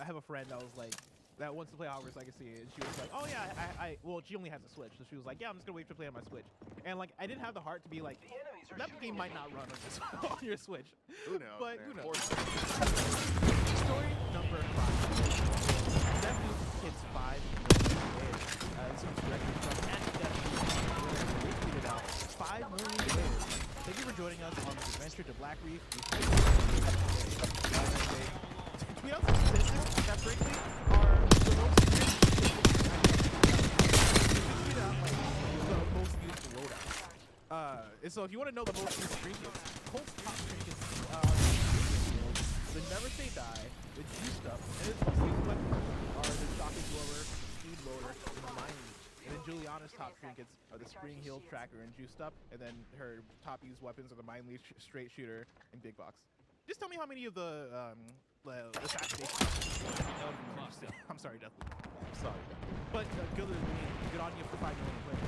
[SPEAKER 22] have a friend that was like that wants to play Hogwarts Legacy, and she was like, oh yeah, well, she only has a Switch, so she was like, yeah, I'm just gonna wait to play on my Switch. And like, I didn't have the heart to be like, that game might not run on your Switch.
[SPEAKER 4] Who knows?
[SPEAKER 22] But
[SPEAKER 4] man.
[SPEAKER 22] who knows? Story number 5. Definitely hits 5 million. This one's directly from Definitely tweeted out 5 million players. Thank you for joining us on this adventure to Black Reef. Tweet out some statistics that frankly are the most used loadouts. And so if you want to know the most used trinkets, Colt's top trinkets the Never Say Die, the Juiced Up, and its most used weapons are the Shocking Blower, Speed Loader, and the Mind Leech. And then Juliana's top trinkets are the Spring Heal Tracker and Juiced Up, and then her top used weapons are the Mind Leech, Straight Shooter, and Big Box. Just tell me how many of the assassinations. I'm sorry, Deathloop. I'm sorry. But good on you for 5 million players.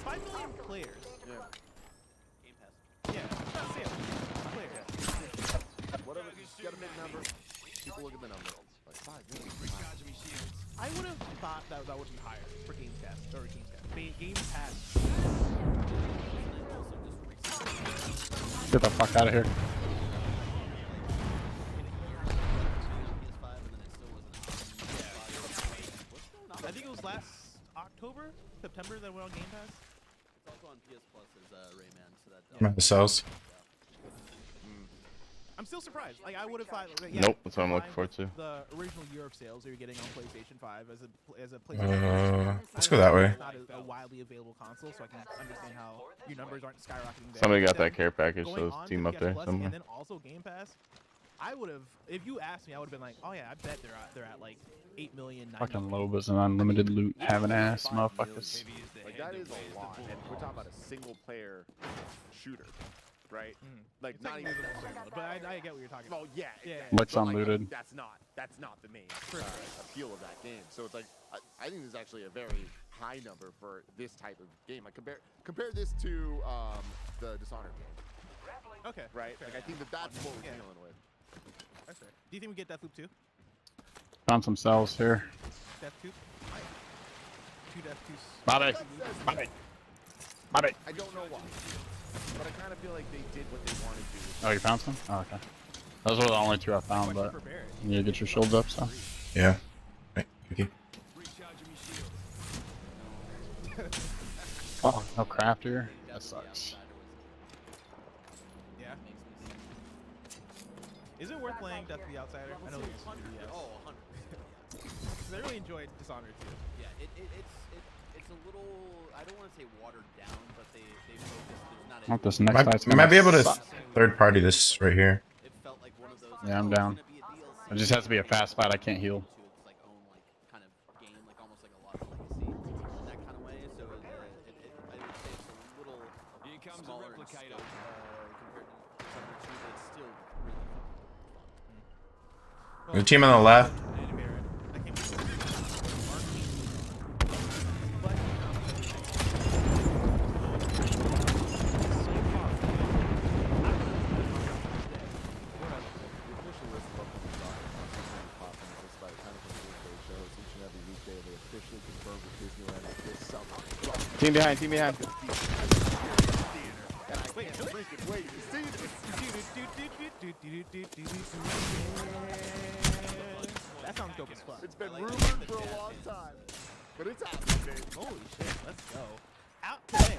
[SPEAKER 22] 5 million players.
[SPEAKER 4] Yeah.
[SPEAKER 7] Game Pass.
[SPEAKER 22] Yeah, not sales. Players.
[SPEAKER 4] Whatever, just get a big number. People look at the number. Like 5 million.
[SPEAKER 22] I would have thought that would be higher for Game Pass or Game Pass. Game Pass.
[SPEAKER 18] Get the fuck out of here.
[SPEAKER 22] I think it was last October, September that went on Game Pass.
[SPEAKER 7] It's also on PS Plus as Rayman, so that.
[SPEAKER 10] I'm at the cells.
[SPEAKER 22] I'm still surprised. Like I would have thought. Yeah,
[SPEAKER 8] Nope, that's what I'm looking forward to.
[SPEAKER 22] The original year of sales that you're getting on PlayStation 5 as a PlayStation.
[SPEAKER 10] Let's go that way.
[SPEAKER 22] It's not a widely available console, so I can understand how your numbers aren't skyrocketing there.
[SPEAKER 8] Somebody got that care package, so
[SPEAKER 22] Going
[SPEAKER 8] it's
[SPEAKER 22] on
[SPEAKER 8] team
[SPEAKER 22] to
[SPEAKER 8] up there
[SPEAKER 22] PS Plus
[SPEAKER 8] somewhere.
[SPEAKER 22] And then also Game Pass. I would have, if you asked me, I would have been like, oh yeah, I bet they're at like 8 million. 9
[SPEAKER 18] Fucking
[SPEAKER 22] million.
[SPEAKER 18] Lobas and unlimited loot having ass motherfuckers.
[SPEAKER 4] Like that is a lot, and we're talking about a single player shooter, right? Like
[SPEAKER 22] It's
[SPEAKER 4] not even.
[SPEAKER 22] but I get what you're talking about.
[SPEAKER 4] Oh yeah,
[SPEAKER 22] Yeah.
[SPEAKER 18] What's
[SPEAKER 4] But, like,
[SPEAKER 18] unlooted?
[SPEAKER 4] that's not the main appeal of that game. So it's like I think it's actually a very high number for this type of game. Like compare this to the Dishonored game.
[SPEAKER 22] Okay.
[SPEAKER 4] Right? Like I think that's what we're dealing with.
[SPEAKER 22] That's fair. Do you think we get Deathloop 2?
[SPEAKER 18] Found some cells here.
[SPEAKER 22] Death 2? 2 Death 2.
[SPEAKER 18] Bobby! Bobby! Bobby!
[SPEAKER 4] I don't know why, but I kind of feel like they did what they wanted to.
[SPEAKER 18] Oh, you found some? Oh, okay. Those were the only 2 I found, but you need to get your shields up, so.
[SPEAKER 10] Yeah. Right, okay.
[SPEAKER 18] Oh, no craft here? That sucks.
[SPEAKER 22] Yeah. Is it worth playing Death to the Outsider? I know it's yes.
[SPEAKER 7] Oh, 100%.
[SPEAKER 22] I really enjoyed Dishonored 2.
[SPEAKER 7] Yeah, it's a little, I don't want to say watered down, but they focused, there's not
[SPEAKER 18] Want this next fight's
[SPEAKER 10] Might
[SPEAKER 18] gonna
[SPEAKER 10] be able to
[SPEAKER 18] suck.
[SPEAKER 10] third party this right here.
[SPEAKER 7] It felt like one of those.
[SPEAKER 18] Yeah, I'm down. It just has to be a fast fight. I can't heal.
[SPEAKER 7] It's like own like kind of game, like almost like a Lost Legacy in that kind of way. So I would say it's a little smaller in scope, compared to Dishonored 2, but it's still really fun.
[SPEAKER 10] The team on the left.
[SPEAKER 8] Team behind, team behind.
[SPEAKER 22] That sounds dope as fuck.
[SPEAKER 4] It's been rumored for a long time, but it's happening, babe.
[SPEAKER 22] Holy shit, let's go. Out today.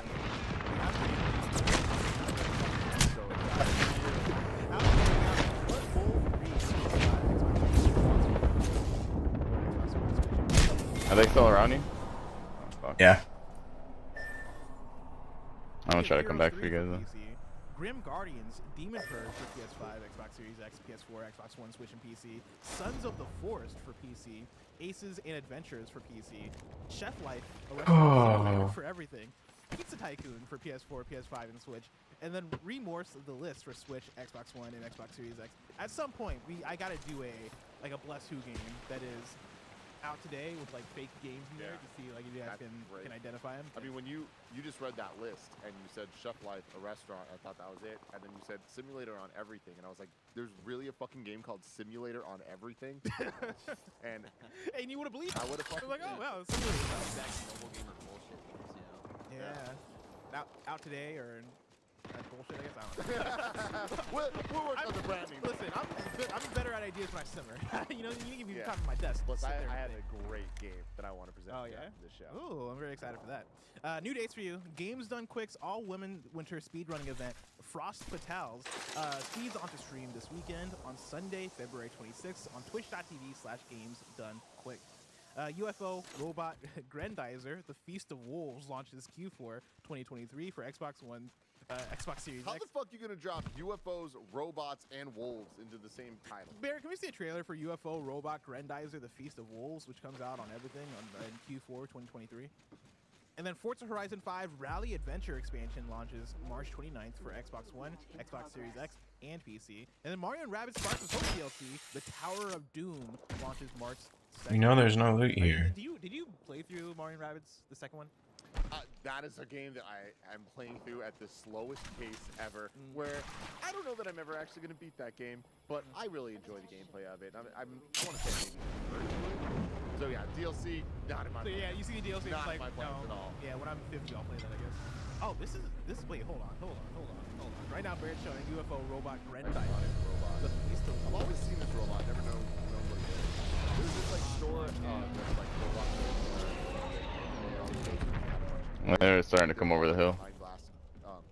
[SPEAKER 8] Are they still around you? Oh, fuck.
[SPEAKER 10] Yeah.
[SPEAKER 8] I'm gonna try to come back for you guys though.
[SPEAKER 22] Grim Guardians, Demon Purge for PS5, Xbox Series X, PS4, Xbox One, Switch, and PC. Sons of the Forest for PC. Aces and Adventures for PC. Chef Life, a recipe for everything. Pizza Tycoon for PS4, PS5, and Switch. and then remorse the list for Switch, Xbox One, and Xbox Series X. At some point, I gotta do a Bless Who game that is out today with like fake games in there to see like if you guys can identify them.
[SPEAKER 4] I mean, when you just read that list and you said Chef Life, a restaurant, I thought that was it, and then you said Simulator on Everything, and I was like, there's really a fucking game called Simulator on Everything? and
[SPEAKER 22] you would have believed it.
[SPEAKER 4] I would have fucking
[SPEAKER 22] like, oh wow, it's mobile gamer bullshit games, you know? Yeah. Out today or bullshit, I guess. I don't know.
[SPEAKER 4] we'll work on the branding.
[SPEAKER 22] Listen, I'm better at ideas when I simmer. you know, you can be top of my desk.
[SPEAKER 4] Plus, I had a great game that I want to present this show.
[SPEAKER 22] Ooh, I'm very excited for that. New dates for you. Games Done Quick's all-women winter speedrunning event, Frost Fatales, speeds onto stream this weekend on Sunday, February 26th on twitch.tv/GamesDoneQuick. UFO Robot Grendizer, The Feast of Wolves, launches Q4 2023 for Xbox One, Xbox Series
[SPEAKER 4] How
[SPEAKER 22] X.
[SPEAKER 4] the fuck you gonna drop UFOs, robots, and wolves into the same title?
[SPEAKER 22] Barrett, can we see a trailer for UFO Robot Grendizer, The Feast of Wolves, which comes out on everything in Q4 2023? And then Forza Horizon 5 Rally Adventure expansion launches March 29th for Xbox One, Xbox Series X, and PC. And then Mario & Rabbids Sparks of Hope DLC, The Tower of Doom, launches March 2nd.
[SPEAKER 10] You know there's no loot here.
[SPEAKER 22] Did you play through Mario & Rabbids, the second one?
[SPEAKER 4] That is a game that I am playing through at the slowest pace ever, where I don't know that I'm ever actually going to beat that game, but I really enjoy the gameplay of it. I want to say maybe so yeah, DLC, not in my plans.
[SPEAKER 22] Yeah, you see the DLC,
[SPEAKER 4] not
[SPEAKER 22] it's like,
[SPEAKER 4] in my plans
[SPEAKER 22] no.
[SPEAKER 4] at all.
[SPEAKER 22] Yeah, when I'm 50, I'll play that, I guess. Oh, this is, wait, hold on. Right now, Barrett's showing UFO Robot Grendizer. The Feast of
[SPEAKER 4] I've always seen this robot, never know what it is. There's this like store that's like robot.
[SPEAKER 18] They're starting to come over the hill.
[SPEAKER 4] Behind glass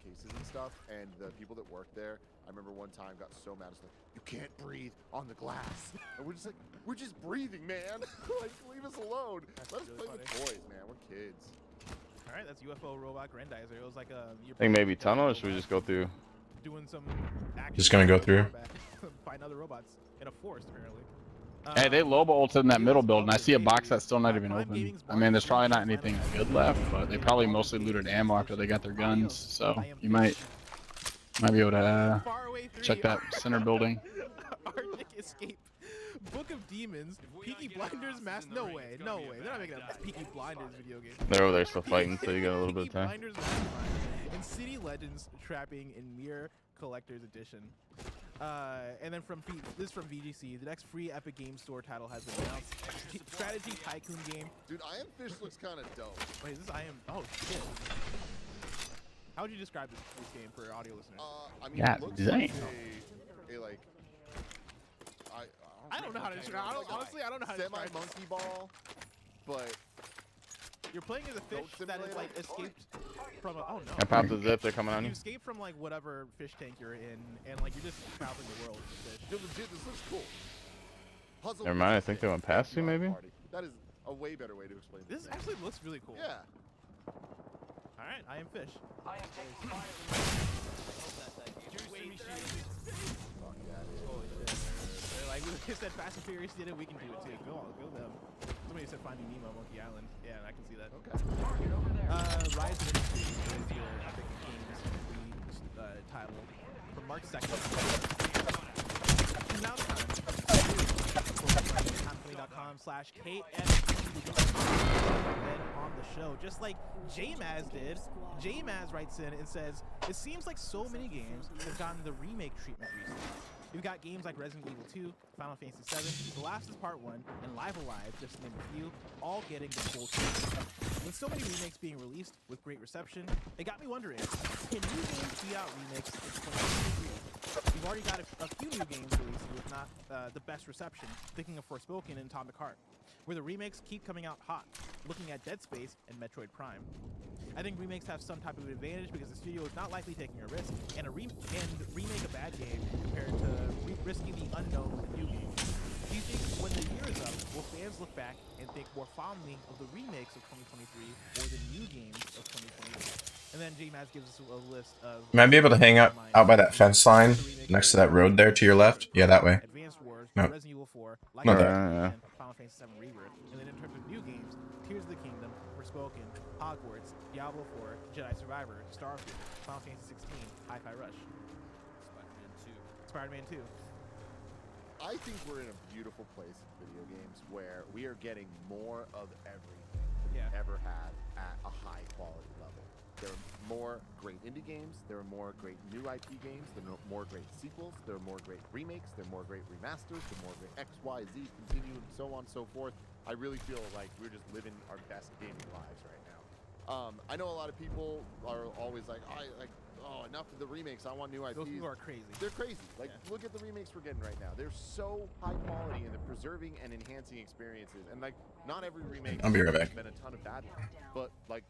[SPEAKER 4] cases and stuff, and the people that work there, I remember one time got so mad, it's like, you can't breathe on the glass. And we're just like, we're just breathing, man. Like, leave us alone. Let us play with toys, man. We're kids.
[SPEAKER 22] All right, that's UFO Robot Grendizer. It was like a.
[SPEAKER 18] I think maybe tunnel, or should we just go through?
[SPEAKER 22] Doing some action.
[SPEAKER 10] Just gonna go through.
[SPEAKER 22] Find other robots in a forest, apparently.
[SPEAKER 18] Hey, they Lobo ulted in that middle building. I see a box that's still not even open. I mean, there's probably not anything good left, but they probably mostly looted ammo after they got their guns. So you might be able to check that center building.
[SPEAKER 22] Arctic Escape, Book of Demons, Peaky Blinders Mask. No way. They're not making a Peaky Blinders video game.
[SPEAKER 18] They're over there still fighting, so you got a little bit of time.
[SPEAKER 22] Blinders Mastermind and City Legends Trapping in Mirror Collector's Edition. And then this is from VGC. The next free Epic Games Store title has been announced. Strategy Tycoon game.
[SPEAKER 4] Dude, I Am Fish looks kind of dope.
[SPEAKER 22] Wait, is this I Am? Oh shit. How would you describe this game for audio listeners?
[SPEAKER 4] I mean, it looks like a like.
[SPEAKER 22] I don't know how to describe. Honestly, I don't know how to describe.
[SPEAKER 4] Semi-monkey ball, but
[SPEAKER 22] you're playing as a fish that is like escaped from a. Oh no!
[SPEAKER 18] I popped the zip. They're coming on you.
[SPEAKER 22] You escape from like whatever fish tank you're in, and like you're just traveling the world with fish.
[SPEAKER 4] Dude, legit, this looks cool. Puzzle.
[SPEAKER 18] Never mind. I think they went past you, maybe.
[SPEAKER 4] That is a way better way to explain
[SPEAKER 22] this. This actually looks really cool.
[SPEAKER 4] Yeah.
[SPEAKER 22] All right, I am fish.
[SPEAKER 15] I am taking fire.
[SPEAKER 4] Fuck yeah, dude.
[SPEAKER 22] Holy shit. Like we said, Fast and Furious did it. We can do it too. Go them. Somebody said Finding Nemo, Monkey Island. Yeah, I can see that.
[SPEAKER 4] Okay.
[SPEAKER 22] Ryzen is your Epic Games title from March 2nd. Now the time. on the show, just like J-Maz did. J-Maz writes in and says, it seems like so many games have gotten the remake treatment recently. We've got games like Resident Evil 2, Final Fantasy 7, The Last is Part 1, and Live Alive, just to name a few, all getting the full treatment. With so many remakes being released with great reception, it got me wondering, can new games beat out remakes in 2023? We've already got a few new games released with not the best reception, thinking of Forspoken and Atomic Heart, where the remakes keep coming out hot, looking at Dead Space and Metroid Prime. I think remakes have some type of advantage because the studio is not likely taking a risk and remake a bad game compared to risking the unknown with a new game. Do you think when the year is up, will fans look back and think more fondly of the remakes of 2023 or the new games of 2023? And then J-Maz gives us a list of...
[SPEAKER 10] You might be able to hang out by that fence line next to that road there to your left. Yeah, that way.
[SPEAKER 22] Advanced Wars,
[SPEAKER 10] No.
[SPEAKER 22] Resident Evil 4,
[SPEAKER 10] Not
[SPEAKER 22] Light
[SPEAKER 10] there.
[SPEAKER 22] and Final Fantasy 7 Rebirth. And then in terms of new games, Tears of the Kingdom, Forspoken, Hogwarts, Diablo 4, Jedi Survivor, Starfield, Final Fantasy 16, Hi-Fi Rush, Spider-Man 2.
[SPEAKER 4] I think we're in a beautiful place in video games where we are getting more of everything than we ever had at a high quality level. There are more great indie games, there are more great new IP games, there are more great sequels, there are more great remakes, there are more great remasters, there are more great X, Y, Z, continue, and so on and so forth. I really feel like we're just living our best gaming lives right now. I know a lot of people are always like, oh, enough of the remakes. I want new IPs.
[SPEAKER 22] Those people are crazy.
[SPEAKER 4] They're crazy. Like, look at the remakes we're getting right now. They're so high quality and they're preserving and enhancing experiences. And like, not every remake
[SPEAKER 10] I'll be right back.
[SPEAKER 4] has been a ton of bad ones, but like